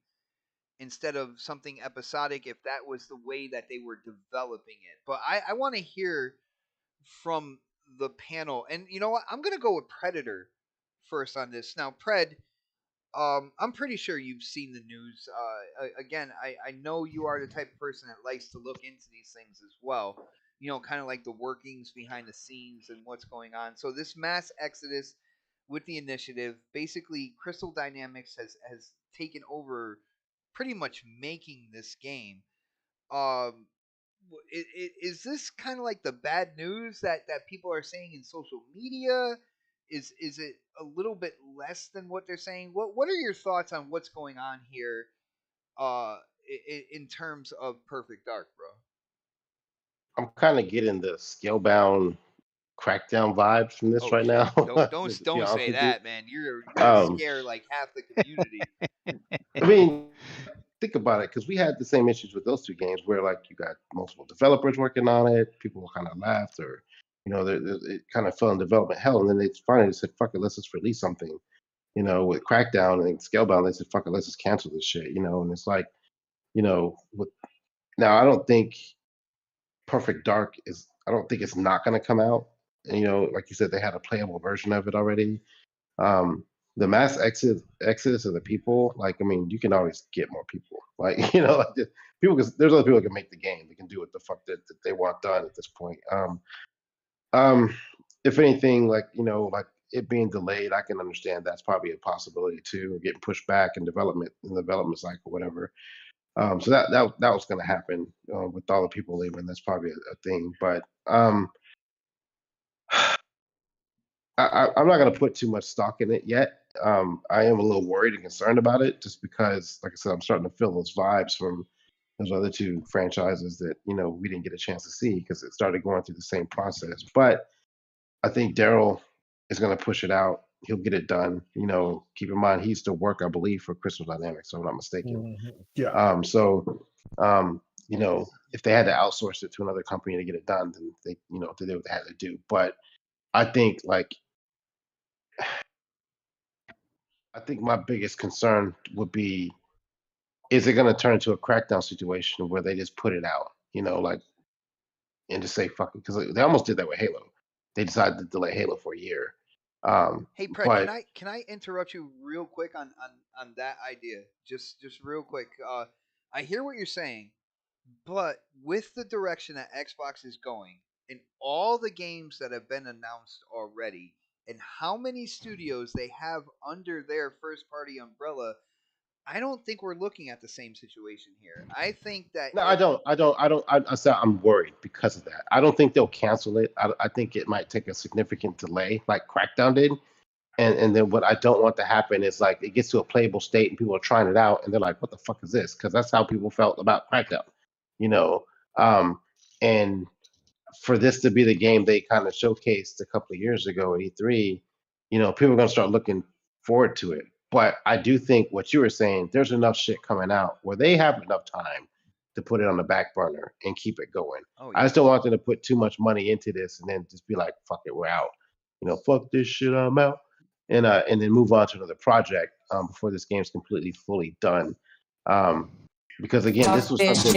instead of something episodic if that was the way that they were developing it. But I want to hear from the panel. And you know what? I'm going to go with Predator first on this. Now, Pred, I'm pretty sure you've seen the news. Again, I know you are the type of person that likes to look into these things as well. Kind of like the workings behind the scenes and what's going on. So this mass exodus with the initiative, basically, Crystal Dynamics has taken over, pretty much making this game. Um, is this kind of like the bad news that people are saying in social media? Is it a little bit less than what they're saying? What are your thoughts on what's going on here in terms of Perfect Dark, bro? I'm kind of getting the Scalebound Crackdown vibes from this right now. Don't say that, man. You're Um, scare like half the community. I mean, think about it, because we had the same issues with those two games where like you got multiple developers working on it, people kind of left, or it kind of fell in development hell, and then they finally said, "Fuck it, let's just release something." With Crackdown and Scalebound, they said, "Fuck it, let's just cancel this shit." And it's like, with now, I don't think Perfect Dark is. I don't think it's not going to come out. And, like you said, they had a playable version of it already. Um, the mass exodus of the people, like, I mean, you can always get more people. Like, like people, because there's other people that can make the game. They can do what the fuck that they want done at this point. If anything, like, like it being delayed, I can understand that's probably a possibility too, or getting pushed back in the development cycle, whatever. So that was going to happen with all the people leaving. That's probably a thing. But I'm not going to put too much stock in it yet. I am a little worried and concerned about it, just because, like I said, I'm starting to feel those vibes from those other two franchises that we didn't get a chance to see because it started going through the same process. But I think Daryl is going to push it out. He'll get it done. Keep in mind he used to work, I believe, for Crystal Dynamics, so I'm not mistaken. Yeah. If they had to outsource it to another company to get it done, then they did what they had to do. But I think my biggest concern would be, is it going to turn into a Crackdown situation where they just put it out, and just say fuck it, because they almost did that with Halo. They decided to delay Halo for a year. Hey, Pred, can I interrupt you real quick on that idea? Just real quick. I hear what you're saying, but with the direction that Xbox is going, and all the games that have been announced already, and how many studios they have under their first party umbrella, I don't think we're looking at the same situation here. I think that No, I don't. I said I'm worried because of that. I don't think they'll cancel it. I think it might take a significant delay, like Crackdown did. And then what I don't want to happen is like it gets to a playable state and people are trying it out and they're like, "What the fuck is this?" Because that's how people felt about Crackdown, you know. And for this to be the game they kind of showcased a couple of years ago at E3, people are going to start looking forward to it. But I do think what you were saying, there's enough shit coming out where they have enough time to put it on the back burner and keep it going. Oh I yeah. just don't want them to put too much money into this and then just be like, "Fuck it, we're out." Fuck this shit, I'm out, and then move on to another project before this game's completely fully done. Because again, this was something.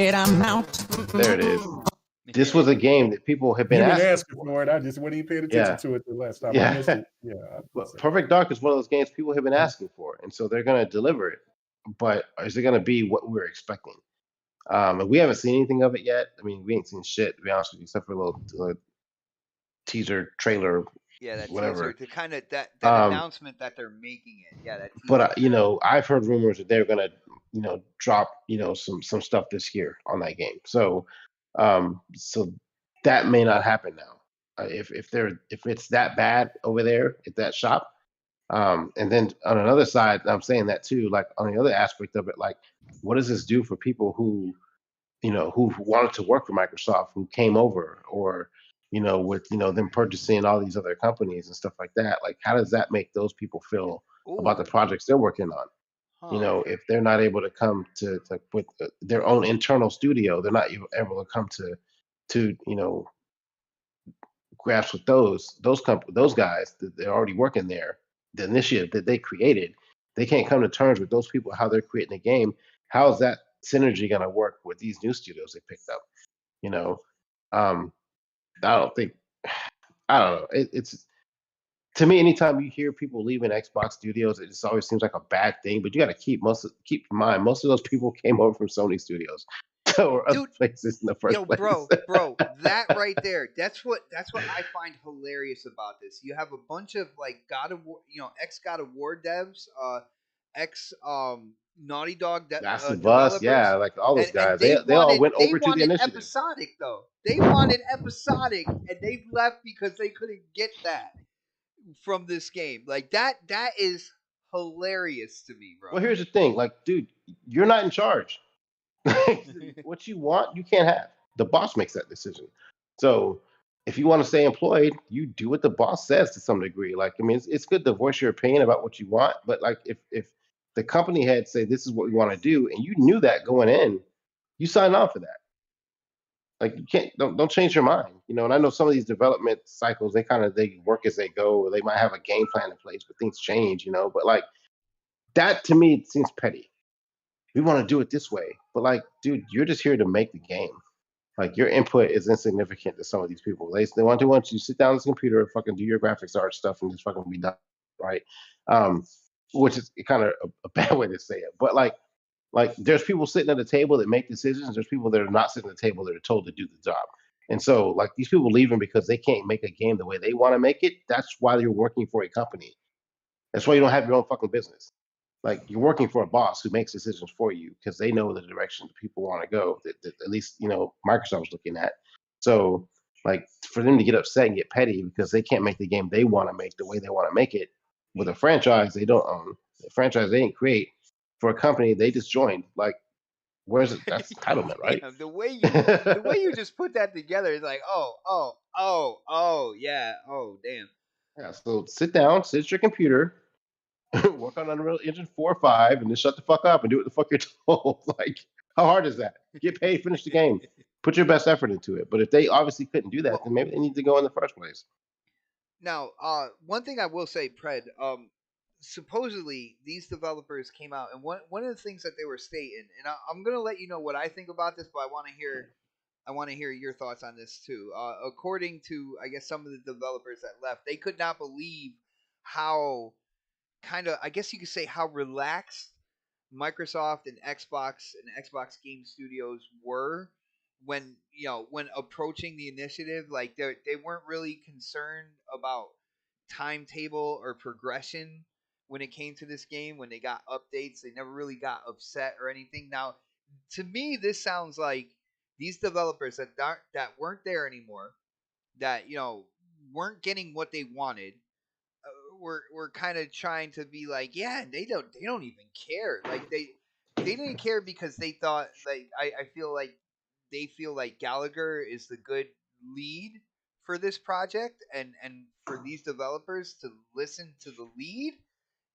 There it is. This was a game that people have been You've been asking asking for it. I just wasn't even paying attention Yeah. to it the last time. I missed Yeah. it. Yeah. But Perfect Dark is one of those games people have been asking for, and so they're going to deliver it. But is it going to be what we're expecting? And we haven't seen anything of it yet. I mean, we ain't seen shit, to be honest with you, except for a little teaser trailer, Yeah, that whatever. teaser, to kind of that Um, announcement that they're making it. Yeah, that teaser. But I've heard rumors that they're going to drop some stuff this year on that game. So that may not happen now. If it's that bad over there at that shop. And then on another side, I'm saying that too, like on the other aspect of it, like what does this do for people who wanted to work for Microsoft, who came over, or with them purchasing all these other companies and stuff like that? Like, how does that make those people feel about the projects they're working on? If they're not able to come to with their own internal studio, they're not able to come to grasp with those guys that they're already working there, the initiative that they created. They can't come to terms with those people, how they're creating a game. How is that synergy going to work with these new studios they picked up? Um, I don't think. I don't know. It's to me, anytime you hear people leaving Xbox studios, it just always seems like a bad thing. But you got to keep in mind, most of those people came over from Sony studios or other places in the first place. bro, that right there, that's what I find hilarious about this. You have a bunch of like God of War, ex God of War devs, ex Naughty Dog Last of Us, developers, yeah, like all those and guys, they all went over to the initiative. episodic though. They wanted episodic, and they left because they couldn't get that from this game. Like that is hilarious to me, bro. Well, here's the thing, like, dude, you're not in charge. What you want, you can't have. The boss makes that decision. So if you want to stay employed, you do what the boss says to some degree. Like, I mean, it's good to voice your opinion about what you want, but like if the company had say this is what we want to do, and you knew that going in, you sign on for that. Like you can't don't change your mind. And I know some of these development cycles, they work as they go, or they might have a game plan in place, but things change, but like that to me it seems petty. We want to do it this way. But like, dude, you're just here to make the game. Like your input is insignificant to some of these people. They want you to sit down on this computer and fucking do your graphics art stuff and just fucking be done, right? Which is kind of a bad way to say it. But like there's people sitting at a table that make decisions. There's people that are not sitting at the table that are told to do the job. And so like these people leaving because they can't make a game the way they want to make it. That's why you're working for a company. That's why you don't have your own fucking business. Like you're working for a boss who makes decisions for you because they know the direction that people want to go. That at least Microsoft's looking at. So like for them to get upset and get petty because they can't make the game they want to make the way they want to make it with a franchise they don't own, a franchise they didn't create, for a company they just joined. Like where's it? That's entitlement, right? Damn, the way you just put that together is like, oh, yeah, oh, damn. Yeah. So sit down, sit at your computer, work on Unreal Engine 4 or 5, and then shut the fuck up and do what the fuck you're told. Like, how hard is that? Get paid, finish the game, put your best effort into it. But if they obviously couldn't do that, then maybe they need to go in the first place. Now, one thing I will say, Pred, supposedly these developers came out, and one of the things that they were stating, and I'm gonna let you know what I think about this, but I want to hear your thoughts on this too. According to, I guess, some of the developers that left, they could not believe how kind of, I guess you could say, how relaxed Microsoft and Xbox Game Studios were when when approaching the initiative. Like they weren't really concerned about timetable or progression when it came to this game. When they got updates, they never really got upset or anything. Now, to me, this sounds like these developers that weren't there anymore, that weren't getting what they wanted, were kind of trying to be like, yeah, they don't even care. Like they didn't care because they thought, like, I feel like they feel like Gallagher is the good lead for this project, and for these developers to listen to the lead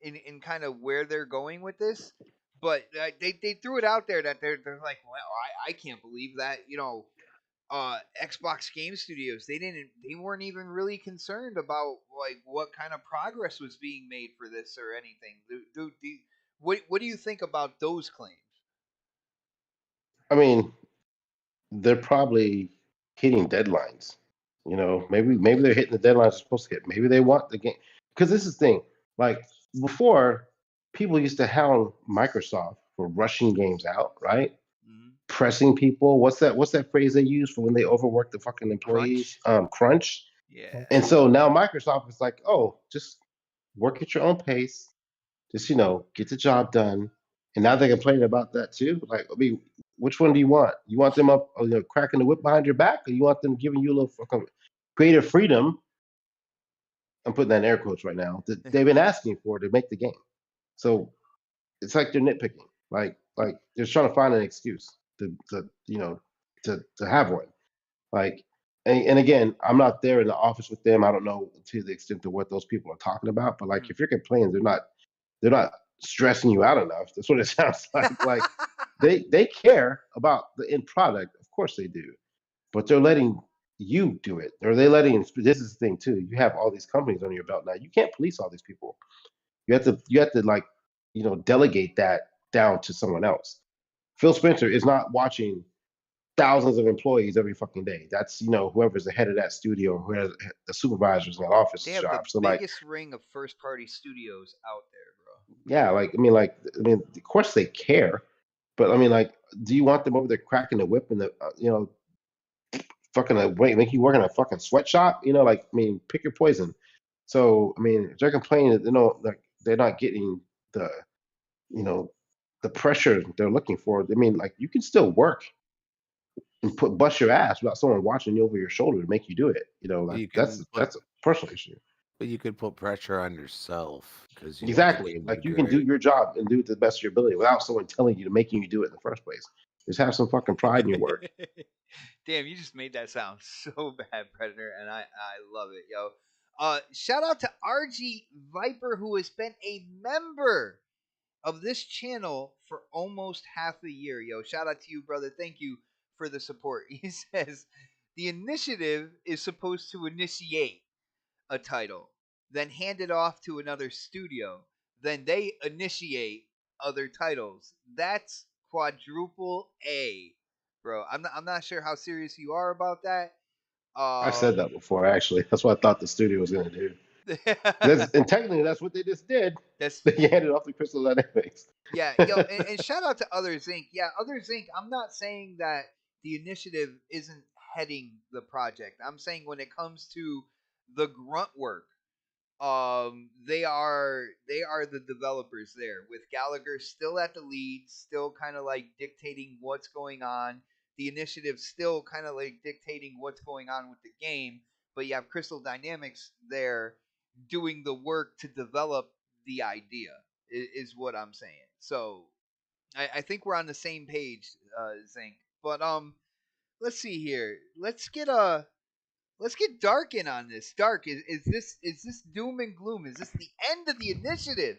in kind of where they're going with this. But they threw it out there that they're like, well, I can't believe that, Xbox Game Studios, they weren't even really concerned about like what kind of progress was being made for this or anything. What do you think about those claims? I mean, they're probably hitting deadlines. Maybe they're hitting the deadlines they're supposed to hit. Maybe they want the game because this is the thing. Like before, people used to hound Microsoft for rushing games out, right? Mm-hmm. Pressing people. What's that phrase they use for when they overwork the fucking employees? Crunch. Yeah. And so now Microsoft is like, oh, just work at your own pace. Just get the job done. And now they're complaining about that too. Like, I mean, which one do you want? You want them up, cracking the whip behind your back, or you want them giving you a little fucking creative freedom? I'm putting that in air quotes right now. That they've been asking for to make the game. So it's like they're nitpicking. Like they're trying to find an excuse to have one. Like, and again, I'm not there in the office with them. I don't know to the extent of what those people are talking about. But like, if you're complaining, they're not stressing you out enough. That's what it sounds like. Like they care about the end product, of course they do, but they're letting you do it, or they letting. This is the thing too. You have all these companies on your belt now. You can't police all these people. You have to like, delegate that down to someone else. Phil Spencer is not watching thousands of employees every fucking day. That's whoever's the head of that studio, who has the supervisors in that office They have the job. So like, biggest ring of first party studios out there, bro. yeah, of course they care, but I mean, like, do you want them over there cracking the whip and fucking make you work in a fucking sweatshop? Like, I mean, pick your poison. So I mean, if they're complaining that like they're not getting the you know the pressure they're looking for, I mean, like, you can still work and bust your ass without someone watching you over your shoulder to make you do it. Like, You that's can that's a personal issue. But you could put pressure on yourself because you want the Exactly. game to Like, be you can do great. your job and do it to the best of your ability without someone telling you to making you do it in the first place. Just have some fucking pride in your work. Damn, you just made that sound so bad, Predator, and I love it, yo. Shout out to RG Viper, who has been a member of this channel for almost half a year, yo. Shout out to you, brother. Thank you for the support. He says the initiative is supposed to initiate a title, then hand it off to another studio, then they initiate other titles. That's quadruple A, bro. I'm not sure how serious you are about that. I've said that before, actually. That's what I thought the studio was going to do. And technically, that's what they just did. That's They handed off the Crystal Dynamics. Yeah, yo, and shout out to Others Inc. Yeah, Others Inc. I'm not saying that the initiative isn't heading the project. I'm saying when it comes to the grunt work, they are the developers there, with Gallagher still at the lead, still kind of like dictating what's going on. The initiative still kind of like dictating what's going on with the game, but you have Crystal Dynamics there doing the work to develop the idea. Is what I'm saying. So I think we're on the same page, Zink. But let's see here. Let's get Dark in on this. Dark, is this doom and gloom? Is this the end of the initiative?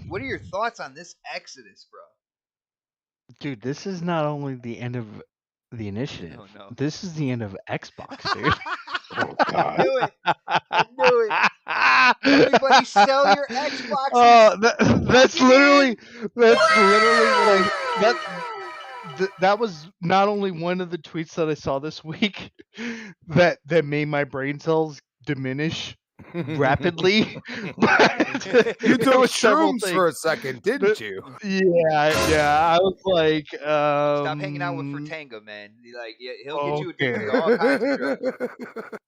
What are your thoughts on this exodus, bro? Dude, this is not only the end of the initiative. Oh no. This is the end of Xbox, dude. Oh, I God. knew it. I knew it. Everybody sell your Xboxes. Oh, that's Lock it literally in. that's literally what that was not only one of the tweets that I saw this week that made my brain cells diminish rapidly. But You there took was several shrooms for a things. second, didn't you? Yeah. I was like, Stop hanging out with Fertanga, man. Like, yeah, he'll get you addicted okay. to all kinds of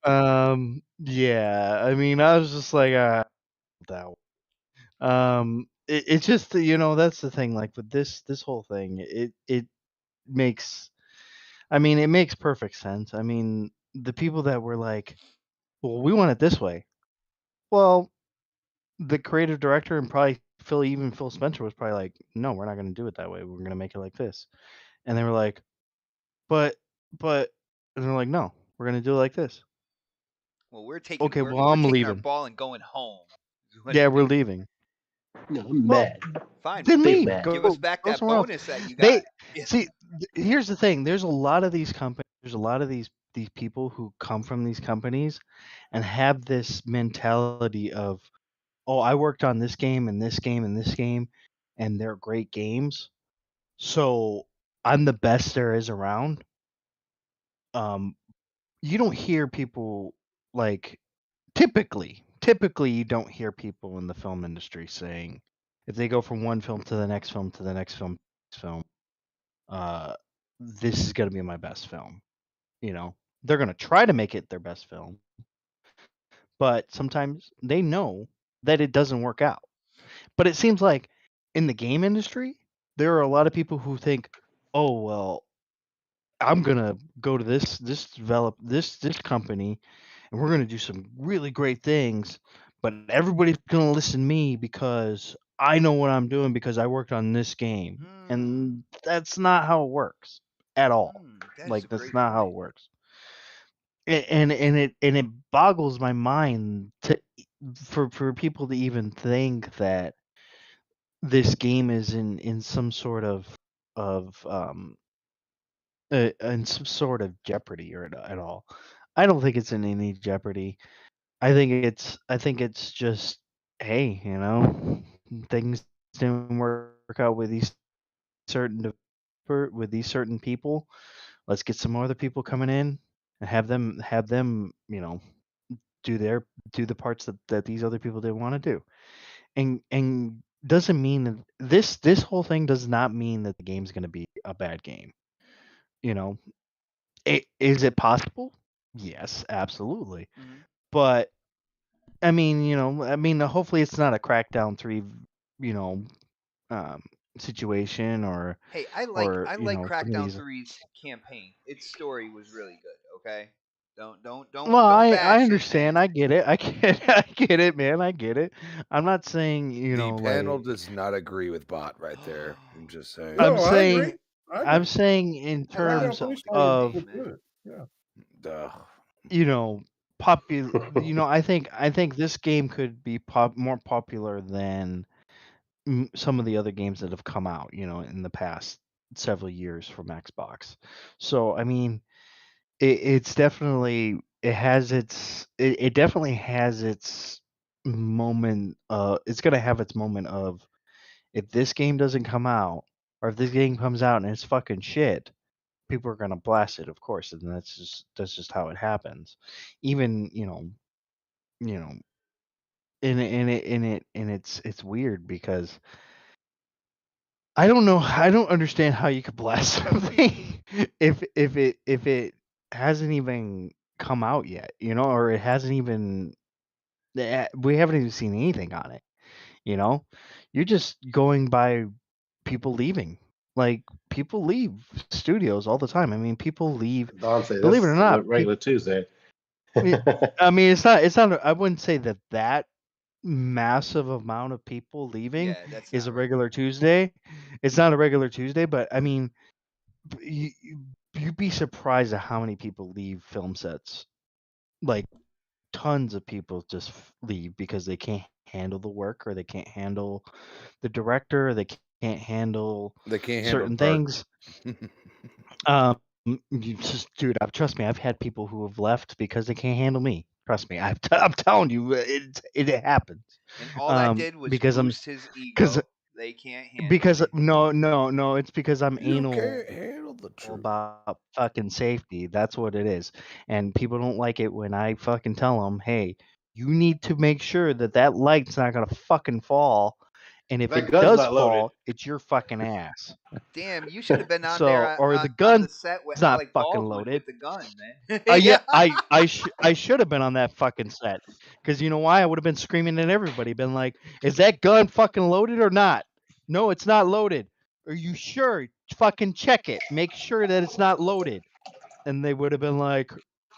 drugs. Yeah. I mean, I was just like, that. It's just that's the thing. Like with this whole thing, it makes. I mean, it makes perfect sense. I mean, the people that were like, well, we want it this way. Well, the creative director and probably Phil Spencer was probably like, no, we're not going to do it that way. We're going to make it like this. And they were like, but, and they're like, no, we're going to do it like this. Well, we're taking Okay, we're, well, we're I'm taking our leaving. ball and going home. Yeah, we're leaving. No, I'm Well, mad. Fine. Then Big leave. man. Give us Go, back go that somewhere else. bonus that you got. They Yeah. see. Here's the thing. There's a lot of these companies. There's a lot of these people who come from these companies, and have this mentality of, oh, I worked on this game and this game and this game, and they're great games. So I'm the best there is around. You don't hear people like typically you don't hear people in the film industry saying, if they go from one film to the next film to the next film, uh, this is going to be my best film. You know, they're going to try to make it their best film, but sometimes they know that it doesn't work out. But it seems like in the game industry, there are a lot of people who think, oh, well, I'm going to go to this company, and we're going to do some really great things, but everybody's going to listen to me because I know what I'm doing because I worked on this game. And that's not how it works at all. That is Like, a that's great not how it point. works. And it boggles my mind for people to even think that this game is in some sort of in some sort of jeopardy or at all. I don't think it's in any jeopardy. I think it's just, hey, things didn't work out with these with these certain people. Let's get some other people coming in and have them do the parts that these other people didn't want to do. And doesn't mean that this whole thing does not mean that the game's going to be a bad game. You know, is it possible? Yes, absolutely. But I mean, hopefully it's not a Crackdown 3, you know, situation or Hey, I like some of Crackdown these. 3's campaign. Its story was really good. Okay, Well, don't I bash it, man. understand. I get it. I get it, man. I get it. I'm not saying, The panel like, does not agree with Bot right there. I'm just saying. I'm No, I agree. saying I'm saying in I like Crackdown terms the 3 whole story of, was campaign, man. good. Yeah. Duh. I think this game could be more popular than some of the other games that have come out, in the past several years from Xbox. So, I mean, it's definitely it definitely has its moment. It's gonna have its moment of, if this game doesn't come out, or if this game comes out and it's fucking shit, people are gonna blast it, of course, and that's just how it happens. Even you know, and it's weird because I don't know. I don't understand how you could blast something if it hasn't even come out yet, or it hasn't even we haven't even seen anything on it, you know? You're just going by people leaving. Like, people leave studios all the time. I mean, people leave, Don say believe it that's or not. regular Tuesday. I mean, it's not I wouldn't say that massive amount of people leaving Yeah, that's is not a right. regular Tuesday. It's not a regular Tuesday, but I mean, you'd be surprised at how many people leave film sets. Like, tons of people just leave because they can't handle the work, or they can't handle the director, or they can't handle They can't handle certain dark. things. Dude, trust me, I've had people who have left because they can't handle me. Trust me, I'm telling you, it happens. And all that did was Because boost his because ego. They can't handle me. no, it's because I'm You anal can't handle the truth. about fucking safety. That's what it is. And people don't like it when I fucking tell them, hey, you need to make sure that light's not gonna fucking fall. And if That it gun's does not loaded. fall, it's your fucking ass. Damn, you should have been on So, there or the on the gun's set with not Alec fucking Baldwin loaded. with the gun, man. Yeah, I should have been on that fucking set, because you know why? I would have been screaming at everybody, been like, "Is that gun fucking loaded or not? No, it's not loaded. Are you sure? Fucking check it. Make sure that it's not loaded." And they would have been like,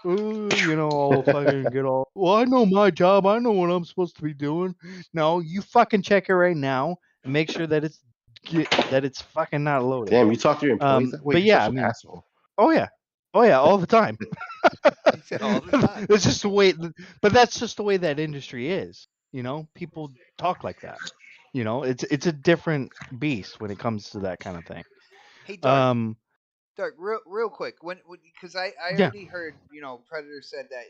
All fucking get all. Well, I know my job. I know what I'm supposed to be doing. No, you fucking check it right now and make sure that it's fucking not loaded. Damn, you talk to your employees that way? But You're yeah, such I an mean, asshole. oh yeah, all the time. He said all the time. It's just the way, but that's just the way that industry is. People talk like that. It's a different beast when it comes to that kind of thing. Hey, Dark. Um, Dark, real quick, because I Yeah. already heard, Predator said that,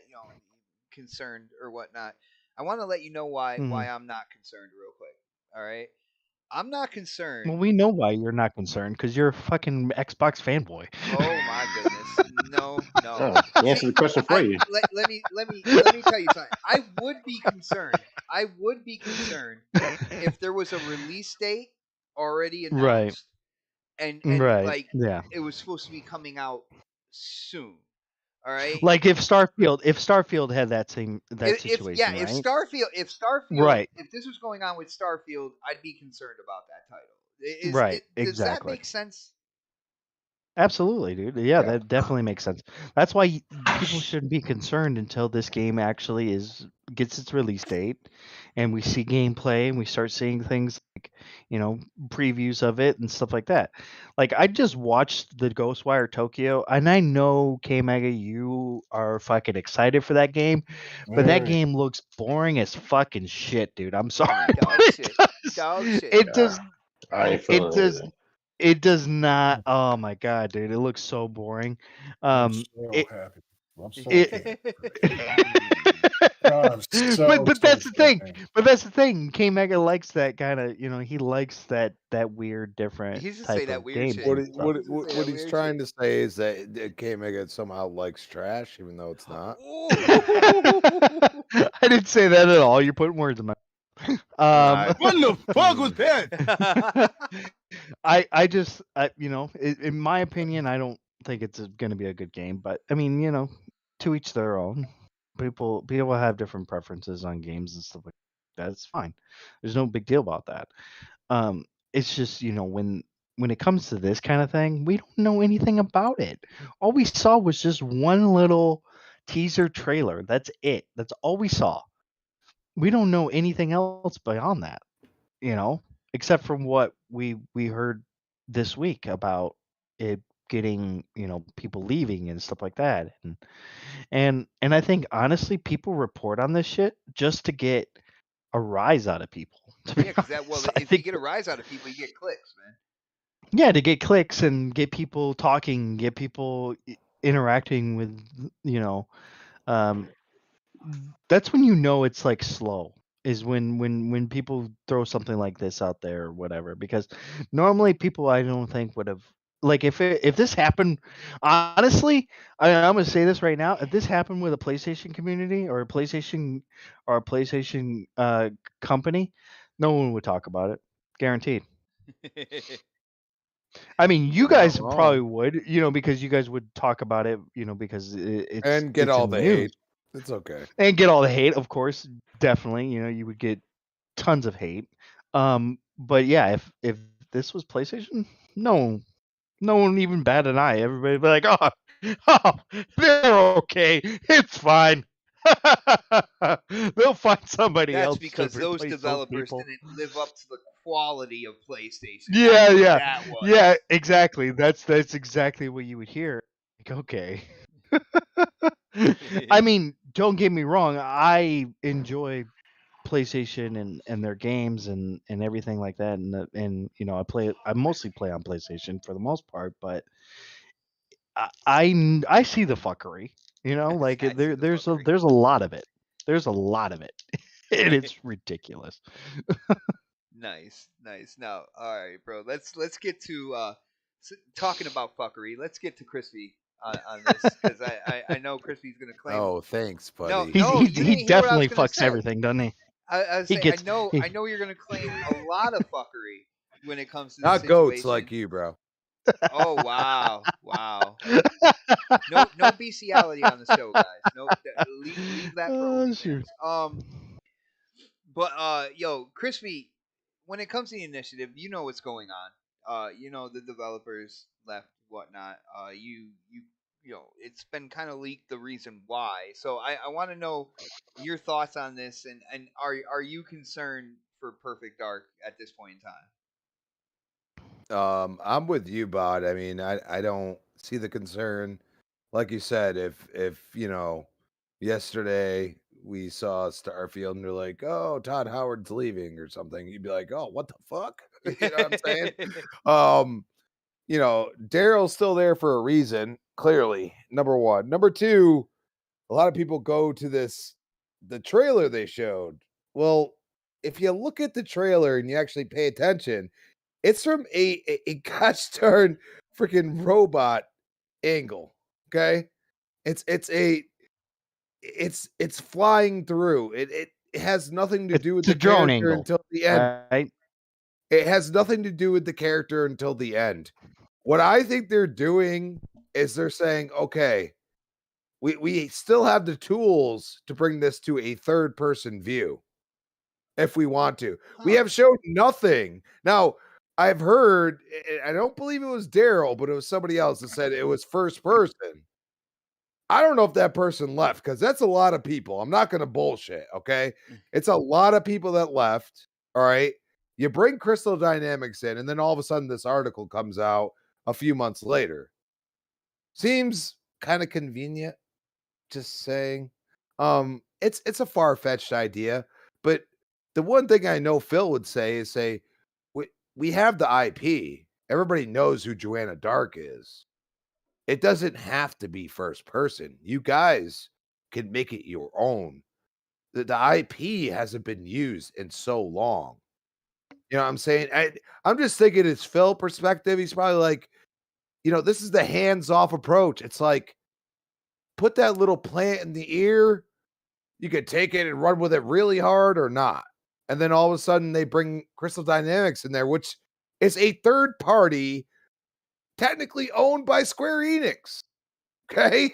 concerned or whatnot. I want to let you know why Mhm. I'm not concerned real quick. All right, I'm not concerned. Well, we know why you're not concerned because you're a fucking Xbox fanboy. Oh my goodness, no. Oh, he answered the question for you. Let me tell you something. I would be concerned. If there was a release date already Right. announced, and Right. like Yeah. it was supposed to be coming out soon. All right. Like if Starfield had that situation, If right? Starfield, Right. if this was going on with Starfield, I'd be concerned about that title. Right. Does that Exactly. make sense? Absolutely, dude. Yeah, that definitely makes sense. That's why people shouldn't be concerned until this game actually gets its release date, and we see gameplay and we start seeing things like previews of it and stuff like that. Like I just watched the Ghostwire Tokyo, and I know K Mega, you are fucking excited for that game, but that game looks boring as fucking shit, dude. I'm sorry. Dog but shit. Dog shit. It does. I ain't It feeling does. it. It does not. Oh my god, dude! It looks so boring. I'm so It. happy. I'm so It. I'm but that's the thing. happy. But that's the thing. K Mega likes that kind of. He likes that weird, different He used to type say that of weird game. shit. What He he- used what to say what, that what he's weird trying shit. to say is that K-Mega somehow likes trash, even though it's not. I didn't say that at all. You're putting words in my. What the fuck was that? I just in my opinion, I don't think it's going to be a good game. But I mean, to each their own. People have different preferences on games and stuff like that. It's fine. There's no big deal about that. It's just when it comes to this kind of thing, we don't know anything about it. All we saw was just one little teaser trailer. That's it. That's all we saw. We don't know anything else beyond that, except from what we heard this week about it getting, people leaving and stuff like that. And I think honestly people report on this shit just to get a rise out of people. To be Yeah, because I honest. if you get a rise out of people, you get clicks, man. Yeah, to get clicks and get people talking, get people interacting with, um, that's when it's like slow is when people throw something like this out there or whatever. Because normally people I don't think would have like if this happened. Honestly, I'm gonna say this right now. If this happened with a PlayStation community or a PlayStation company, no one would talk about it. Guaranteed. I mean, you You're not guys probably wrong. would, because you guys would talk about it, because And get it's all in the the news hate. It's okay. and get all the hate, of course, definitely. You would get tons of hate. But yeah, if this was PlayStation, no one even bat an eye. Everybody be like, oh, they're okay, it's fine. They'll find somebody That's else to because those replace those developers people. didn't live up to the quality of PlayStation. Yeah, That's what yeah, that was. yeah, exactly. That's exactly what you would hear. Like, okay. I mean, don't get me wrong. I enjoy PlayStation and their games and everything like that. And I mostly play on PlayStation for the most part, but I see the fuckery. Like I see the fuckery. there's a lot of it. There's a lot of it, and it's ridiculous. Nice. Now, all right, bro. Let's get to talking about fuckery. Let's get to Crispy on this because I know Crispy's gonna claim. Oh, thanks, No, buddy. no, you He didn't hear what I was definitely gonna fucks say. everything, doesn't he? I was He saying, gets I know you're gonna claim a lot of fuckery when it comes to the Not situation. goats like you, bro. Oh wow. No bestiality on the show, guys. No, leave that for Oh, OnlyFans. shoot. But yo, Crispy, when it comes to the initiative, you know what's going on. The developers left, whatnot. You it's been kind of leaked the reason why. So I want to know your thoughts on this, and are you concerned for Perfect Dark at this point in time? I'm with you, Bod. I mean, I don't see the concern. Like you said, if yesterday we saw Starfield and they're like, oh, Todd Howard's leaving or something, you'd be like, oh, what the fuck? You know what I'm saying? Daryl's still there for a reason, clearly, number one. Number two, a lot of people go to the trailer they showed. Well, if you look at the trailer and you actually pay attention, it's from a gosh darn freaking robot angle. Okay. It's flying through. It has nothing to do with It's a the drone character angle, until the end. right? It has nothing to do with the character until the end. What I think they're doing is they're saying, okay, we still have the tools to bring this to a third person view if we want to. We have shown nothing. Now, I've heard, I don't believe it was Daryl, but it was somebody else that said it was first person. I don't know if that person left because that's a lot of people. I'm not going to bullshit. Okay. It's a lot of people that left. All right. You bring Crystal Dynamics in, and then all of a sudden this article comes out a few months later. Seems kind of convenient. Just saying. It's a far-fetched idea, but the one thing I know Phil would say is we have the IP. Everybody knows who Joanna Dark is. It doesn't have to be first person. You guys can make it your own. The IP hasn't been used in so long. You know what I'm saying? I'm just thinking it's Phil perspective. He's probably like, this is the hands-off approach. It's like, put that little plant in the ear. You could take it and run with it really hard or not. And then all of a sudden they bring Crystal Dynamics in there, which is a third party technically owned by Square Enix. Okay.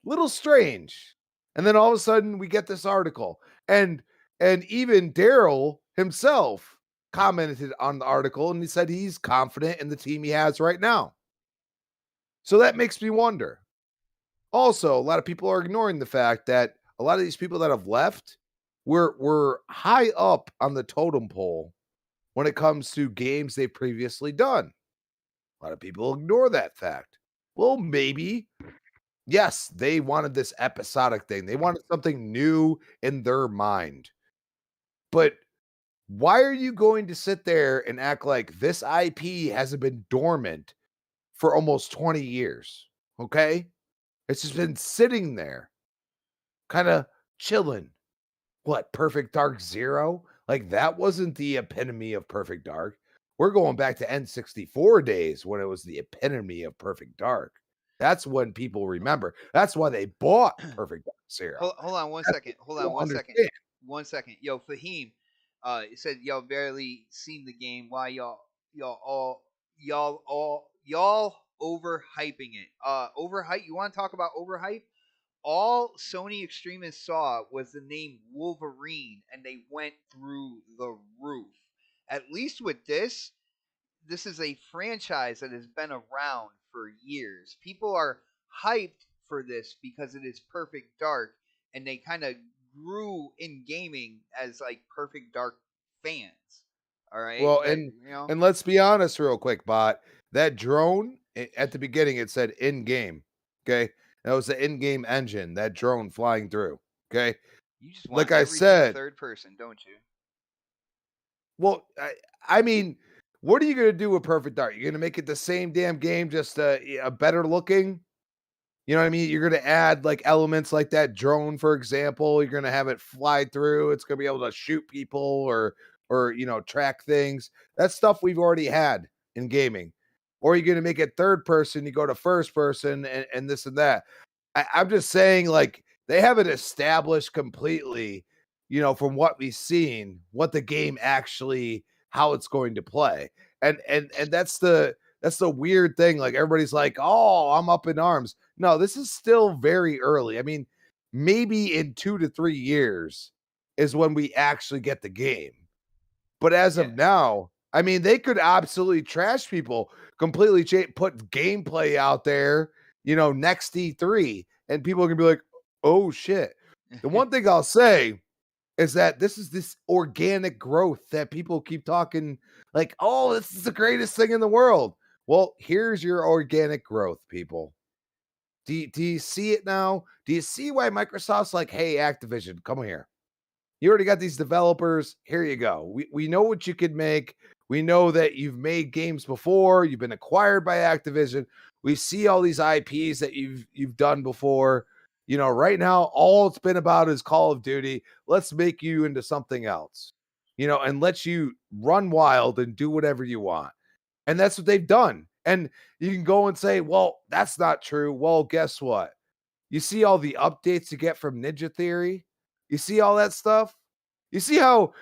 Little strange. And then all of a sudden we get this article, and even Daryl himself commented on the article, and he said he's confident in the team he has right now. So that makes me wonder. Also, a lot of people are ignoring the fact that a lot of these people that have left were high up on the totem pole when it comes to games they've previously done. A lot of people ignore that fact. Well, maybe, yes, they wanted this episodic thing. They wanted something new in their mind. But why are you going to sit there and act like this IP hasn't been dormant for almost 20 years? Okay? It's just been sitting there, kind of chilling. What, Perfect Dark 0? Like, that wasn't the epitome of Perfect Dark. We're going back to N64 days when it was the epitome of Perfect Dark. That's when people remember. That's why they bought Perfect Dark 0. Hold on one second. Hold on one second. 1 second. Yo, Fahim, it said y'all barely seen the game. Why y'all overhyping it? Overhype. You want to talk about overhype? All Sony extremists saw was the name Wolverine, and they went through the roof. At least with this is a franchise that has been around for years. People are hyped for this because it is Perfect Dark, and they kind of grew in gaming as like Perfect Dark fans. All right. Well, and let's be honest real quick, Bot. That drone at the beginning, it said in game. Okay. That was the in-game engine, that drone flying through. Okay. You just want like I said, third person, don't you? Well, I mean, what are you going to do with Perfect Dark? You're going to make it the same damn game, just a better looking? You know what I mean? You're going to add like elements like that drone, for example. You're going to have it fly through. It's going to be able to shoot people or track things. That's stuff we've already had in gaming. Or you're going to make it third person, you go to first person and this and that. I'm just saying, like, they haven't established completely, from what we've seen, what the game actually, how it's going to play. And that's the weird thing. Like, everybody's like, oh, I'm up in arms. No, this is still very early. I mean, maybe in 2 to 3 years is when we actually get the game. But as of now, I mean, they could absolutely trash people, completely put gameplay out there, next E3, and people are gonna be like, oh shit. The one thing I'll say is that this is this organic growth that people keep talking like, oh, this is the greatest thing in the world. Well, here's your organic growth, people. Do you see it now? Do you see why Microsoft's like, hey, Activision, come here. You already got these developers. Here you go. We know what you could make. We know that you've made games before. You've been acquired by Activision. We see all these IPs that you've done before. Right now, all it's been about is Call of Duty. Let's make you into something else, and let you run wild and do whatever you want. And that's what they've done. And you can go and say, well, that's not true. Well, guess what? You see all the updates you get from Ninja Theory. You see all that stuff. You see how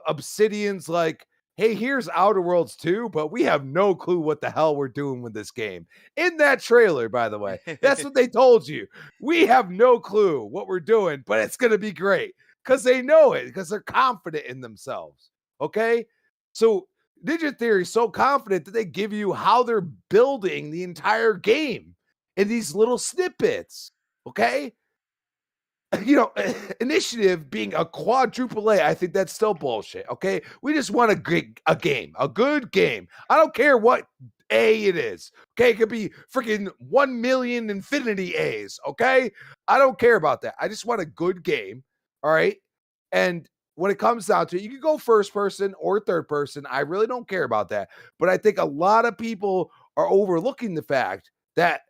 Obsidian's like, hey, here's Outer Worlds 2, but we have no clue what the hell we're doing with this game. In that trailer, by the way, that's what they told you. We have no clue what we're doing, but it's going to be great because they know it, because they're confident in themselves. Okay? So Ninja Theory is so confident that they give you how they're building the entire game in these little snippets. Okay? Initiative being a quadruple A, I think that's still bullshit. Okay, we just want a good game. I don't care what A it is. Okay, it could be freaking 1 million infinity A's. Okay, I don't care about that. I just want a good game. All right, and when it comes down to it, you can go first person or third person. I really don't care about that. But I think a lot of people are overlooking the fact that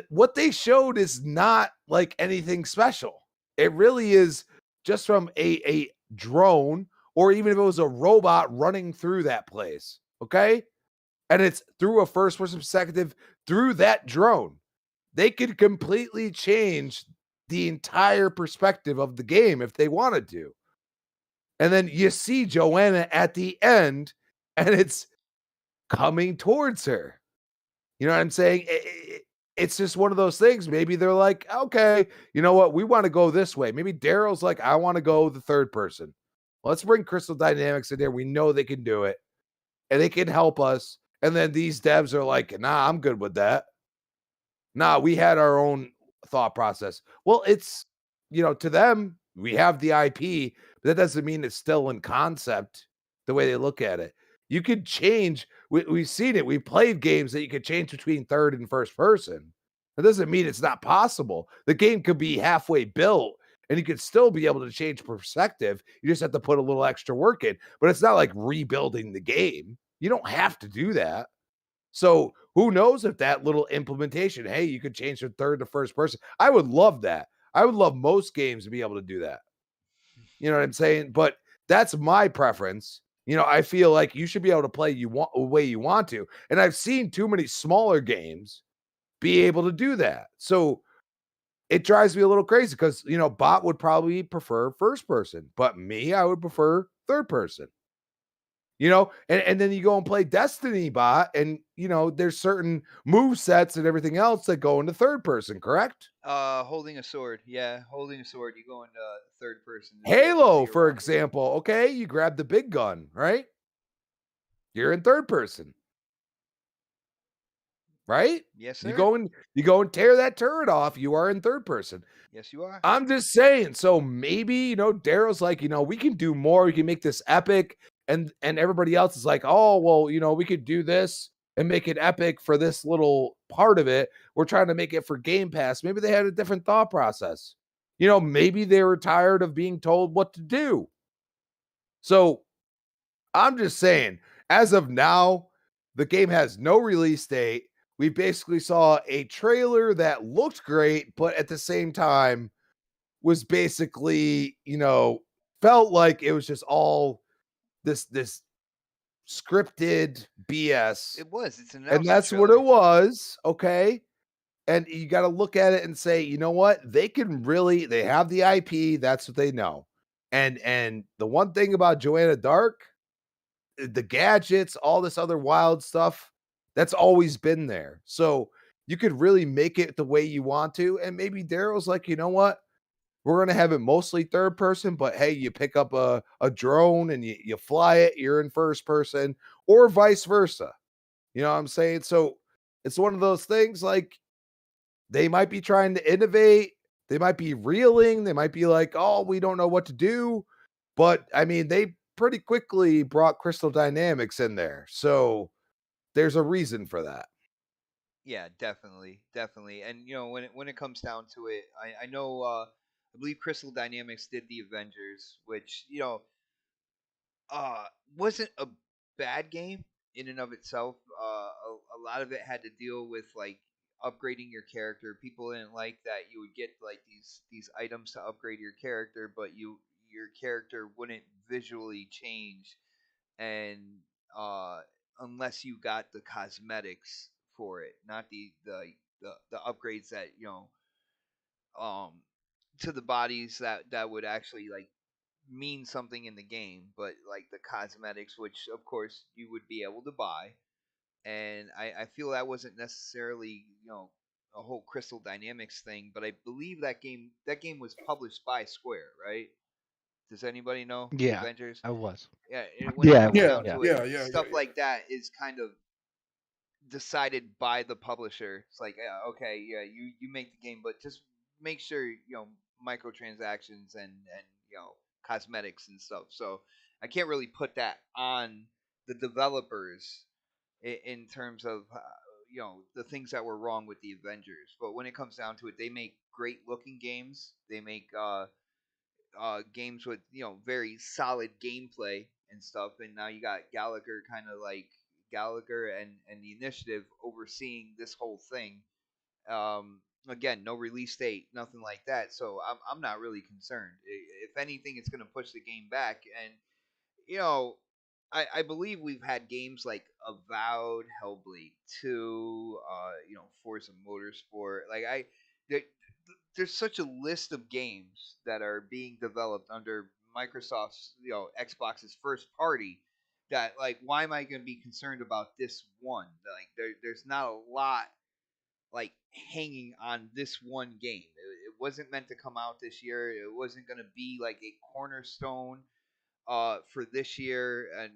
what they showed is not like anything special. It really is just from a drone, or even if it was a robot running through that place. Okay. And it's through a first person perspective through that drone. They could completely change the entire perspective of the game if they wanted to. And then you see Joanna at the end and it's coming towards her. You know what I'm saying? It's just one of those things. Maybe they're like, okay, you know what? We want to go this way. Maybe Daryl's like, I want to go the third person. Let's bring Crystal Dynamics in there. We know they can do it and they can help us. And then these devs are like, nah, I'm good with that. Nah, we had our own thought process. Well, it's, to them, we have the IP, but that doesn't mean it's still in concept the way they look at it. You could change. We've seen it. We played games that you could change between third and first person. That doesn't mean it's not possible. The game could be halfway built and you could still be able to change perspective. You just have to put a little extra work in, but it's not like rebuilding the game. You don't have to do that. So who knows if that little implementation, hey, you could change from third to first person. I would love that. I would love most games to be able to do that. You know what I'm saying? But that's my preference. I feel like you should be able to play the way you want to. And I've seen too many smaller games be able to do that. So it drives me a little crazy because, Bot would probably prefer first person, but me, I would prefer third person. And then you go and play Destiny, Bot, and there's certain move sets and everything else that go into third person, correct? Holding a sword. Yeah, holding a sword. You go into third person. Halo, for example. Okay, you grab the big gun, right? You're in third person. Right? Yes, sir. You go and tear that turret off. You are in third person. Yes, you are. I'm just saying. So maybe, Daryl's like, we can do more. We can make this epic. And everybody else is like, oh, well, we could do this and make it epic for this little part of it. We're trying to make it for Game Pass. Maybe they had a different thought process. Maybe they were tired of being told what to do. So I'm just saying, as of now, the game has no release date. We basically saw a trailer that looked great, but at the same time was basically, felt like it was just all this scripted BS. It was. It's an and that's what it was. Okay. And you got to look at it and say, you know what? They have the IP. That's what they know. And the one thing about Joanna Dark, the gadgets, all this other wild stuff, that's always been there. So you could really make it the way you want to. And maybe Daryl's like, you know what? We're going to have it mostly third person, but hey, you pick up a drone and you fly it, you're in first person, or vice versa. You know what I'm saying? So it's one of those things like they might be trying to innovate. They might be reeling. They might be like, oh, we don't know what to do. But I mean, they pretty quickly brought Crystal Dynamics in there. So there's a reason for that. Yeah, definitely. And when it comes down to it, I know I believe Crystal Dynamics did the Avengers, which wasn't a bad game in and of itself. A lot of it had to deal with like upgrading your character. People didn't like that you would get like these items to upgrade your character, but your character wouldn't visually change, and uh, unless you got the cosmetics for it, not the upgrades that um to the bodies that would actually like mean something in the game, but like the cosmetics, which of course you would be able to buy. And I feel that wasn't necessarily a whole Crystal Dynamics thing, but I believe that game was published by Square, right? Does anybody know the Yeah, Avengers? I was. Yeah, when it Yeah, it comes was. Yeah, down Yeah. to it, yeah. stuff like that is kind of decided by the publisher. It's like, yeah, okay, yeah, you make the game, but just make sure microtransactions and cosmetics and stuff. So I can't really put that on the developers in terms of the things that were wrong with the Avengers. But when it comes down to it, they make great looking games. They make games with very solid gameplay and stuff. And now you got Gallagher, kind of like Gallagher and the Initiative overseeing this whole thing. Again, no release date, nothing like that. So I'm not really concerned. If anything, it's going to push the game back. And you know, I believe we've had games like Avowed, Hellblade 2, Forza Motorsport. Like there, there's such a list of games that are being developed under Microsoft's, Xbox's first party, that like, why am I going to be concerned about this one? Like there's not a lot like hanging on this one game. It wasn't meant to come out this year. It wasn't going to be like a cornerstone for this year, and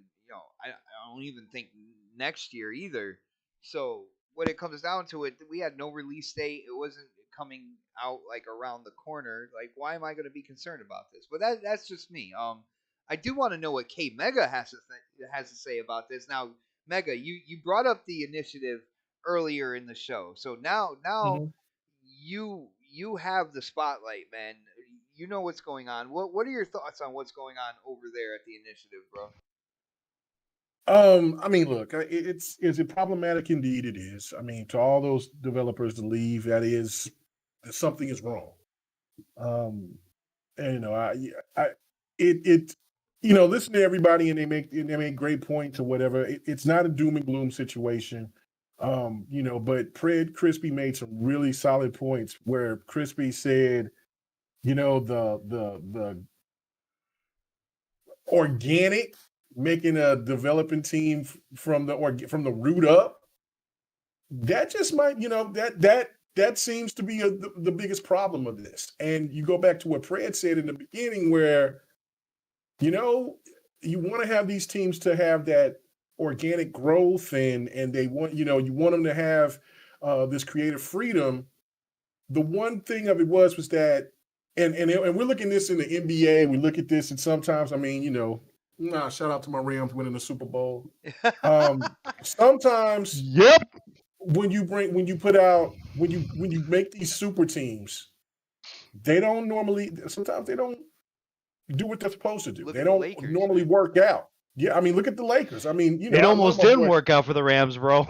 I don't even think next year either. So when it comes down to it, we had no release date. It wasn't coming out like around the corner. Like, why am I going to be concerned about this? But that's just me. I do want to know what K Mega has to say about this. Now, Mega, you brought up the Initiative earlier in the show, so now Mhm. you have the spotlight, man. You know what's going on. What are your thoughts on what's going on over there at the Initiative, bro? I mean, look, is it problematic? Indeed, it is. I mean, to all those developers to leave, something is wrong. Um, and listen to everybody, and they make great points or whatever. It's not a doom and gloom situation. But Fred Crispy made some really solid points where Crispy said, the organic, making a developing team from the root up, that just might, that seems to be the biggest problem of this. And you go back to what Fred said in the beginning, where you want to have these teams to have that organic growth, and they want, you want them to have this creative freedom. The one thing of it was that, and we're looking this in the NBA. We look at this, and sometimes, I mean, shout out to my Rams winning the Super Bowl. Sometimes Yep. when you make these super teams, sometimes they don't do what they're supposed to do. Look They at the don't Lakers, normally man. work out. Yeah, I mean, look at the Lakers. I mean, It I love almost my didn't boy. work out for the Rams, bro.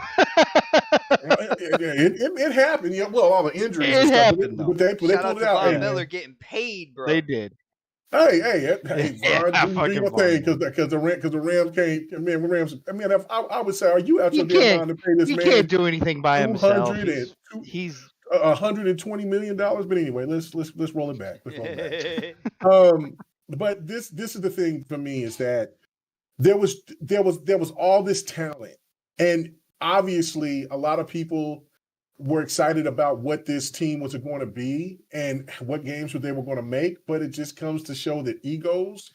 It happened. Yeah, well, all the injuries It and stuff, happened, though. but they Shout out pulled to it out. Von Hey, Miller man. getting paid, bro. They did. Hey, Yeah, Von, do fucking your Von thing, Miller. because the Rams can't. Man, Rams. I mean, I would say, are you out your He damn can't. mind to pay this He man can't do anything by himself. He's $120 million? But anyway, let's roll it back. Let's roll it back. But this is the thing for me, is that there was all this talent, and obviously a lot of people were excited about what this team was going to be and what games they were going to make. But it just comes to show that egos.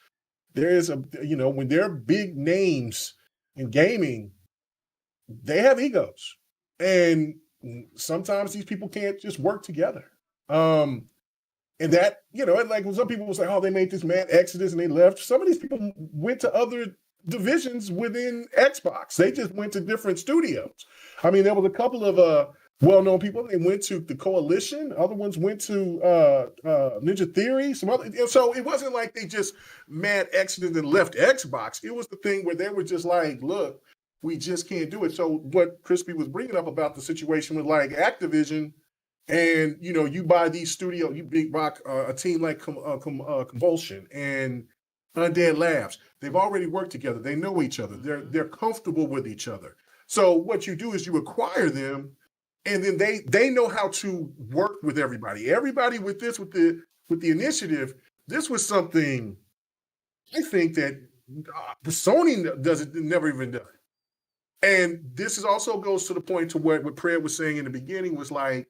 When they're big names in gaming, they have egos. And sometimes these people can't just work together. And that, and like when some people will say, oh, they made this mad exodus and they left. Some of these people went to other divisions within Xbox. They just went to different studios. I mean, there was a couple of well-known people. They went to the Coalition. Other ones went to Ninja Theory. Some other, and so it wasn't like they just mad exodus and left Xbox. It was the thing where they were just like, look, we just can't do it. So what Crispy was bringing up about the situation with like Activision, and you buy these studios, you big rock a team like Compulsion and Undead Labs. They've already worked together. They know each other. They're comfortable with each other. So what you do is you acquire them, and then they know how to work with everybody. Everybody with the initiative. This was something I think that the Sony never even done. And this is also goes to the point to what Pred was saying in the beginning was like,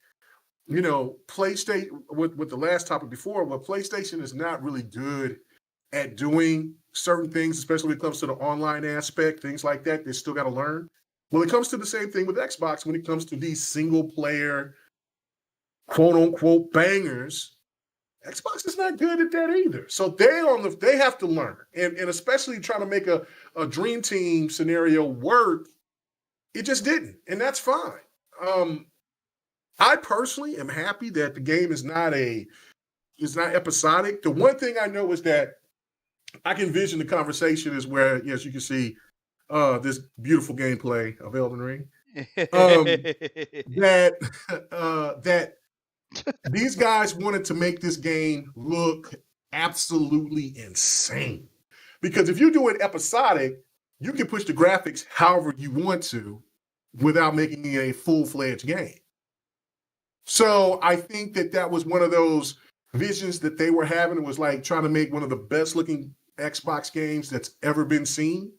PlayStation, with the last topic before, well, PlayStation is not really good at doing certain things, especially when it comes to the online aspect, things like that. They still got to learn. Well, it comes to the same thing with Xbox when it comes to these single player, quote unquote, bangers. Xbox is not good at that either. So they have to learn. And especially trying to make a dream team scenario work, it just didn't. And that's fine. I personally am happy that the game is not episodic. The one thing I know is that I can envision the conversation is where, yes, you can see this beautiful gameplay of Elden Ring. That these guys wanted to make this game look absolutely insane. Because if you do it episodic, you can push the graphics however you want to without making it a full-fledged game. So I think that was one of those visions that they were having. It was like trying to make one of the best looking Xbox games that's ever been seen,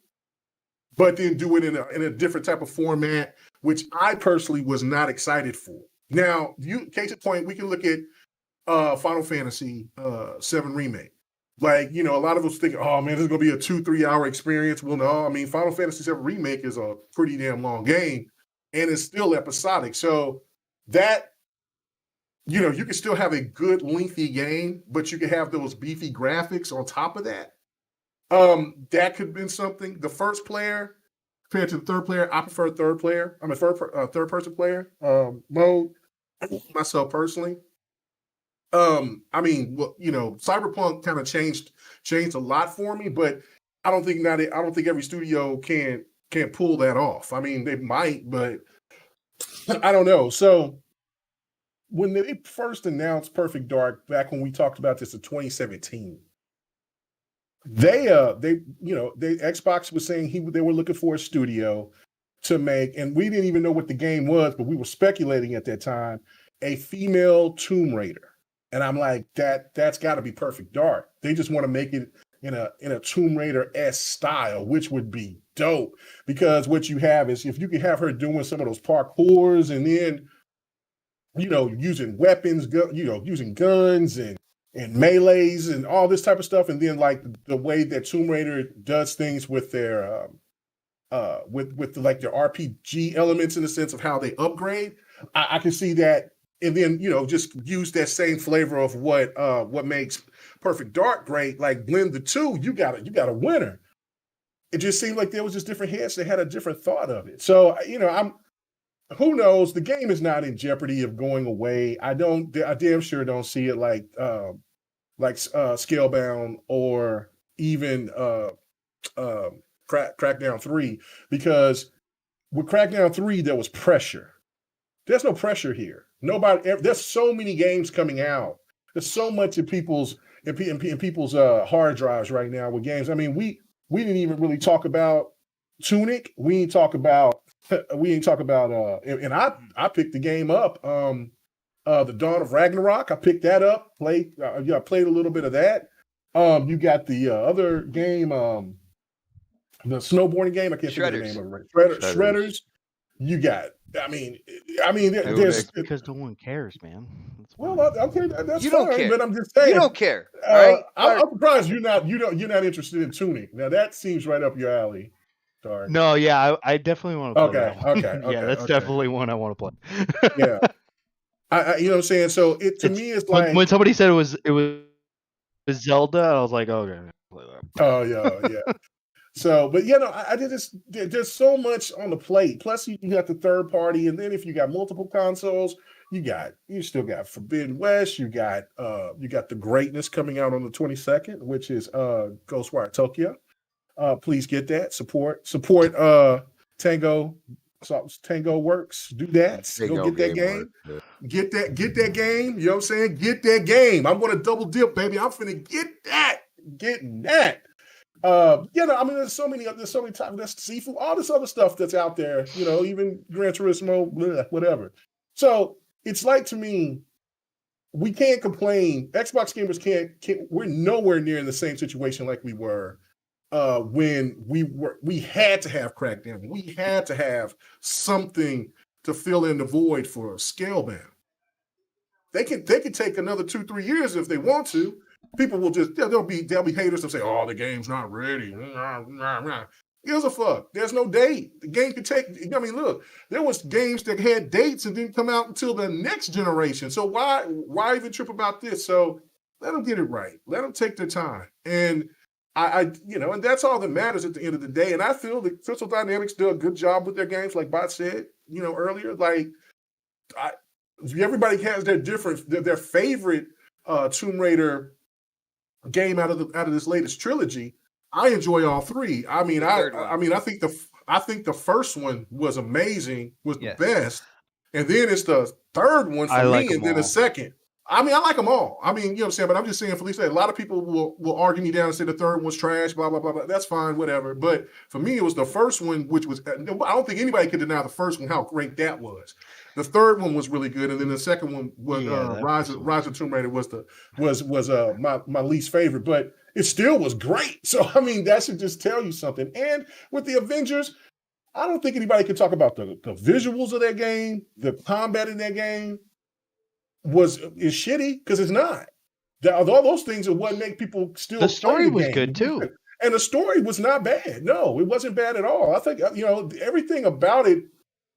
but then do it in a different type of format, which I personally was not excited for. Now, case in point, we can look at Final Fantasy VII Remake. Like, a lot of us think, oh man, this is going to be a 2-3 hour experience. Well, no, I mean, Final Fantasy VII Remake is a pretty damn long game and it's still episodic. So that, you can still have a good lengthy game, but you can have those beefy graphics on top of that. That could have been something. The first player compared to the third player, I prefer third person player mode myself personally. Cyberpunk kind of changed a lot for me, but I don't think every studio can pull that off. I mean, they might, but I don't know. So when they first announced Perfect Dark back when we talked about this in 2017, Xbox was saying they were looking for a studio to make, and we didn't even know what the game was, but we were speculating at that time, a female Tomb Raider. And I'm like, that's got to be Perfect Dark. They just want to make it in a Tomb Raider-esque style, which would be dope. Because what you have is if you can have her doing some of those parkours and then, using weapons, using guns and melees and all this type of stuff, and then like the way that Tomb Raider does things with their with like their RPG elements in the sense of how they upgrade, I can see that. And then, just use that same flavor of what makes Perfect Dark great, like blend the two, you got a winner. It just seemed like there was just different heads that had a different thought of it. So, who knows? The game is not in jeopardy of going away. I damn sure don't see it like Scalebound or even Crackdown 3, because with Crackdown 3, there was pressure. There's no pressure here. There's so many games coming out. There's so much in people's hard drives right now with games. I mean, we didn't even really talk about Tunic. We didn't talk about and I picked the game up. The Dawn of Ragnarok. I picked that up. I played a little bit of that. You got the other game, the snowboarding game. I can't think of the name of it. Shredders. You got. There's because no one cares, man. Okay, that's you fine. Don't care. But I'm just saying, you don't care. All right? I'm surprised you're not interested in Tunic. Now that seems right up your alley. Sorry. No, yeah, I definitely want to play Okay, that one. okay, Yeah, okay, that's okay. definitely one I want to play. Yeah. You know what I'm saying? So it to me it's like when somebody said it was Zelda, I was like, okay, play that. oh yeah. So, but I did this. There's so much on the plate. Plus, you got the third party, and then if you got multiple consoles, you still got Forbidden West. You got the Greatness coming out on the 22nd, which is Ghostwire Tokyo. Please get that support Tango. So Tango Works. Do that. Go get that game. Get that game. You know what I'm saying? Get that game. I'm gonna double dip, baby. I'm finna get that. Getting that. There's so many types. There's Sifu, all this other stuff that's out there. Even Gran Turismo, whatever. So it's like, to me, we can't complain. Xbox gamers can't. We're nowhere near in the same situation like we were when we had to have Crackdown. We had to have something to fill in the void for Scalebound. They could take another 2-3 years if they want to. People will just there'll be haters that say, "Oh, the game's not ready." Gives a fuck. There's no date. The game could take. I mean, look, there was games that had dates and didn't come out until the next generation. So why even trip about this? So let them get it right. Let them take their time. And and that's all that matters at the end of the day. And I feel that Crystal Dynamics do a good job with their games, like Bot said, earlier. Like, everybody has their favorite Tomb Raider game out of this latest trilogy. I enjoy all three. I mean, I think the first one was amazing, was the best, and then it's the third one for me, and then the second. I mean, I like them all. I mean, you know what I'm saying? But I'm just saying, Felicia, a lot of people will argue me down and say the third one's trash, blah, blah, blah, blah. That's fine, whatever. But for me, it was the first one, which was, I don't think anybody could deny the first one, how great that was. The third one was really good. And then the second one was Rise of Tomb Raider was my least favorite, but it still was great. So, I mean, that should just tell you something. And with the Avengers, I don't think anybody can talk about the visuals of that game, the combat in that game is shitty, because it's not. All those things are what make people still. The story play the was game. good too, and the story was not bad. No, it wasn't bad at all. I think everything about it.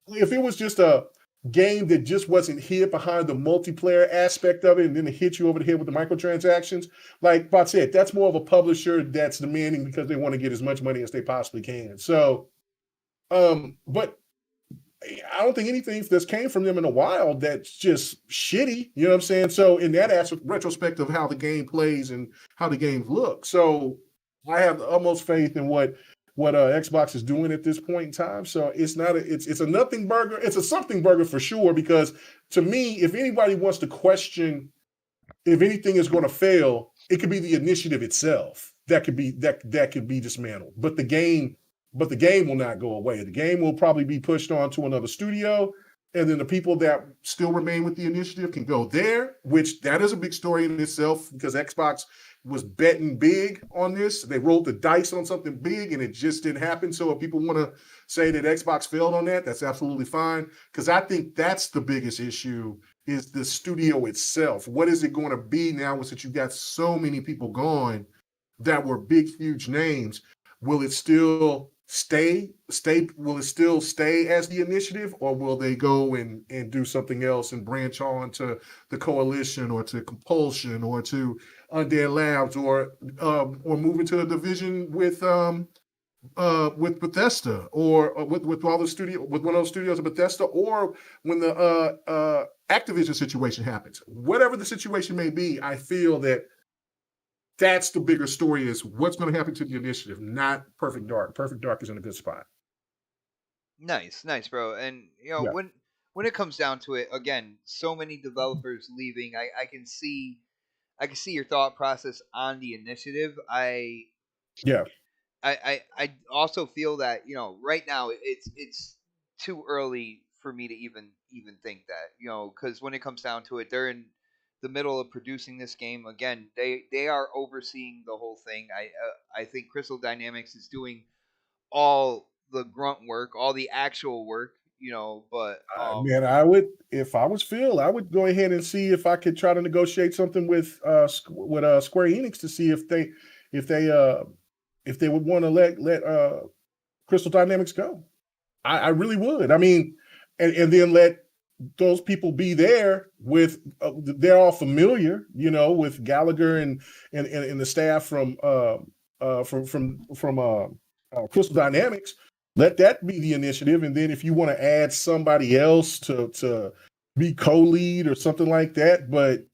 If it was just a game that just wasn't hid behind the multiplayer aspect of it, and then it hit you over the head with the microtransactions, like Bot said, that's more of a publisher that's demanding because they want to get as much money as they possibly can. So, but I don't think anything that's came from them in a while that's just shitty. You know what I'm saying? So in that aspect, retrospective of how the game plays and how the games look. So I have the utmost faith in what Xbox is doing at this point in time. So it's not it's a nothing burger. It's a something burger for sure, because to me, if anybody wants to question if anything is going to fail, it could be the initiative itself that could be dismantled. But the game will not go away. The game will probably be pushed on to another studio, and then the people that still remain with the initiative can go there, which that is a big story in itself, because Xbox was betting big on this. They rolled the dice on something big, and it just didn't happen. So if people want to say that Xbox failed on that, that's absolutely fine, because I think that's the biggest issue, is the studio itself. What is it going to be now, since you got so many people gone that were big, huge names? Will it still stay? Will it still stay as the initiative, or will they go and do something else and branch on to the Coalition, or to Compulsion, or to Undead Labs, or move into a division with Bethesda, or with all the studio, with one of those studios of Bethesda, or when the Activision situation happens? Whatever the situation may be, I feel that that's the bigger story, is what's going to happen to the initiative, not Perfect Dark. Perfect Dark is in a good spot. Nice, bro. And when it comes down to it, again, so many developers leaving. I can see your thought process on the initiative. I also feel that right now it's too early for me to even think that, because when it comes down to it, they're in the middle of producing this game. Again, they are overseeing the whole thing. I think Crystal Dynamics is doing all the grunt work, all the actual work, but man, I would, if I was Phil, I would go ahead and see if I could try to negotiate something with Square Enix to see if they would want to let Crystal Dynamics go. I really would. I mean, and then let those people be there with they're all familiar, with Gallagher and the staff from Crystal Dynamics. Let that be the initiative, and then if you want to add somebody else to be co-lead or something like that, but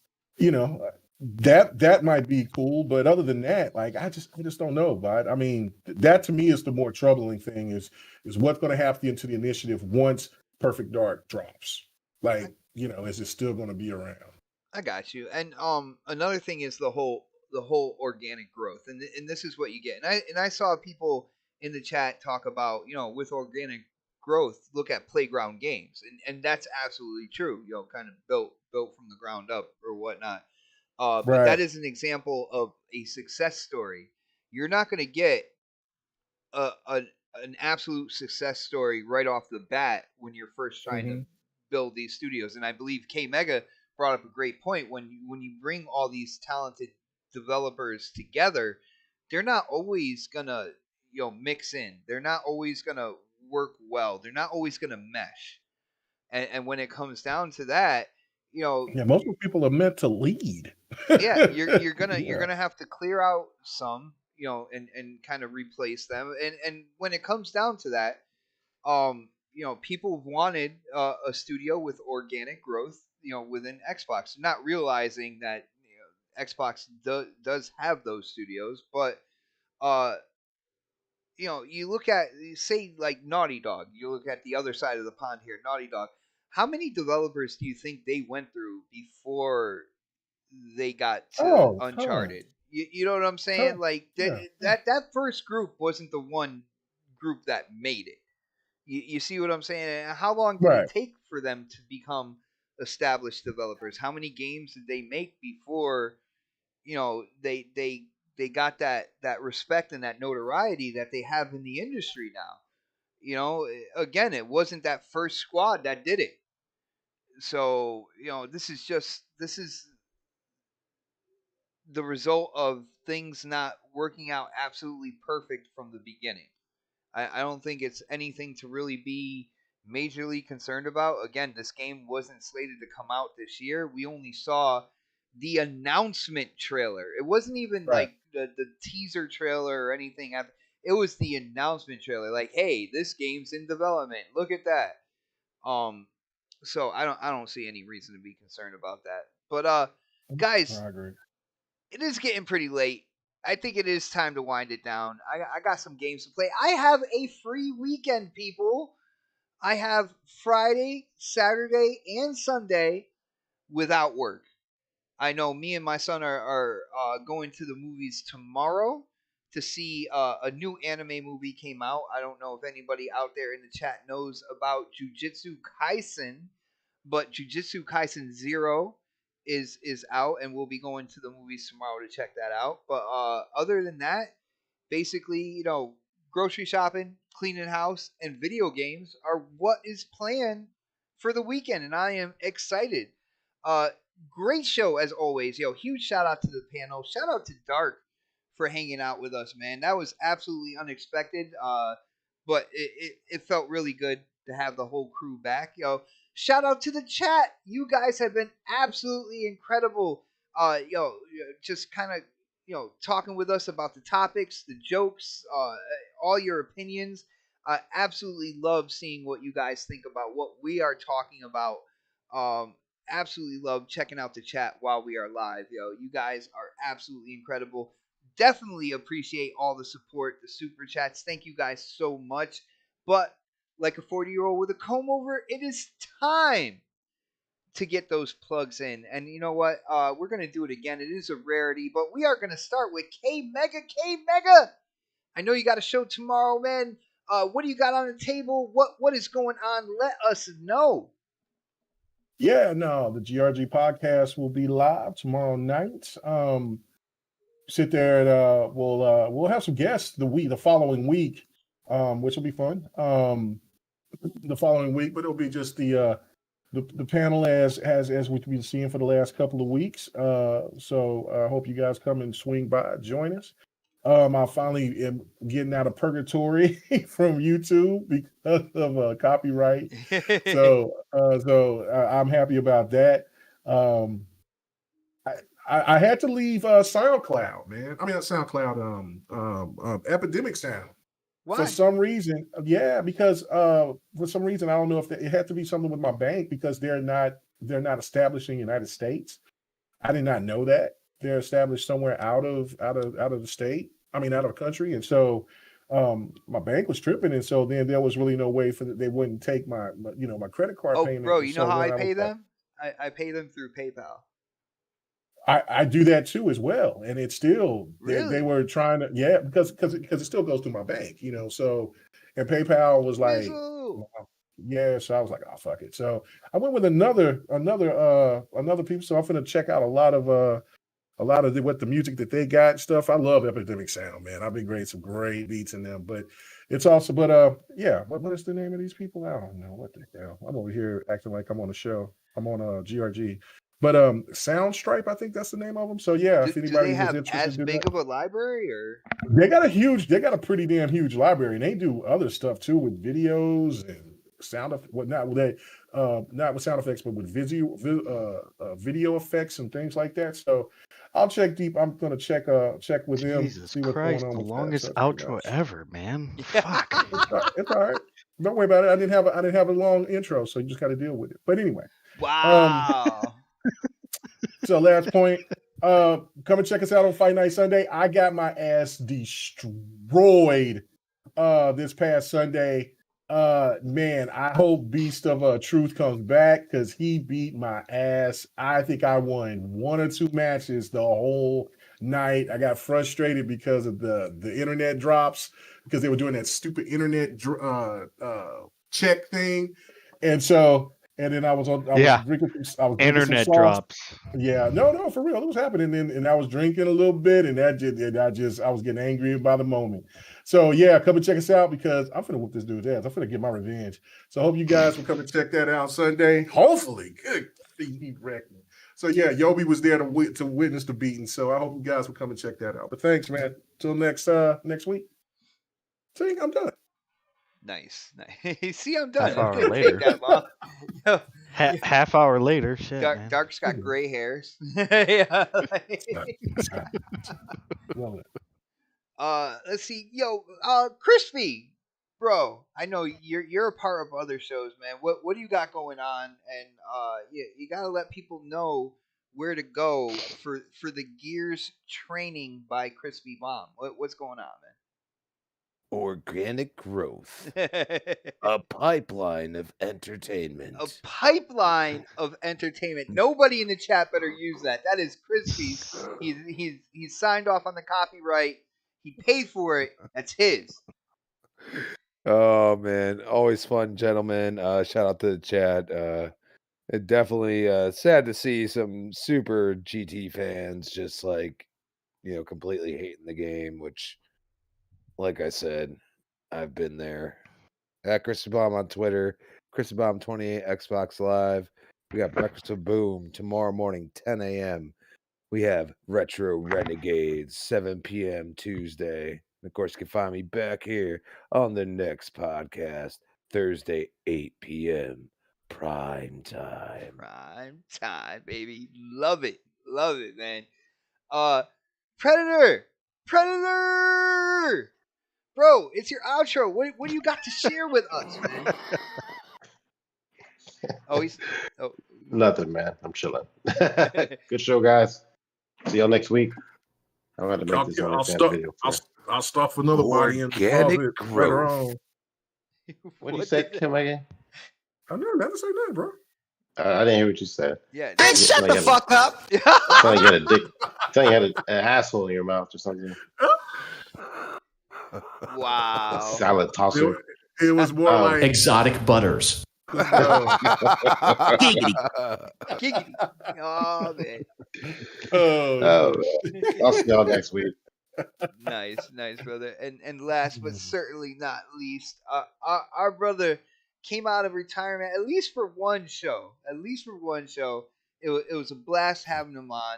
that might be cool. But other than that, like I just don't know. But I mean, that to me is the more troubling thing is what's going to happen into the initiative once Perfect Dark drops. Like, is it still going to be around? I got you. And another thing is the whole organic growth, and this is what you get. And I saw people in the chat talk about, with organic growth, look at Playground Games, and that's absolutely true. Kind of built from the ground up or whatnot. But that is an example of a success story. You're not going to get an absolute success story right off the bat when you're first trying to build these studios. And I believe K Mega brought up a great point. When you bring all these talented developers together, they're not always gonna mix in. They're not always gonna work well. They're not always gonna mesh. And when it comes down to that, most people are meant to lead. you're gonna have to clear out some, and kind of replace them. And when it comes down to that, people wanted a studio with organic growth, within Xbox, not realizing that Xbox does have those studios, but you look at, say, like Naughty Dog. You look at the other side of the pond here, Naughty Dog. How many developers do you think they went through before they got to Uncharted? You know what I'm saying? Like that first group wasn't the one group that made it. You see what I'm saying? And how long did it take for them to become established developers? How many games did they make before they got that respect and that notoriety that they have in the industry now? Again, it wasn't that first squad that did it. So this is the result of things not working out absolutely perfect from the beginning. I don't think it's anything to really be majorly concerned about. Again, this game wasn't slated to come out this year. We only saw the announcement trailer. It wasn't even like the teaser trailer or anything. It was the announcement trailer. Like, hey, this game's in development. Look at that. So I don't see any reason to be concerned about that. But guys, I agree. It is getting pretty late. I think it is time to wind it down. I got some games to play. I have a free weekend, people. I have Friday, Saturday, and Sunday without work. I know me and my son are going to the movies tomorrow to see a new anime movie came out. I don't know if anybody out there in the chat knows about Jujutsu Kaisen, but Jujutsu Kaisen 0 is out, and we'll be going to the movies tomorrow to check that out. But other than that, basically, grocery shopping, cleaning house, and video games are what is planned for the weekend, and I am excited. Uh, Great show as always. Huge shout out to the panel. Shout out to Dark for hanging out with us, man. That was absolutely unexpected. But it felt really good to have the whole crew back. Shout out to the chat. You guys have been absolutely incredible. Just kind of talking with us about the topics, the jokes, all your opinions. I absolutely love seeing what you guys think about what we are talking about. Absolutely love checking out the chat while we are live. You guys are absolutely incredible. Definitely appreciate all the support, the super chats. Thank you guys so much. But like a 40-year-old with a comb over, it is time to get those plugs in. And you know what? We're going to do it again. It is a rarity, but we are going to start with K Mega. K Mega! I know you got a show tomorrow, man. What do you got on the table? What is going on? Let us know. Yeah, no, the GRG podcast will be live tomorrow night. Sit there and we'll have some guests the following week, which will be fun. The following week, but it'll be just the panel as we've been seeing for the last couple of weeks. So I hope you guys come and swing by, join us. I finally am getting out of purgatory from YouTube because of copyright. So I'm happy about that. Um, I had to leave SoundCloud, man. I mean, not SoundCloud, Epidemic Sound. For Why? some reason, yeah, because for some reason I don't know if it had to be something with my bank because they're not established in the United States. I did not know that they're established somewhere out of the state. I mean, out of the country, and so my bank was tripping, and so then there was really no way they wouldn't take my credit card Oh, payment. bro, And you know so how then I I was pay like, them? I pay them through PayPal. I do that too as well, and it's still they Really? were trying to because it still goes through my bank, so and PayPal was like Whistle. yeah, so I was like, oh fuck it. So I went with another people. So I'm gonna check out a lot of what the music that they got and stuff. I love Epidemic Sound, man. I've been creating some great beats in them, but it's also yeah, what is the name of these people? I don't know what the hell. I'm over here acting like I'm on a show. I'm on a GRG. But Soundstripe, I think that's the name of them. So yeah, if Do they anybody was have interested as in big that, of a library, or they got a pretty damn huge library, and they do other stuff too with videos and not with sound effects, but with video effects and things like that. So I'll check deep. I'm gonna check with them, Jesus see what's going Christ, on the with that. longest So outro ever, man. yeah? Fuck. it's all right. Don't worry about it. I didn't have a long intro, so you just got to deal with it. But anyway, Wow. so last point. Come and check us out on Fight Night Sunday. I got my ass destroyed this past Sunday. Man, I hope Beast of Truth comes back because he beat my ass. I think I won one or two matches the whole night. I got frustrated because of the internet drops because they were doing that stupid internet check thing, and so and then I was Yeah. drinking some Internet sauce. drops. Yeah, no, for real, it was happening, and I was drinking a little bit, and I was getting angry by the moment. So yeah, come and check us out because I'm finna whoop this dude's ass. I'm finna get my revenge. So I hope you guys will come and check that out Sunday. Hopefully, good. He wrecked me. So yeah, Yobi was there to witness the beating. So I hope you guys will come and check that out. But thanks, man. Till next week. See, I'm done. Nice. See, I'm done. Half It hour didn't take later. that long. Yo, yeah. Half hour later, shit, man. Dark's got gray hairs. Yeah. Love it. Let's see. Yo, Crispy, bro. I know you're a part of other shows, man. What do you got going on? And you gotta let people know where to go for the Gears training by Crispy Bomb. What's going on, Organic growth. man? A pipeline of entertainment. A pipeline of entertainment. Nobody in the chat better use that. That is Crispy's. He's signed off on the copyright. He paid for it. That's his. Oh man, always fun, gentlemen. Shout out to the chat. It definitely sad to see some super GT fans just completely hating the game, which, like I said, I've been there. At Christy Bomb on Twitter, Christy Bomb 28 Xbox Live. We got Breakfast of Boom tomorrow morning, 10 a.m. We have Retro Renegades, 7 p.m. Tuesday. And of course, you can find me back here on the next podcast, Thursday, 8 p.m. Prime time. Prime time, baby. Love it, man. Predator, bro. It's your outro. What do you got to share with us, man? Nothing, man. I'm chilling. Good show, guys. See y'all next week. I'm going to make this OnlyFans video. I'll stuff another body in the Organic closet later growth. on. What do you say, Kim, again? I never say nothing, bro. I didn't hear what you said. Yeah. Shut the fuck up. I thought you had a dick. I thought you had an asshole in your mouth or something. Wow. Salad tosser. It was more like exotic butters. Giggity. Oh man. I'll see y'all next week. Nice, brother. And last but certainly not least, our brother came out of retirement at least for one show. It was a blast having him on.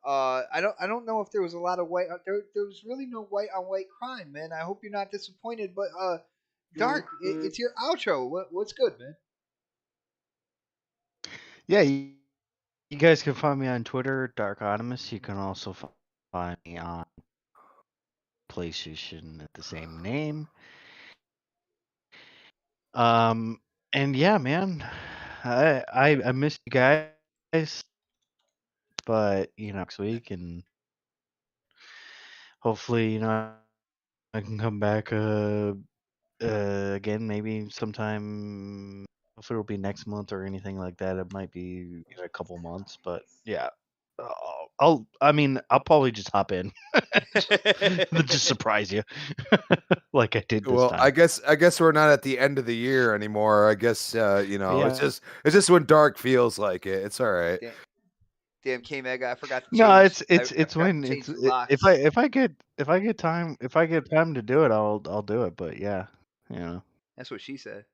I don't know if there was a lot of white. There was really no white on white crime, man. I hope you're not disappointed. But Dark, it's your outro. What's good, man? Yeah, you guys can find me on Twitter, Knoxximus. You can also find me on PlayStation at the same name. And yeah, man, I miss you guys, but next week, and hopefully I can come back again, maybe sometime. If it'll be next month or anything like that, it might be a couple months, but yeah. I'll probably just hop in, just surprise you, like I did this Well, time. I guess we're not at the end of the year anymore. I guess Yeah. it's just when Dark feels like it. It's all right. Damn, K-Mega, I forgot to change. No, it's I when forgot to change it's the locks. if I get time to do it, I'll do it. But yeah, That's what she said.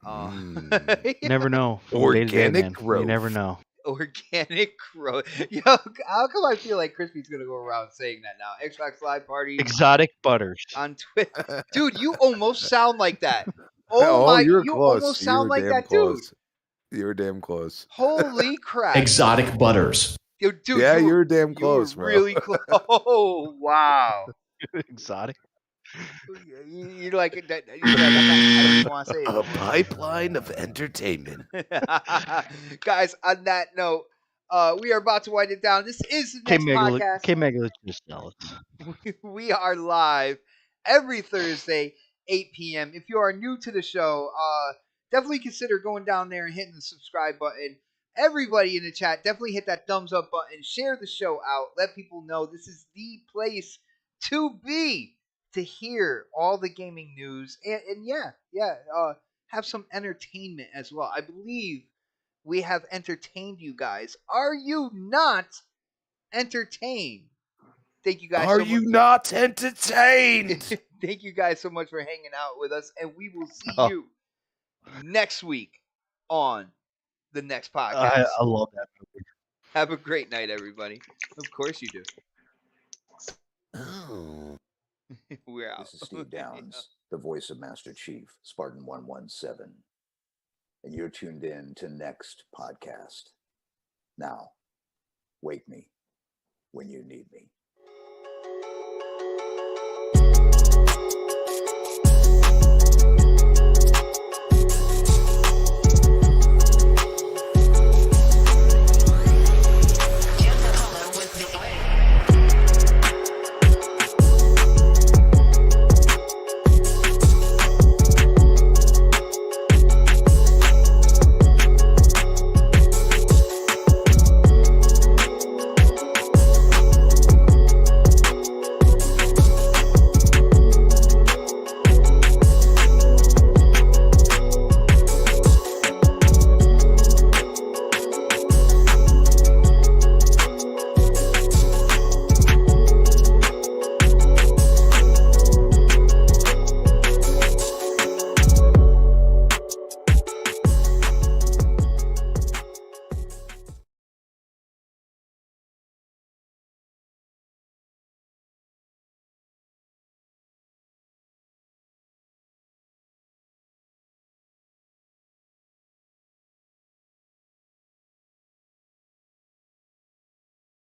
you never know. From day to day, Organic man. growth. You never know. Organic growth. Yo, how come I feel like Crispy's gonna go around saying that now? Xbox Live Party Exotic butters. on Twitter. Dude, you almost sound like that. You're you close. almost You sound were like damn that, close. dude. You were damn close. Holy crap. Exotic butters. Yo, dude, Yeah, you were damn close, bro. really close. Oh, wow. Exotic. You're like that. I don't even want to say it. A pipeline of entertainment. Guys, on that note, we are about to wind it down. This is the next podcast. K-Mega, just jealous. We are live every Thursday, 8 p.m. If you are new to the show, definitely consider going down there and hitting the subscribe button. Everybody in the chat, definitely hit that thumbs up button. Share the show out. Let people know this is the place to be to hear all the gaming news. And have some entertainment as well. I believe we have entertained you guys. Are you not entertained? Thank you guys Are so you much. not entertained? Thank you guys so much for hanging out with us, and we will see you next week on the next podcast. I love that movie. Have a great night, everybody. Of course you do. Oh. We're out. This is Steve Downs, the voice of Master Chief, Spartan 117. And you're tuned in to next podcast. Now, wake me when you need me.